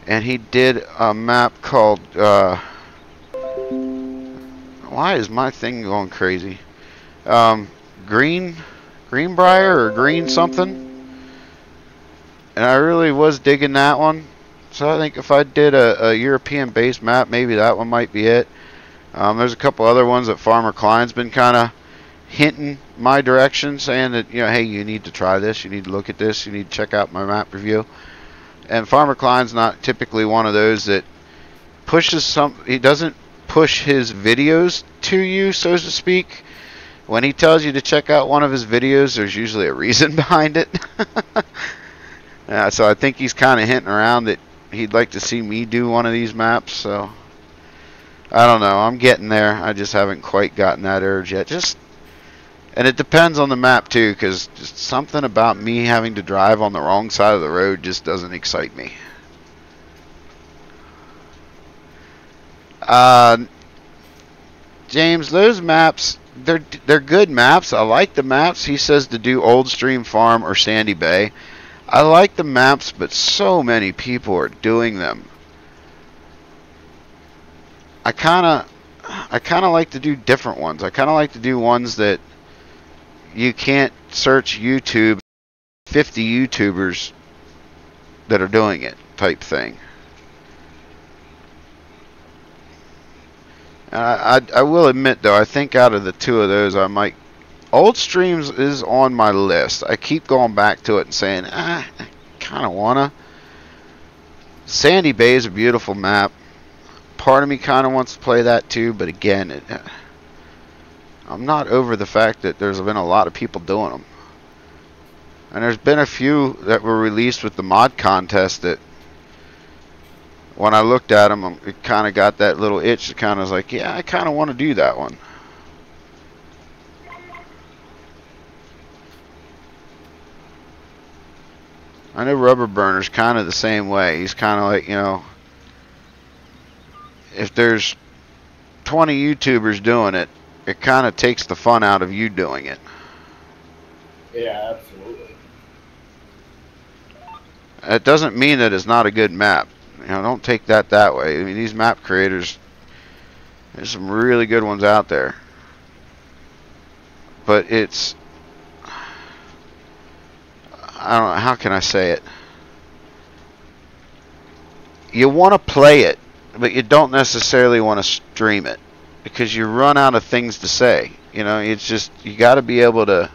A: and he did a map called why is my thing going crazy? Greenbrier or Green something, and I really was digging that one. So I think if I did a European based map, maybe that one might be it. There's a couple other ones that Pharmer Klein's been kind of hinting my direction, saying that, you know, hey, you need to try this, you need to look at this, you need to check out my map review. And Pharmer Klein's not typically one of those that pushes he doesn't push his videos to you, so to speak. When he tells you to check out one of his videos, there's usually a reason behind it. So I think he's kind of hinting around that he'd like to see me do one of these maps. So I don't know. I'm getting there. I just haven't quite gotten that urge yet. And it depends on the map too, because just something about me having to drive on the wrong side of the road just doesn't excite me. James, those maps, they're good maps. I like the maps. He says to do Old Stream Farm or Sandy Bay. I like the maps, but so many people are doing them. I kind of like to do different ones. I kind of like to do ones that you can't search YouTube, 50 YouTubers that are doing it type thing. I will admit, though, I think out of the two of those, I might... Old Streams is on my list. I keep going back to it and saying, I kind of want to. Sandy Bay is a beautiful map. Part of me kind of wants to play that too, but again, I'm not over the fact that there's been a lot of people doing them. And there's been a few that were released with the mod contest that when I looked at them, it kind of got that little itch. It kind of was like, yeah, I kind of want to do that one. I know Rubber Burner's kind of the same way. He's kind of like, you know, if there's 20 YouTubers doing it, it kind of takes the fun out of you doing it.
B: Yeah, absolutely.
A: It doesn't mean that it's not a good map. You know, don't take that way. I mean, these map creators, there's some really good ones out there. But it's, I don't know, how can I say it? You want to play it, but you don't necessarily want to stream it because you run out of things to say. You know, it's just, you got to be able to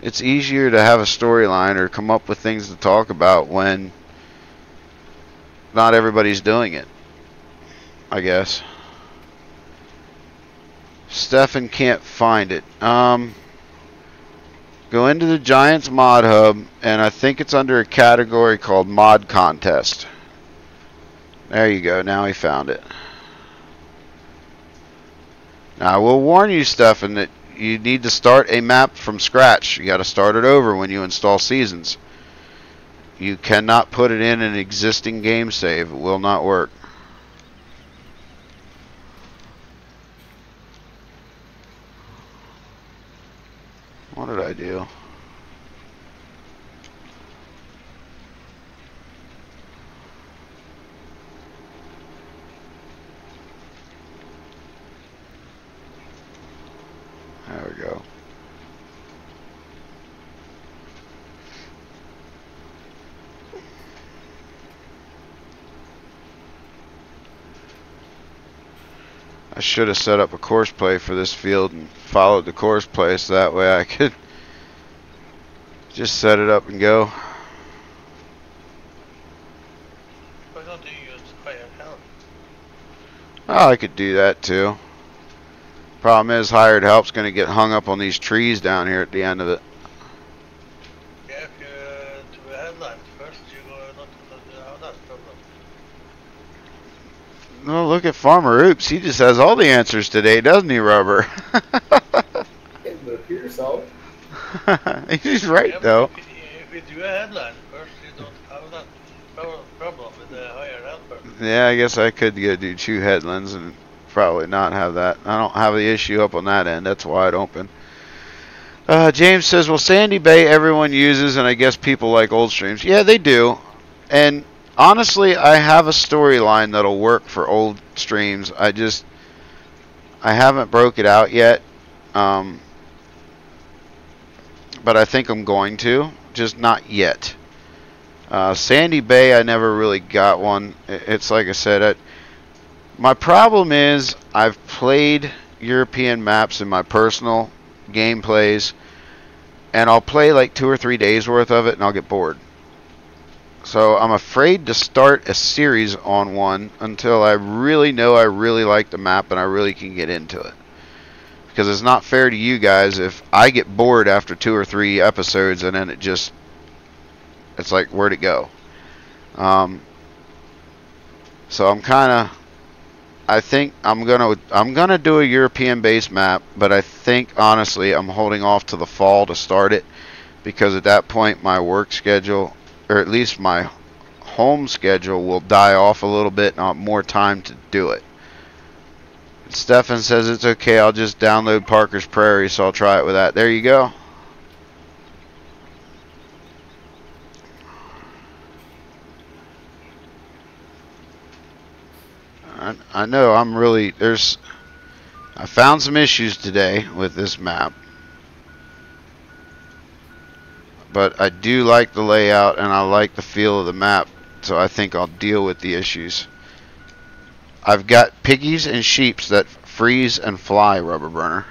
A: it's easier to have a storyline or come up with things to talk about when not everybody's doing it, I guess. Stefan can't find it. Go into the Giants Mod Hub, and I think it's under a category called Mod Contest. There you go. Now he found it. Now, I will warn you, Stefan, that you need to start a map from scratch. You got to start it over when you install Seasons. You cannot put it in an existing game save. It will not work. What did I do? There we go. I should have set up a course play for this field and followed the course play so that way I could just set it up and go.
C: Why don't you use hired help?
A: Oh, I could do that too. Problem is, hired help's going to get hung up on these trees down here at the end of it.
C: Yeah, if you do a headline first, you go not to have that problem.
A: No, look at Pharmer. Oops, he just has all the answers today, doesn't he, Rubber?
B: It would appear so.
A: He's right,
C: Yeah,
A: though.
C: if you do a headline first, you don't have that problem with the hired helper.
A: Yeah, I guess I could go do 2 headlands and probably not have that. I don't have the issue up on that end. That's wide open. James says, well, Sandy Bay everyone uses, and I guess people like old streams. Yeah, they do. And honestly, I have a storyline that'll work for old streams. I haven't broke it out yet. But I think I'm going to. Just not yet. Sandy Bay, I never really got one. It's like I said, my problem is I've played European maps in my personal gameplays, and I'll play like 2 or 3 days worth of it and I'll get bored. So I'm afraid to start a series on one until I really know I really like the map and I really can get into it. Because it's not fair to you guys if I get bored after 2 or 3 episodes and then it's like, where'd it go? So I think I'm gonna do a European based map, but I think honestly I'm holding off to the fall to start it, because at that point my work schedule, or at least my home schedule, will die off a little bit and I'll have more time to do it. Stefan says it's okay, I'll just download Parker's Prairie, so I'll try it with that. There you go. I know I found some issues today with this map, but I do like the layout and I like the feel of the map, so I think I'll deal with the issues. I've got piggies and sheeps that freeze and fly, Rubber Burner.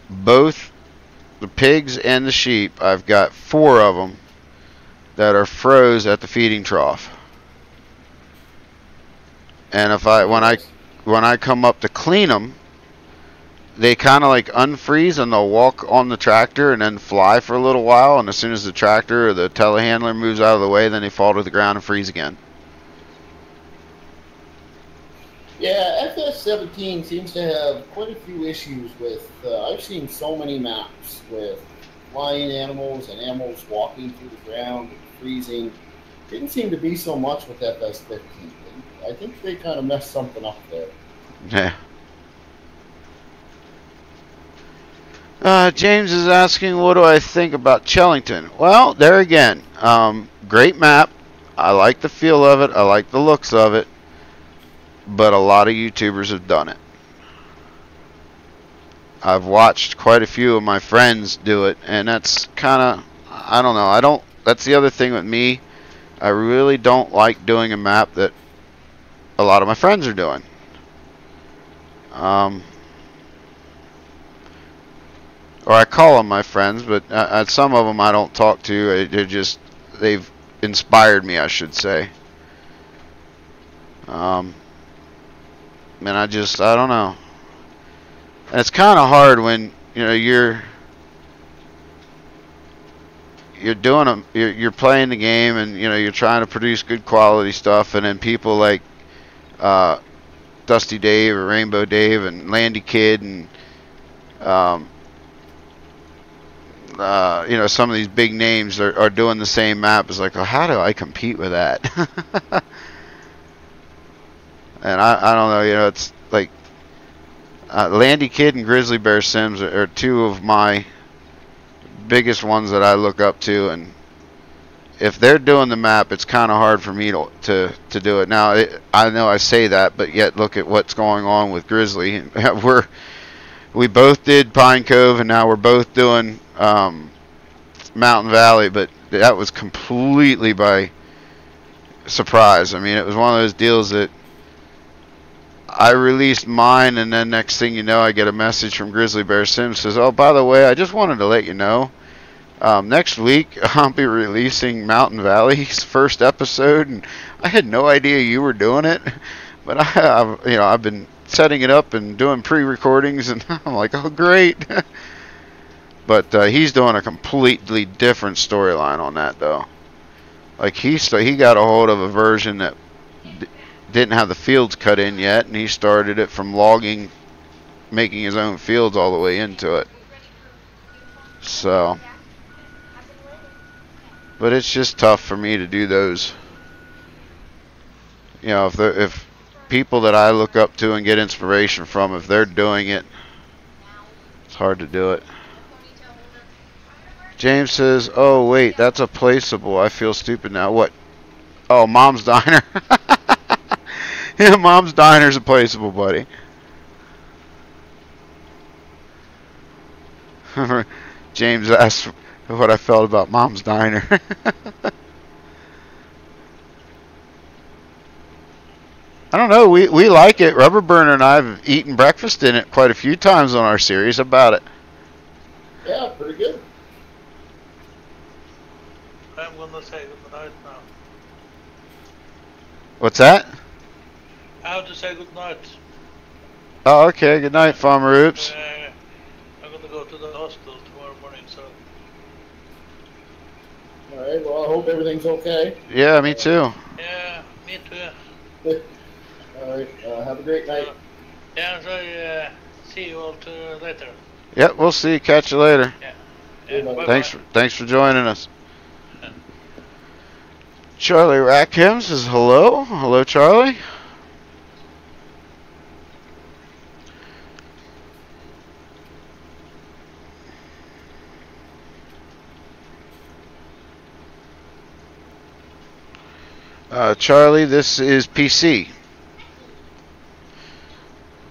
A: Both the pigs and the sheep, I've got 4 of them that are froze at the feeding trough. And when I come up to clean them, they kind of like unfreeze and they'll walk on the tractor and then fly for a little while, and as soon as the tractor or the telehandler moves out of the way, then they fall to the ground and freeze again.
B: Yeah, FS17 seems to have quite a few issues with, I've seen so many maps with flying animals and animals walking through the ground and freezing. Didn't seem to be so much with FS15. I think they kind of messed something up there.
A: Yeah. James is asking, what do I think about Chellington? Well, there again, great map. I like the feel of it. I like the looks of it. But a lot of YouTubers have done it. I've watched quite a few of my friends do it, and that's kind of, I don't know. That's the other thing with me. I really don't like doing a map that a lot of my friends are doing. or I call them my friends, but some of them I don't talk to. They've inspired me, I should say. And I don't know. And it's kind of hard when you're playing the game, and you're trying to produce good quality stuff, and then people like Dusty Dave or Rainbow Dave and Landy Kid and some of these big names are doing the same map. It's like, well, how do I compete with that? And I don't know, it's like Landy Kid and Grizzly Bear Sims are two of my biggest ones that I look up to, and if they're doing the map, it's kind of hard for me to do it. Now, I know I say that, but yet look at what's going on with Grizzly. We both did Pine Cove, and now we're both doing Mountain Valley, but that was completely by surprise. I mean, it was one of those deals that I released mine, and then next thing you know, I get a message from Grizzly Bear Sims, says, "Oh, by the way, I just wanted to let you know, next week I'll be releasing Mountain Valley's first episode," and I had no idea you were doing it, but I've been setting it up and doing pre-recordings, and I'm like, oh, great. But he's doing a completely different storyline on that, though. Like he got a hold of a version that didn't have the fields cut in yet, and he started it from logging, making his own fields all the way into it. So, but it's just tough for me to do those. If people that I look up to and get inspiration from, if they're doing it, it's hard to do it. James says, "Oh wait, that's a placeable. I feel stupid now." What? Oh, Mom's Diner. Yeah, Mom's Diner's a placeable, buddy. James asked what I felt about Mom's Diner. I don't know. We like it. Rubber Burner and I have eaten breakfast in it quite a few times on our series about it.
B: Yeah, pretty good.
C: I'm gonna say good night now.
A: What's that?
C: I have to say good night.
A: Oh, okay. Good night, Pharmer. Oops.
C: I'm gonna go to the hospital tomorrow morning, so.
B: Alright, well, I hope everything's okay.
A: Yeah, me too.
C: Yeah, me too.
B: Alright, have a great night.
C: Yeah, so see you all later.
A: Yep, we'll see you. Catch you later.
C: Yeah, bye-bye.
A: Thanks for joining us. Charlie Rackham says hello. Hello, Charlie. Charlie, this is PC.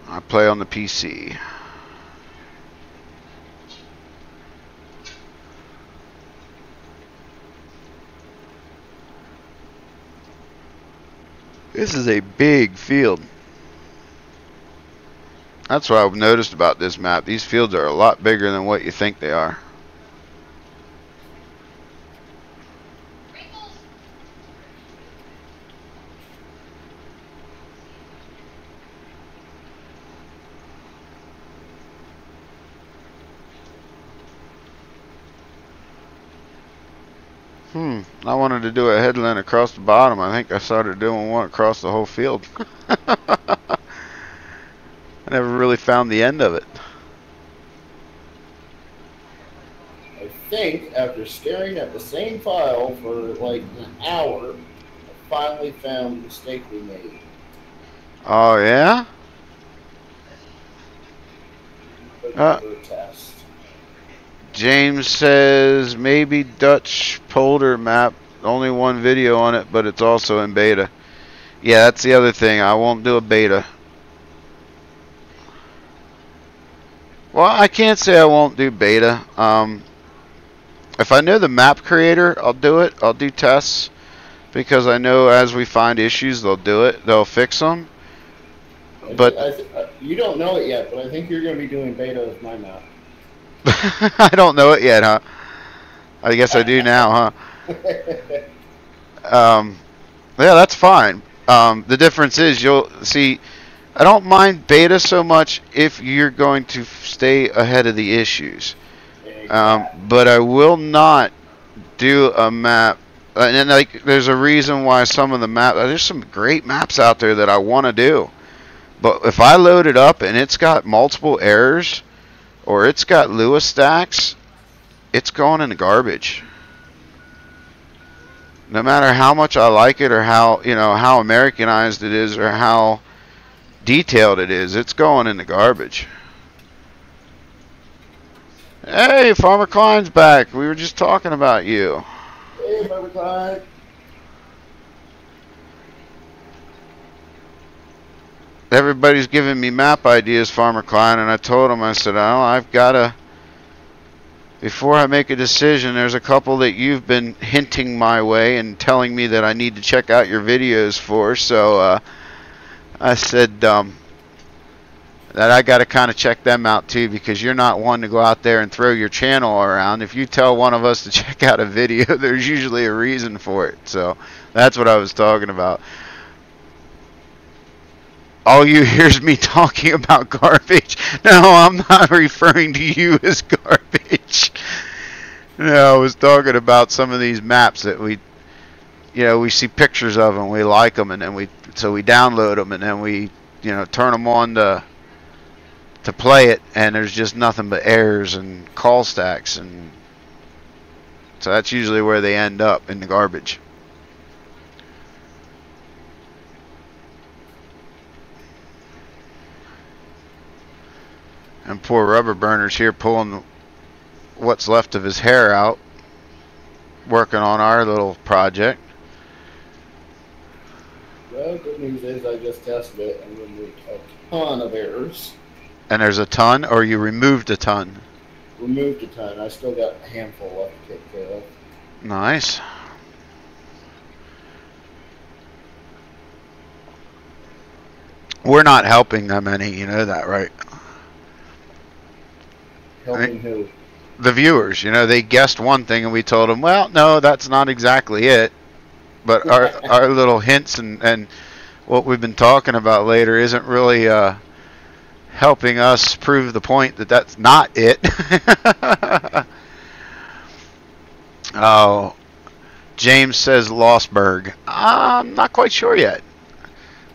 A: I play on the PC. This is a big field. That's what I've noticed about this map. These fields are a lot bigger than what you think they are. I wanted to do a headland across the bottom. I think I started doing one across the whole field. I never really found the end of it.
B: I think after staring at the same file for like an hour, I finally found the mistake we made.
A: Oh, yeah?
B: Test.
A: James says maybe Dutch polder map, only one video on it, but it's also in beta. Yeah, that's the other thing. I won't do a beta. Well, I can't say I won't do beta. If I know the map creator, I'll do it. I'll do tests because I know as we find issues, they'll do it. They'll fix them. But
B: you don't know it yet, but I think you're going to be doing beta with my map.
A: I don't know it yet, huh? I guess I do now, huh? Yeah, that's fine. The difference is you'll see. I don't mind beta so much if you're going to stay ahead of the issues. But I will not do a map. And like, there's a reason why some of the maps. There's some great maps out there that I want to do. But if I load it up and it's got multiple errors, or it's got Lewis stacks, it's going in the garbage. No matter how much I like it, or how how Americanized it is, or how detailed it is, it's going in the garbage. Hey, Farmer Klein's back. We were just talking about you.
B: Hey, Farmer Klein.
A: Everybody's giving me map ideas, Farmer Klein, and I told him, I said, oh, I've got to, before I make a decision, there's a couple that you've been hinting my way and telling me that I need to check out your videos for, so I said that I got to kind of check them out too, because you're not one to go out there and throw your channel around. If you tell one of us to check out a video, there's usually a reason for it, so that's what I was talking about. All you hear is me talking about garbage. No, I'm not referring to you as garbage. No, I was talking about some of these maps that we see pictures of them, we like them, and then we download them, and then we, turn them on to play it, and there's just nothing but errors and call stacks, and so that's usually where they end up, in the garbage. And poor Rubber Burner's here pulling what's left of his hair out, working on our little project.
B: Well, good news is I just tested it and removed a ton of errors.
A: And there's a ton, or you removed a ton?
B: Removed a ton. I still got a handful left to take care of.
A: Nice. We're not helping them any, you know that, right?
B: Helping who?
A: The viewers. They guessed one thing and we told them, well, no, that's not exactly it. But our little hints and what we've been talking about later isn't really helping us prove the point that that's not it. Oh, James says Lostberg. I'm not quite sure yet.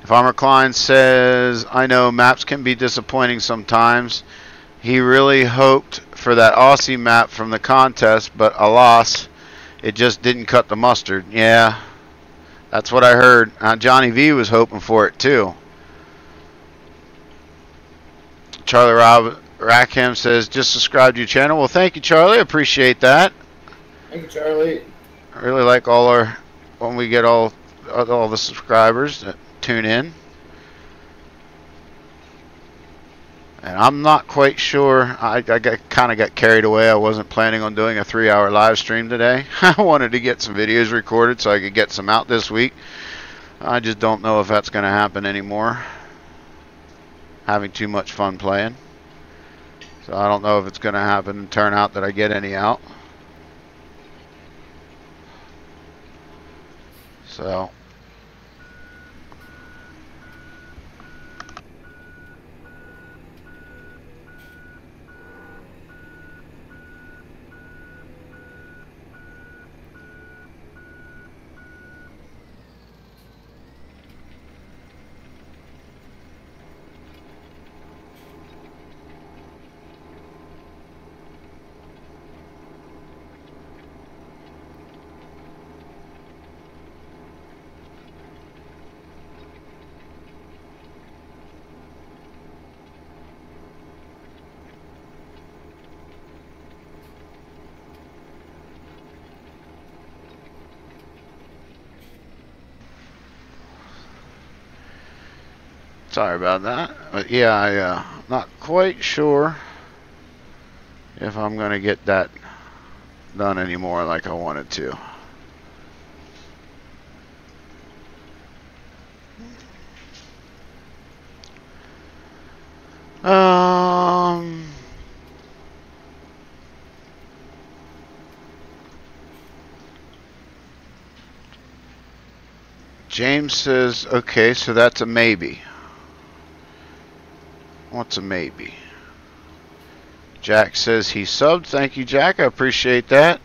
A: Farmer Klein says, I know maps can be disappointing sometimes. He really hoped for that Aussie map from the contest, but alas, it just didn't cut the mustard. Yeah, that's what I heard. Johnny V was hoping for it too. Charlie Rackham says, just subscribe to your channel. Well, thank you, Charlie. I appreciate that.
B: Thank you, Charlie.
A: I really like when we get all the subscribers that tune in. And I'm not quite sure. I kind of got carried away. I wasn't planning on doing a 3-hour live stream today. I wanted to get some videos recorded so I could get some out this week. I just don't know if that's going to happen anymore. Having too much fun playing. So I don't know if it's going to happen and turn out that I get any out. So sorry about that. But yeah, I'm not quite sure if I'm going to get that done anymore like I wanted to. James says, okay, so that's a maybe. What's a maybe? Jack says he subbed. Thank you, Jack. I appreciate that.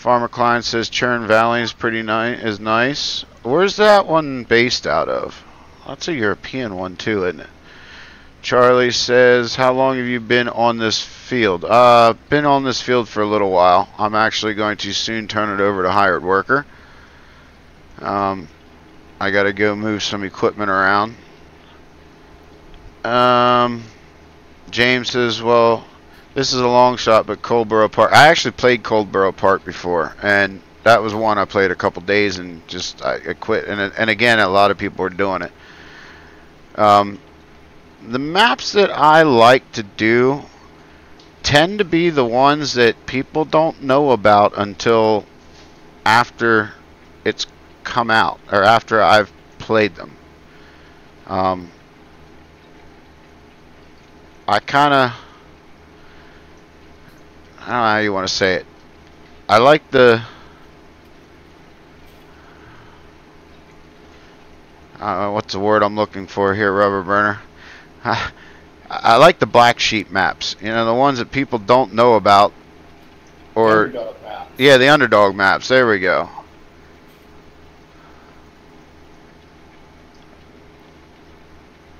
A: Pharmer Klein says Churn Valley is pretty nice. Is nice. Where's that one based out of? That's a European one too, isn't it? Charlie says, how long have you been on this field? Been on this field for a little while. I'm actually going to soon turn it over to hired worker. I got to go move some equipment around. James says, well, this is a long shot, but Coldborough Park. I actually played Coldborough Park before, and that was one I played a couple days and just I quit. And again, a lot of people were doing it. The maps that I like to do tend to be the ones that people don't know about until after it's come out or after I've played them. I kind of, I don't know how you want to say it. I like the what's the word I'm looking for here, Rubber Burner? I like the black sheep maps. You know, the ones that people don't know about, or yeah, the underdog maps. There we go.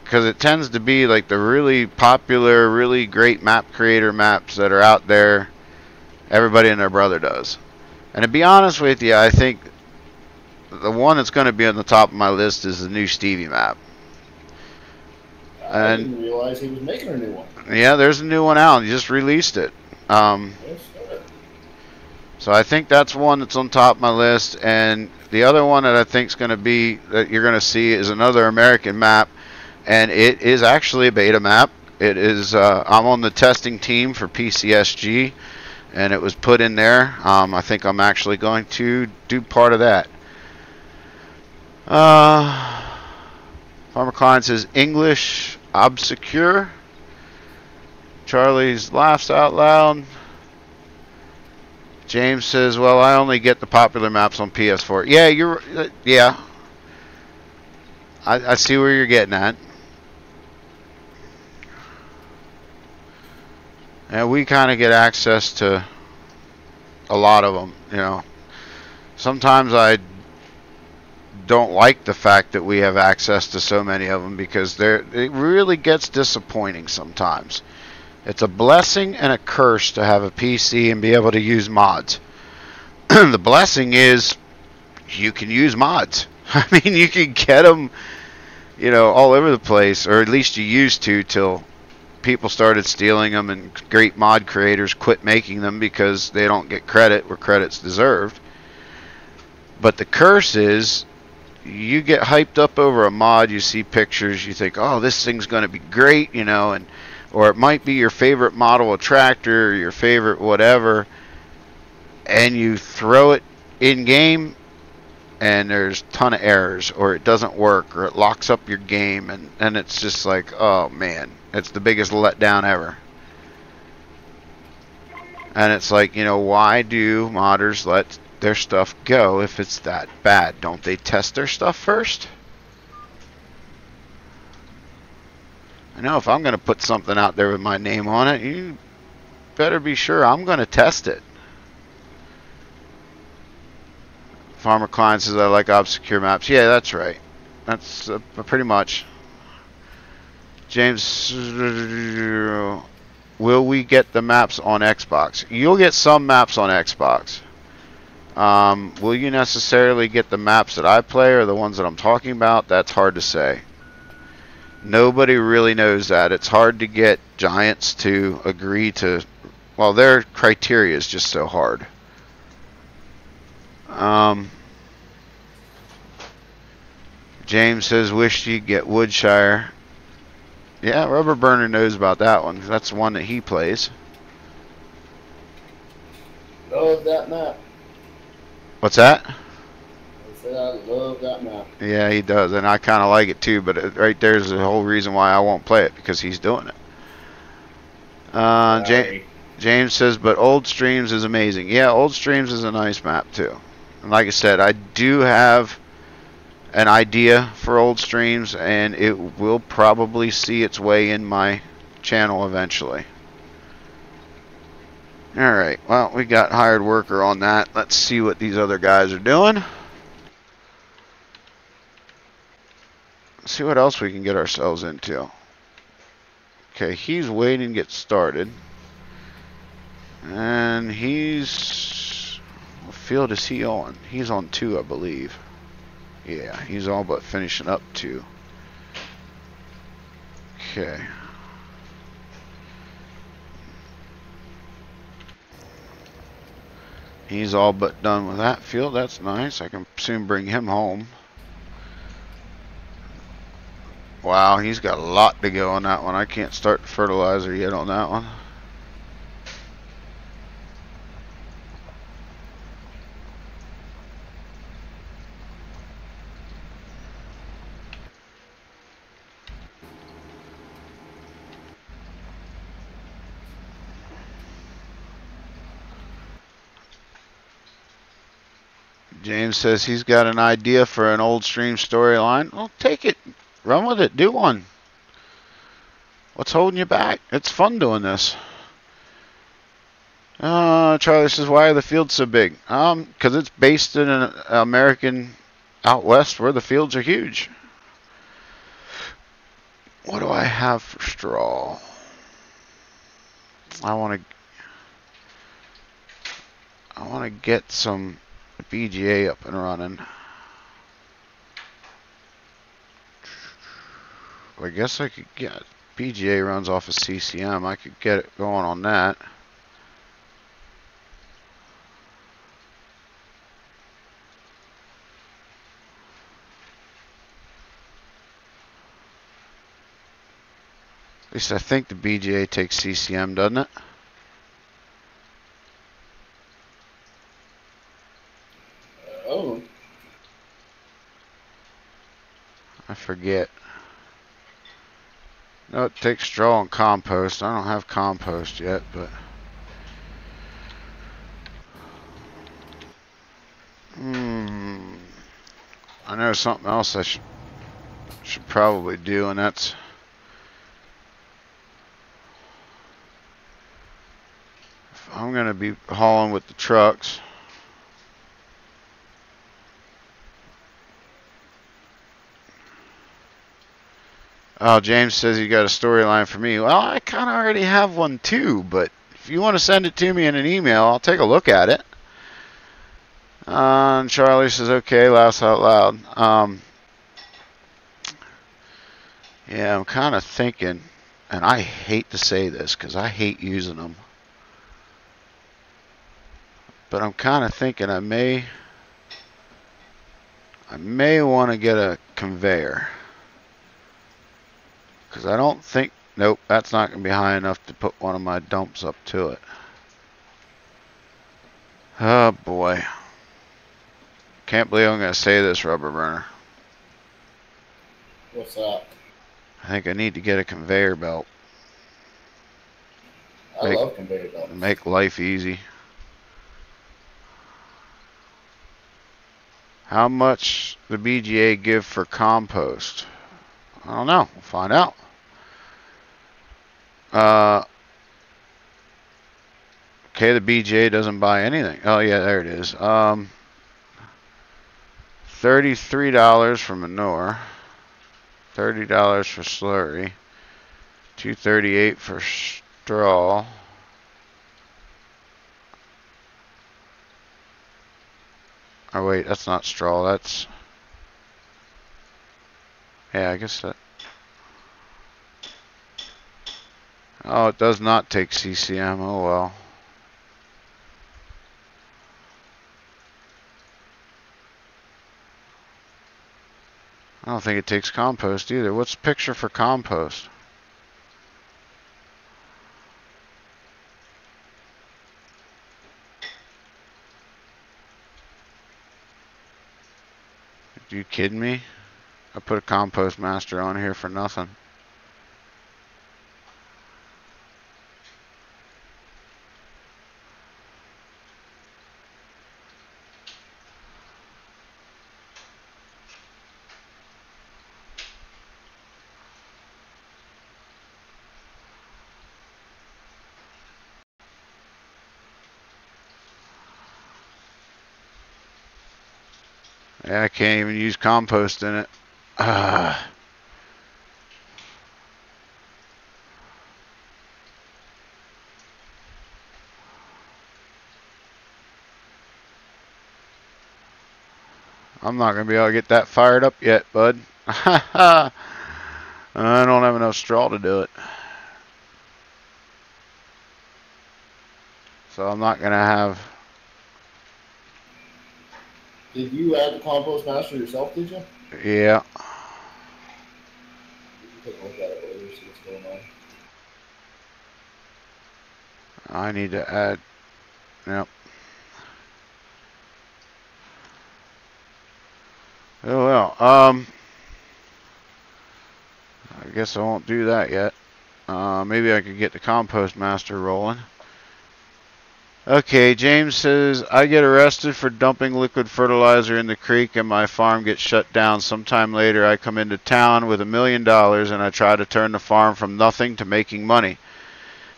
A: Because it tends to be like the really popular, really great map creator maps that are out there. Everybody and their brother does. And to be honest with you, I think the one that's going to be on the top of my list is the new Stevie map.
B: I didn't realize he was making a new one.
A: Yeah, there's a new one out. He just released it. So I think that's one that's on top of my list. And the other one that I think is going to be, that you're going to see, is another American map. And it is actually a beta map. It is, I'm on the testing team for PCSG, and it was put in there. I think I'm actually going to do part of that. Pharmer Klein says English obscure. Charlie's laughs out loud. James says, well, I only get the popular maps on PS4. Yeah, yeah. I see where you're getting at. And we kind of get access to a lot of them, you know. Sometimes I don't like the fact that we have access to so many of them, because it really gets disappointing sometimes. It's a blessing and a curse to have a PC and be able to use mods. The blessing is you can use mods. I mean, you can get them, you know, all over the place, or at least you used to, till people started stealing them and great mod creators quit making them because they don't get credit where credit's deserved. But the curse is, you get hyped up over a mod, you see pictures, you think, oh, this thing's going to be great, you know, or it might be your favorite model of tractor or your favorite whatever, and you throw it in game and there's a ton of errors, or it doesn't work, or it locks up your game, and it's just like, oh man, it's the biggest letdown ever. And it's like, you know, why do modders let their stuff go if it's that bad? Don't they test their stuff first? I know if I'm going to put something out there with my name on it, you better be sure I'm going to test it. Pharmer Klein says, I like obscure maps. Yeah, that's right. That's pretty much. James, will we get the maps on Xbox? You'll get some maps on Xbox. Will you necessarily get the maps that I play or the ones that I'm talking about? That's hard to say. Nobody really knows that. It's hard to get Giants to agree to, well, their criteria is just so hard. James says, wish you'd get Woodshire. Yeah, Rubber Burner knows about that one. That's the one that he plays.
B: Love that map.
A: What's that?
B: I said I love that map.
A: Yeah, he does, and I kind of like it too, but right there's the whole reason why I won't play it, because he's doing it. James says, but Old Streams is amazing. Yeah, Old Streams is a nice map too. And like I said, I do have an idea for old streams, and it will probably see its way in my channel eventually. Alright, well, we got hired worker on that. Let's see what these other guys are doing. Let's see what else we can get ourselves into. Okay, he's waiting to get started. And he's... what field is he on? He's on 2, I believe. Yeah, he's all but finishing up 2. Okay. He's all but done with that field. That's nice. I can soon bring him home. Wow, he's got a lot to go on that one. I can't start the fertilizer yet on that one. James says he's got an idea for an old stream storyline. Well, take it. Run with it. Do one. What's holding you back? It's fun doing this. Charlie says, why are the fields so big? Because it's based in an American out west where the fields are huge. What do I have for straw? I want to get some BGA up and running. I guess I could get BGA runs off of CCM. I could get it going on that. At least I think the BGA takes CCM, doesn't it?
B: Oh.
A: I forget. No, it takes straw and compost. I don't have compost yet, but... I know something else I should probably do, and that's... if I'm going to be hauling with the trucks. Oh, James says he got a storyline for me. Well, I kind of already have one too, but if you want to send it to me in an email, I'll take a look at it. And Charlie says, okay, laughs out loud. Yeah, I'm kind of thinking, and I hate to say this because I hate using them, but I'm kind of thinking I may want to get a conveyor. Because I don't think, nope, that's not going to be high enough to put one of my dumps up to it. Oh boy. Can't believe I'm going to say this, rubber burner.
B: What's that?
A: I think I need to get a conveyor belt.
B: I love conveyor belts.
A: Make life easy. How much the BGA give for compost? I don't know. We'll find out. Okay, the BGA doesn't buy anything. Oh yeah, there it is. $33 for manure, $30 for slurry, $2.38 for straw. Oh wait, that's not straw. That's, yeah, I guess that. Oh, it does not take CCM. Oh well. I don't think it takes compost either. What's the picture for compost? Are you kidding me? I put a compost master on here for nothing. Yeah, I can't even use compost in it. I'm not going to be able to get that fired up yet, bud. I don't have enough straw to do it. So I'm not going to have...
B: Did you add the compost master yourself, did you?
A: Yeah.
B: You can take a look at it later, see what's going on.
A: I need to add... Yep. Oh well, I guess I won't do that yet. Maybe I could get the compost master rolling. Okay, James says, I get arrested for dumping liquid fertilizer in the creek and my farm gets shut down. Sometime later I come into town with $1 million and I try to turn the farm from nothing to making money.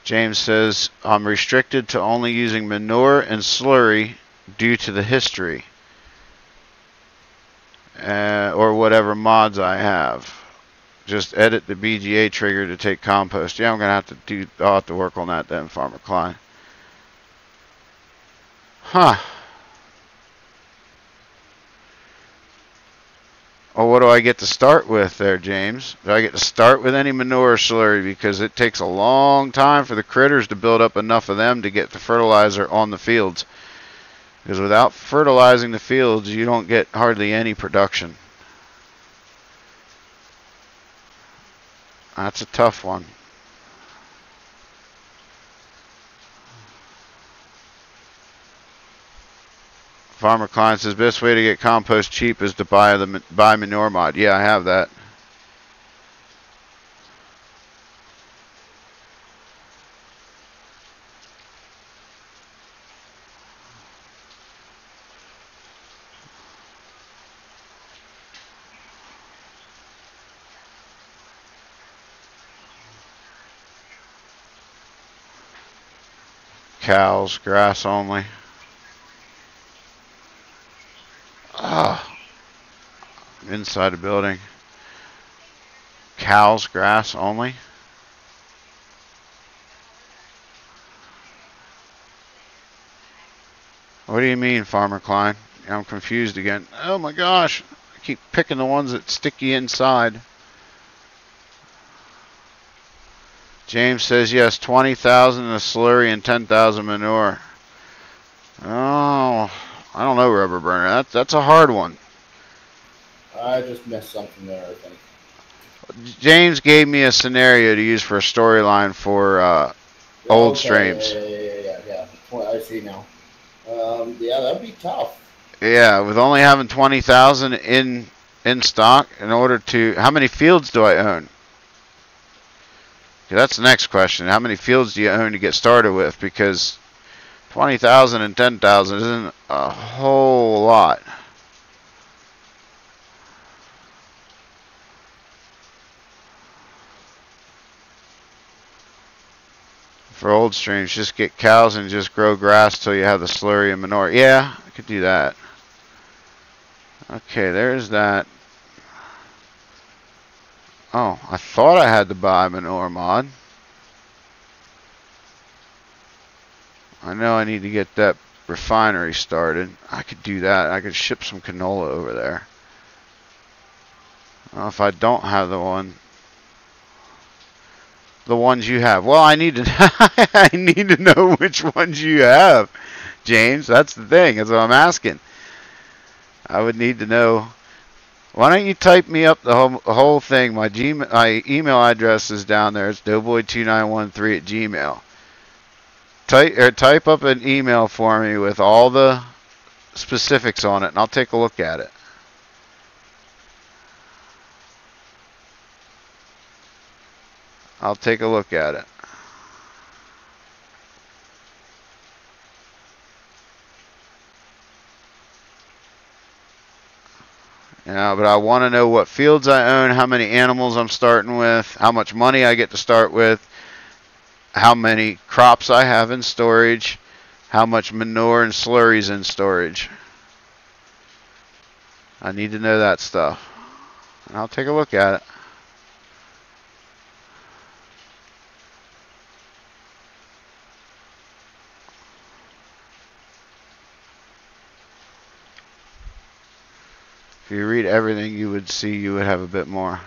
A: James says, I'm restricted to only using manure and slurry due to the history. Or whatever mods I have. Just edit the BGA trigger to take compost. Yeah, I'll have to work on that then, Pharmer Klein. Huh. Well, what do I get to start with there, James? Do I get to start with any manure or slurry? Because it takes a long time for the critters to build up enough of them to get the fertilizer on the fields. Because without fertilizing the fields, you don't get hardly any production. That's a tough one. Farmer Klein says, best way to get compost cheap is to buy manure mod. Yeah, I have that. Cows, grass only. Ah, inside a building. Cows, grass only. What do you mean, Farmer Klein? I'm confused again. Oh my gosh, I keep picking the ones that stick you inside. James says yes, 20,000 in a slurry and 10,000 manure. Oh, I don't know, Rubber Burner. That's a hard one.
B: I just missed something there, I think.
A: James gave me a scenario to use for a storyline for old streams.
B: Yeah. I see now. Yeah, that'd be tough.
A: Yeah, with only having 20,000 in stock, in order to... How many fields do I own? That's the next question. How many fields do you own to get started with? Because 20,000 and 10,000 isn't a whole lot. For old streams, just get cows and just grow grass till you have the slurry and manure. Yeah, I could do that. Okay, there's that. Oh, I thought I had to buy manure mod. I know I need to get that refinery started. I could do that. I could ship some canola over there. Well, if I don't have the ones you have. Well, I need to I need to know which ones you have, James. That's the thing. That's what I'm asking. I would need to know. Why don't you type me up the whole thing? My email address is down there. It's Doughboy2913 @gmail. Type up an email for me with all the specifics on it, and I'll take a look at it. I'll take a look at it. Yeah, but I want to know what fields I own, how many animals I'm starting with, how much money I get to start with, how many crops I have in storage, how much manure and slurries in storage. I need to know that stuff. And I'll take a look at it. If you read everything you would see, you would have a bit more.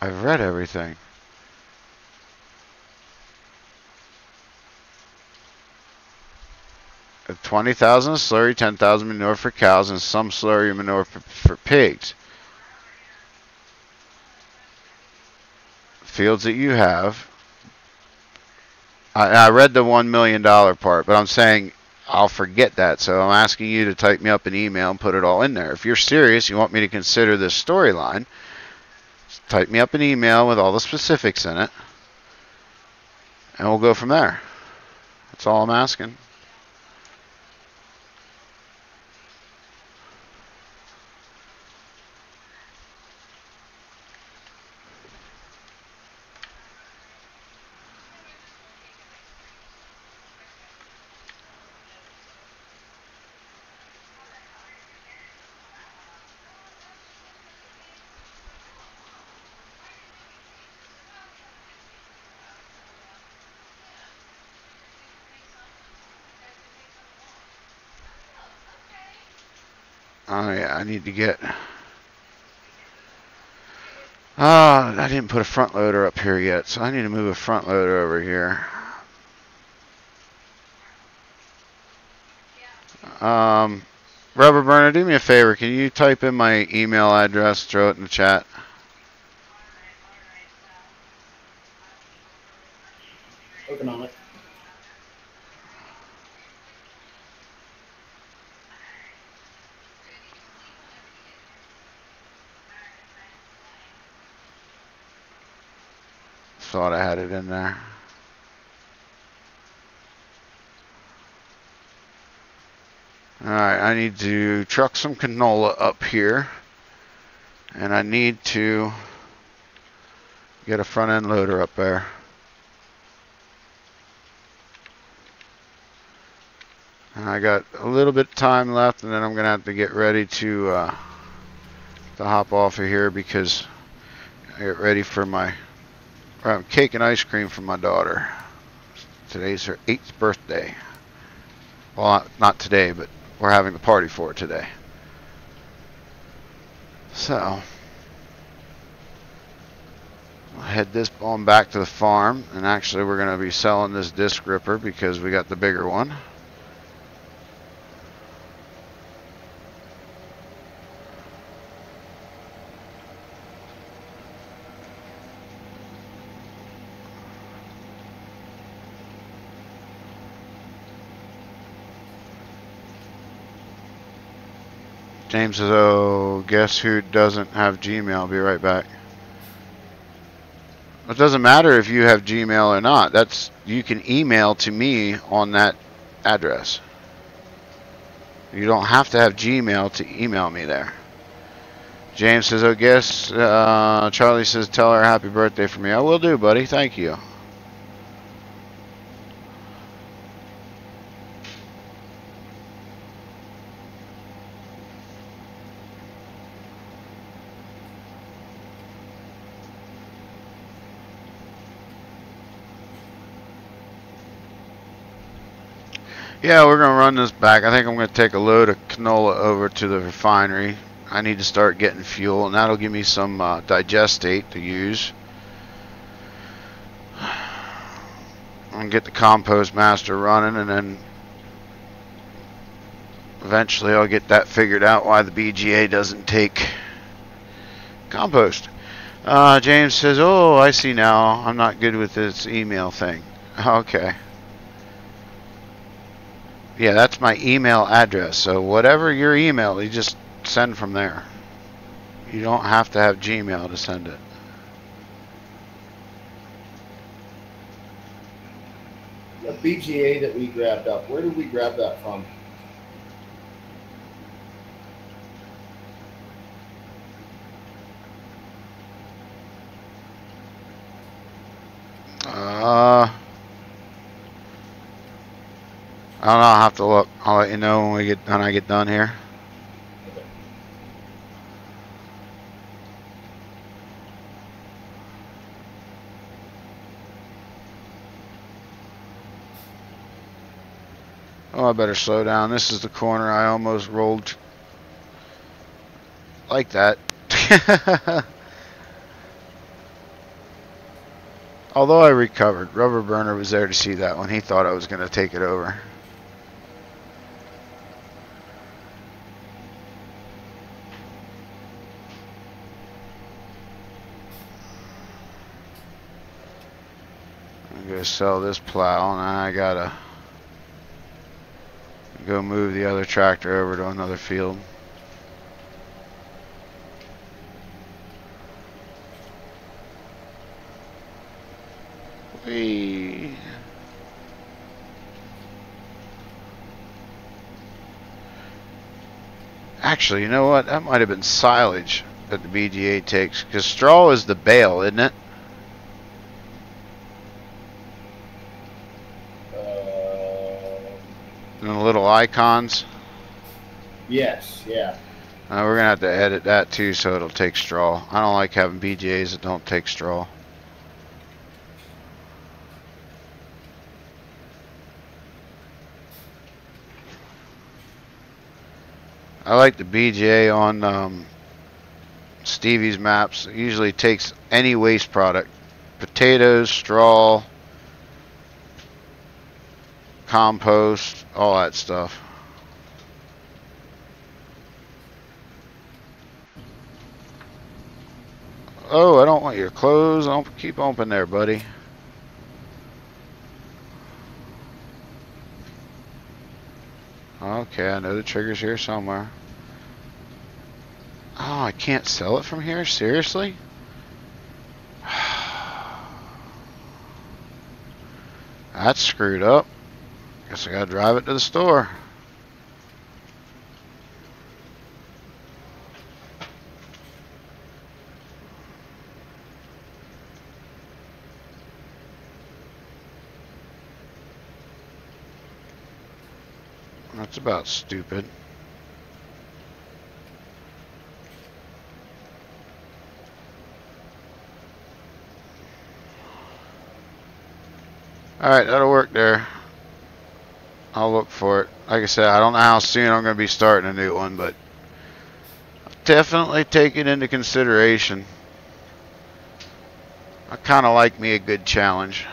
A: I've read everything. At 20,000 slurry, 10,000 manure for cows, and some slurry manure for pigs. Fields that you have. I read the $1 million part, but I'm saying I'll forget that. So I'm asking you to type me up an email and put it all in there. If you're serious, you want me to consider this storyline, type me up an email with all the specifics in it, and we'll go from there. That's all I'm asking. Oh yeah, I need to get... I didn't put a front loader up here yet, so I need to move a front loader over here. Rubber burner, do me a favor. Can you type in my email address, throw it in the chat?
B: Working on it.
A: Thought I had it in there. Alright, I need to truck some canola up here. And I need to get a front end loader up there. And I got a little bit of time left, and then I'm going to have to get ready to hop off of here because I get ready for my cake and ice cream for my daughter. Today's her 8th birthday. Well, not today, but we're having the party for it today. So, I'll head this on back to the farm, and actually we're going to be selling this disc ripper because we got the bigger one. James says, oh, guess who doesn't have Gmail? I'll be right back. It doesn't matter if you have Gmail or not. You can email to me on that address. You don't have to have Gmail to email me there. James says, oh, guess. Charlie says, tell her happy birthday for me. I will do, buddy. Thank you. Yeah, we're going to run this back. I think I'm going to take a load of canola over to the refinery. I need to start getting fuel, and that'll give me some digestate to use. And get the compost master running, and then eventually I'll get that figured out why the BGA doesn't take compost. James says, oh, I see now. I'm not good with this email thing. Okay. Yeah, that's my email address. So whatever your email, you just send from there. You don't have to have Gmail to send it.
B: The BGA that we grabbed up, where did we grab that from?
A: I don't know. I'll have to look. I'll let you know when I get done here.
B: Okay.
A: Oh, I better slow down. This is the corner I almost rolled like that. Although I recovered. Rubber Burner was there to see that one. He thought I was going to take it over. I'm going to sell this plow, and I got to go move the other tractor over to another field. Whee. Actually, you know what? That might have been silage that the BGA takes, because straw is the bale, isn't it? And the little icons.
B: Yes, yeah.
A: We're gonna have to edit that too, so it'll take straw. I don't like having BGAs that don't take straw. I like the BGA on Stevie's maps. It usually takes any waste product. Potatoes, straw, compost, all that stuff. Oh, I don't want your clothes. Don't keep open there, buddy. Okay, I know the trigger's here somewhere. Oh, I can't sell it from here? Seriously? That's screwed up. Guess I gotta drive it to the store. That's about stupid. Alright, that'll work there. I'll look for it. Like I said, I don't know how soon I'm going to be starting a new one, but I'll definitely take it into consideration. I kind of like me a good challenge.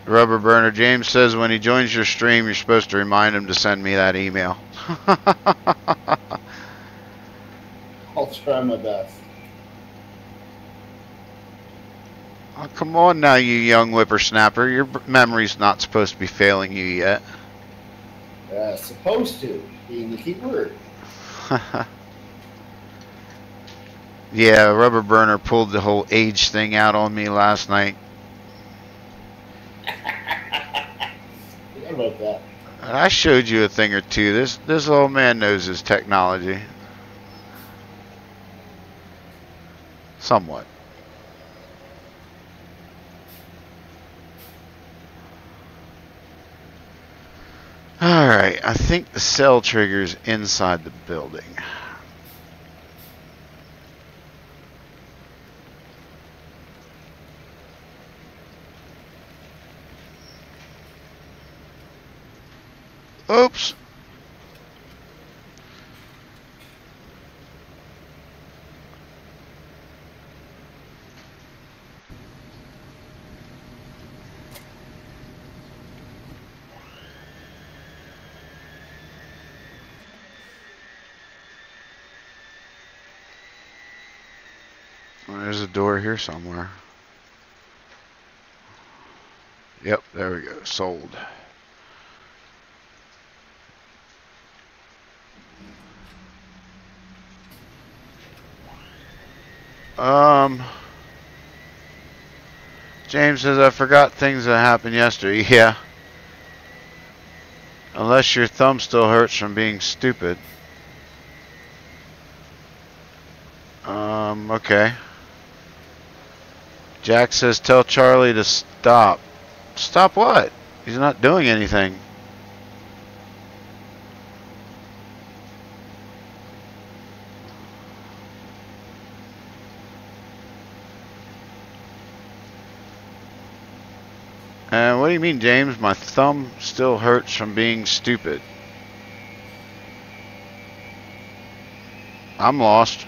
A: Rubber Burner James says when he joins your stream, you're supposed to remind him to send me that email.
B: I'll try my best.
A: Oh, come on now, you young whippersnapper. Your memory's not supposed to be failing you yet.
B: Supposed to, being the key word.
A: Yeah, Rubber Burner pulled the whole age thing out on me last night.
B: Forgot about that.
A: I showed you a thing or two. This old man knows his technology. Somewhat. Alright, I think the cell trigger's inside the building. Oops. There's a door here somewhere. Yep, there we go. Sold. James says, I forgot things that happened yesterday. Yeah. Unless your thumb still hurts from being stupid. Okay. Jack says tell Charlie to stop. Stop what? He's not doing anything. And what do you mean, James? My thumb still hurts from being stupid. I'm lost.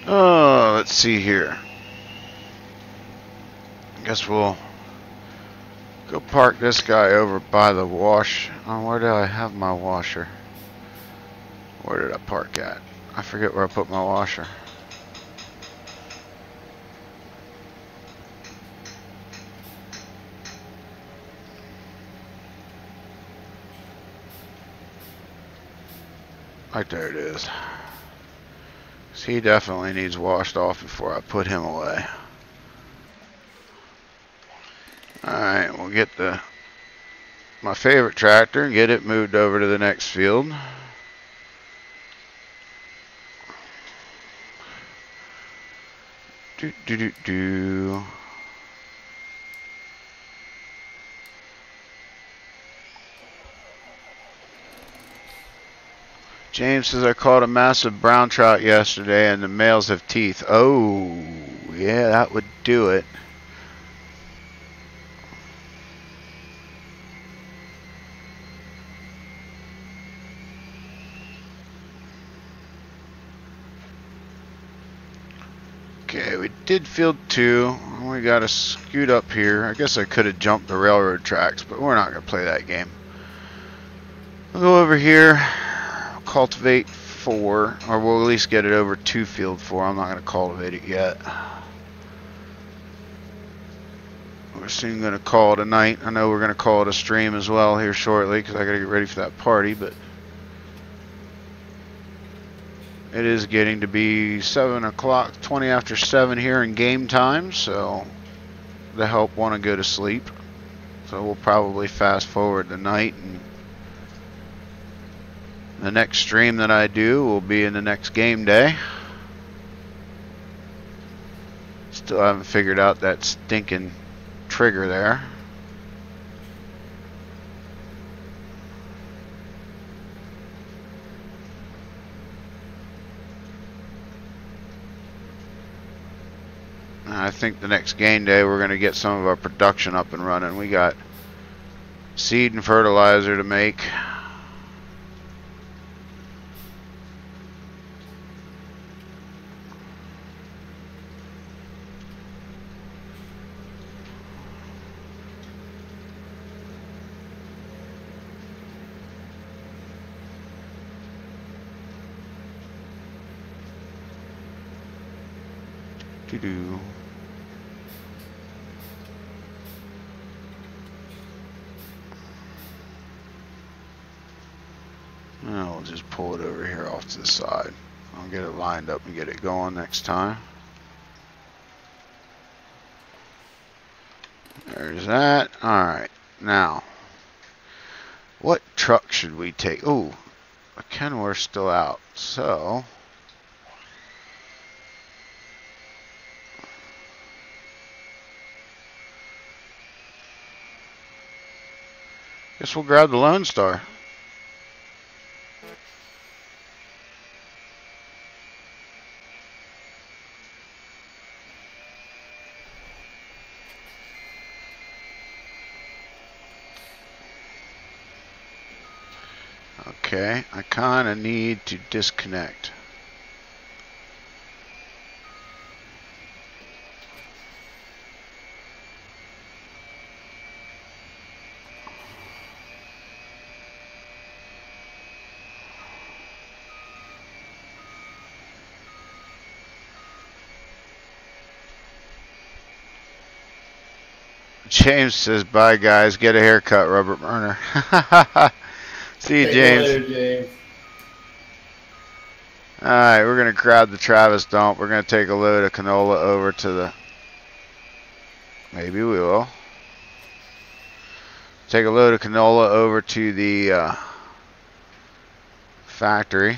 A: Oh, let's see here. I guess we'll go park this guy over by the wash. Oh, where did I have my washer? Where did I park at? I forget where I put my washer. Right there it is. So he definitely needs washed off before I put him away. Alright, we'll get my favorite tractor and get it moved over to the next field. Do. James says I caught a massive brown trout yesterday and the males have teeth. Oh, yeah, that would do it. Okay, we did field 2. We got to scoot up here. I guess I could have jumped the railroad tracks, but we're not going to play that game. We'll go over here, cultivate 4, or we'll at least get it over to field 4. I'm not going to cultivate it yet. We're soon going to call it a night. I know we're going to call it a stream as well here shortly because I got to get ready for that party, but it is getting to be 7 o'clock, 20 after 7 here in game time, so the help want to go to sleep. So we'll probably fast forward the night, and the next stream that I do will be in the next game day. Still haven't figured out that stinking trigger there. I think the next game day we're going to get some of our production up and running. We got seed and fertilizer to make. Doo-doo. We'll just pull it over here off to the side. I'll get it lined up and get it going next time. There's that. Alright, now, what truck should we take? Oh, the Kenworth's still out, so guess we'll grab the Lone Star. Okay, I kind of need to disconnect. James says, bye guys, get a haircut, rubber burner. See you, James.
B: Later, James.
A: Alright, we're going to grab the Travis dump. We're going to take a load of canola over to the... Maybe we will. Take a load of canola over to the factory,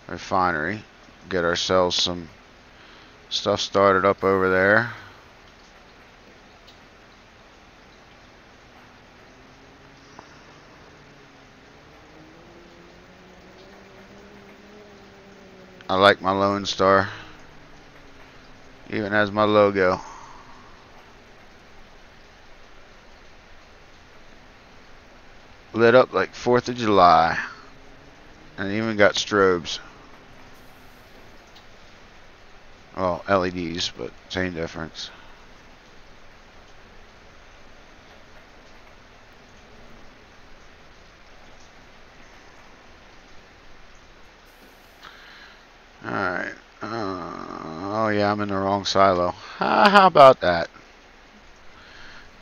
A: refinery, get ourselves some stuff started up over there. I like my Lone Star, even has my logo. Lit up like 4th of July, and even got strobes. Well, LEDs, but same difference. Alright. Oh yeah, I'm in the wrong silo. How about that?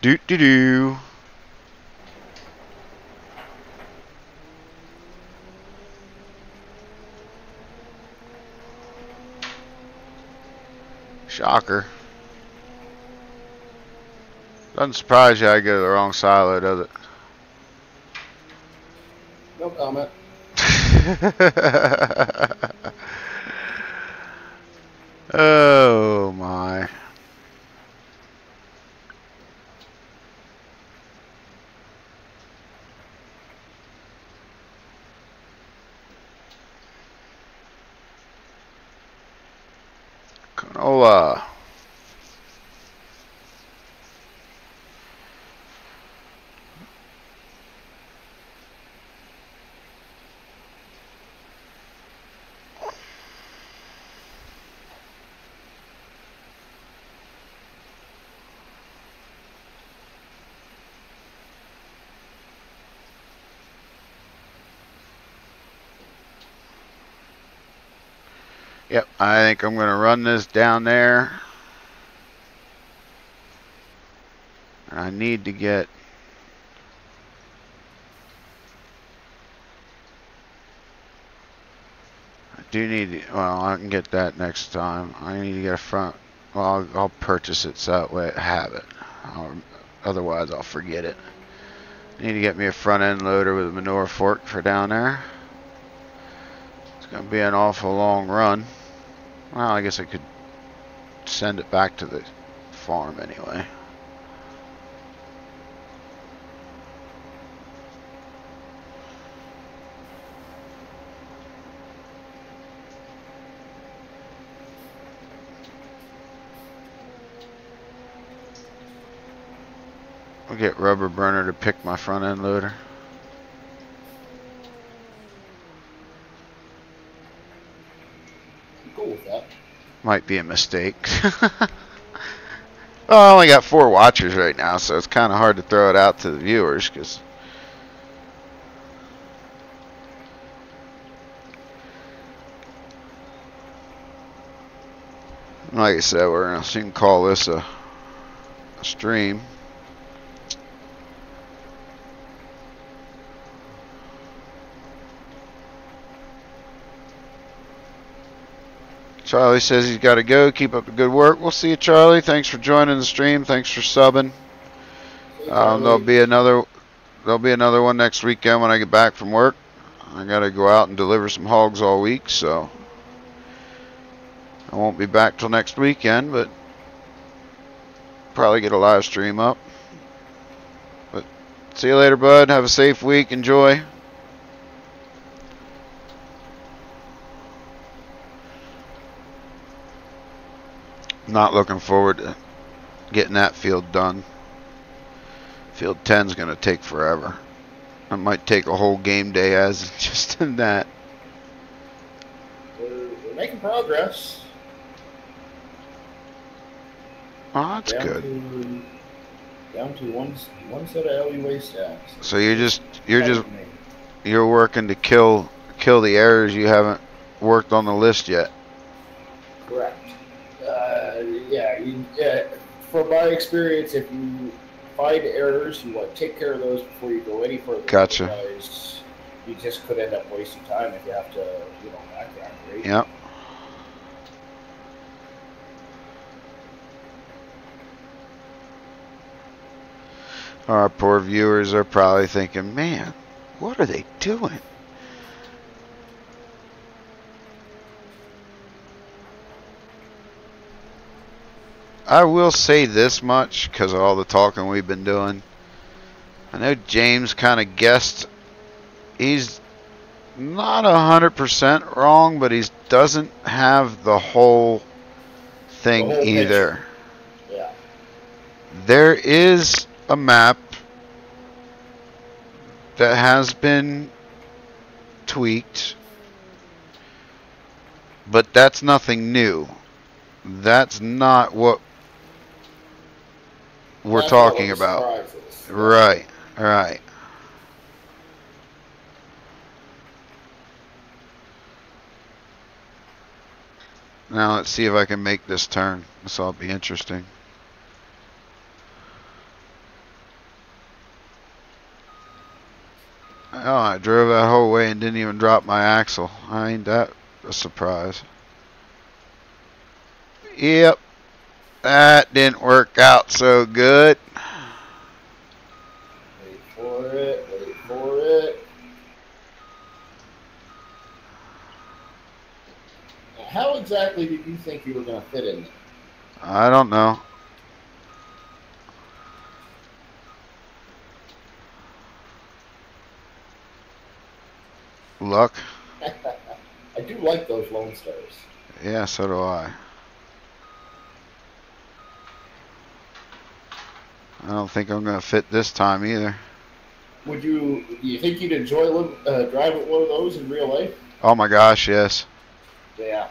A: Doo-doo-doo. Shocker. Doesn't surprise you I go to the wrong silo, does it?
B: No comment.
A: Oh my. Canola. Yep, I think I'm going to run this down there. And I need to get... I do need to, well, I can get that next time. I need to get a front... Well, I'll purchase it so that way I have it. Otherwise, I'll forget it. I need to get me a front end loader with a manure fork for down there. It's going to be an awful long run. Well, I guess I could send it back to the farm anyway. I'll get Rubber Burner to pick my front end loader.
B: Cool with that.
A: Might be a mistake. Well, I only got 4 watchers right now, so it's kind of hard to throw it out to the viewers because like I said, we're going to soon call this a stream. Charlie says he's got to go. Keep up the good work. We'll see you, Charlie. Thanks for joining the stream. Thanks for subbing. There'll be another one next weekend when I get back from work. I got to go out and deliver some hogs all week, so I won't be back till next weekend, but probably get a live stream up. But see you later, bud. Have a safe week. Enjoy. Not looking forward to getting that field done. Field 10 is going to take forever. It might take a whole game day as just in that.
B: We're making progress.
A: Oh, that's good.
B: Down to one set of LE waste stacks.
A: So you're working to kill the errors you haven't worked on the list yet.
B: Correct. From my experience, if you find errors, you want to take care of those before you go any further.
A: Gotcha.
B: Otherwise, you just could end up wasting time if you have to, activate.
A: Yep. Our poor viewers are probably thinking, man, what are they doing? I will say this much because of all the talking we've been doing. I know James kind of guessed. He's not 100% wrong, but he doesn't have the whole thing
B: The whole
A: either.
B: picture. Yeah.
A: There is a map that has been tweaked, but that's nothing new. That's not what we're
B: That's
A: talking
B: what
A: about.
B: surprises.
A: Right, right. Now let's see if I can make this turn. This will be interesting. Oh, I drove that whole way and didn't even drop my axle. Ain't that a surprise? Yep. That didn't work out so good.
B: Wait for it. Wait for it. How exactly did you think you were going to fit in there?
A: I don't know. Luck.
B: I do like those Lone Stars.
A: Yeah, so do I. I don't think I'm going to fit this time either.
B: Do you think you'd enjoy driving one of those in real life?
A: Oh my gosh, yes.
B: Yeah.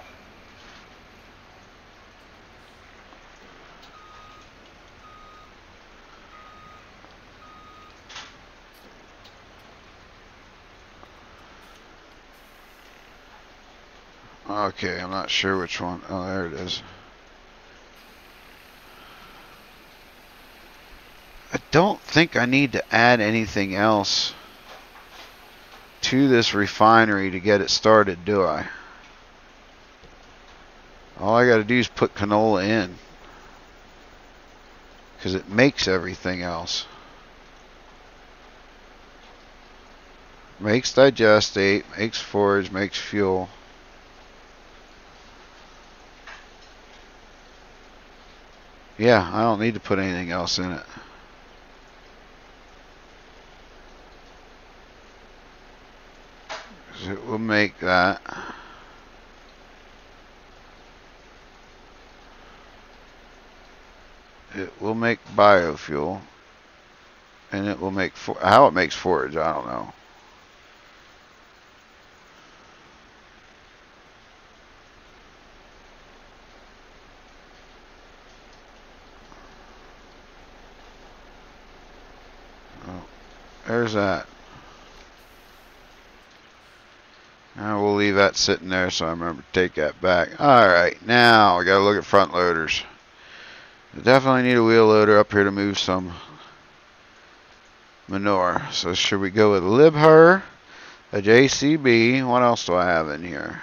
A: Okay, I'm not sure which one. Oh, there it is. I don't think I need to add anything else to this refinery to get it started, do I? All I got to do is put canola in, because it makes everything else. Makes digestate, makes forage, makes fuel. Yeah, I don't need to put anything else in it. It will make that. It will make biofuel. And it will make, how it makes forage, I don't know. Oh, there's that. Now we'll leave that sitting there so I remember to take that back. Alright, now we gotta look at front loaders. We definitely need a wheel loader up here to move some manure. So should we go with Libher, a JCB? What else do I have in here?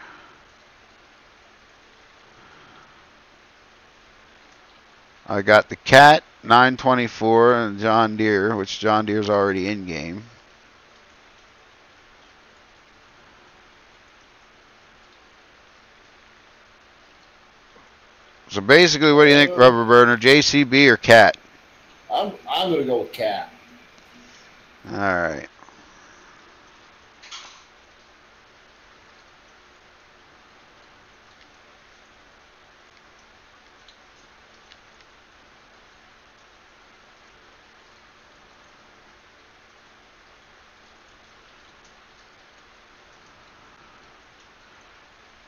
A: I got the Cat 924 and John Deere, which John Deere's already in game. So basically, what do you think, Rubber Burner? JCB or Cat?
B: I'm gonna go with Cat.
A: All right.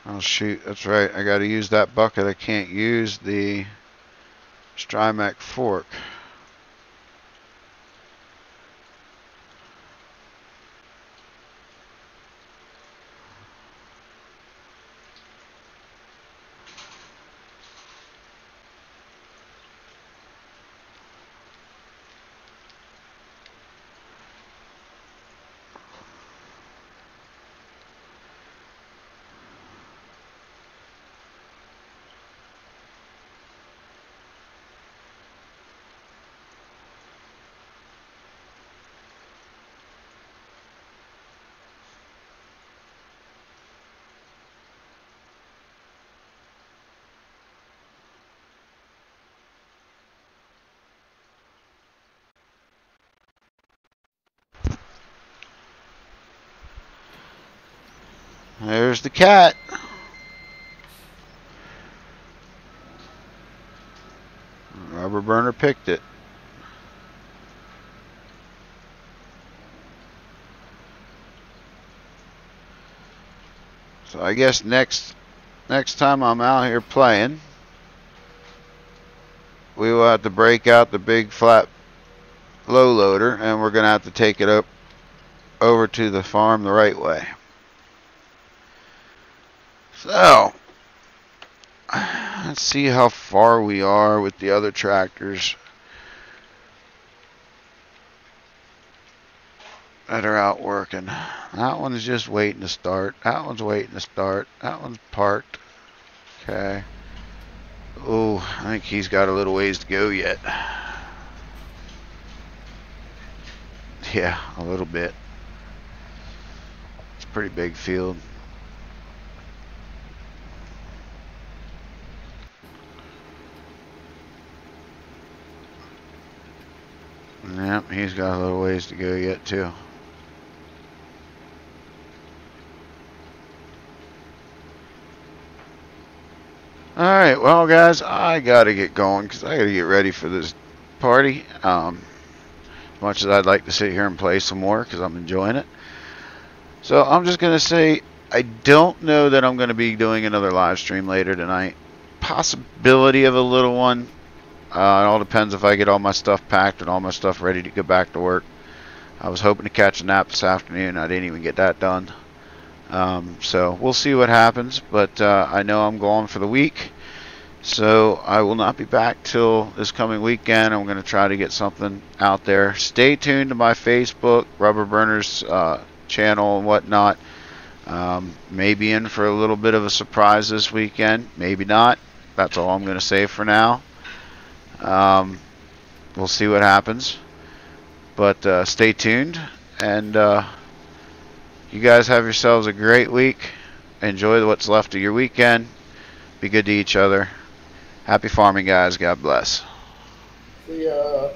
A: Oh shoot, that's right. I got to use that bucket. I can't use the Strymec fork. There's the cat. Rubber burner picked it. So I guess next time I'm out here playing, we will have to break out the big flat low loader, and we're going to have to take it up over to the farm the right way. So let's see how far we are with the other tractors that are out working. That one is just waiting to start. That one's waiting to start. That one's parked. Okay. Oh, I think he's got a little ways to go yet. Yeah, a little bit. It's a pretty big field. Yep, he's got a little ways to go yet too. Alright, well guys, I gotta get going because I gotta get ready for this party. As much as I'd like to sit here and play some more because I'm enjoying it. So I'm just gonna say I don't know that I'm gonna be doing another live stream later tonight. Possibility of a little one. It all depends if I get all my stuff packed and all my stuff ready to go back to work. I was hoping to catch a nap this afternoon. I didn't even get that done. So we'll see what happens. But I know I'm going for the week. So I will not be back till this coming weekend. I'm going to try to get something out there. Stay tuned to my Facebook, Rubber Burners channel and whatnot. Maybe in for a little bit of a surprise this weekend. Maybe not. That's all I'm going to say for now. We'll see what happens, but stay tuned, and you guys have yourselves a great week. Enjoy what's left of your weekend. Be good to each other. Happy farming, guys. God bless.
B: See ya.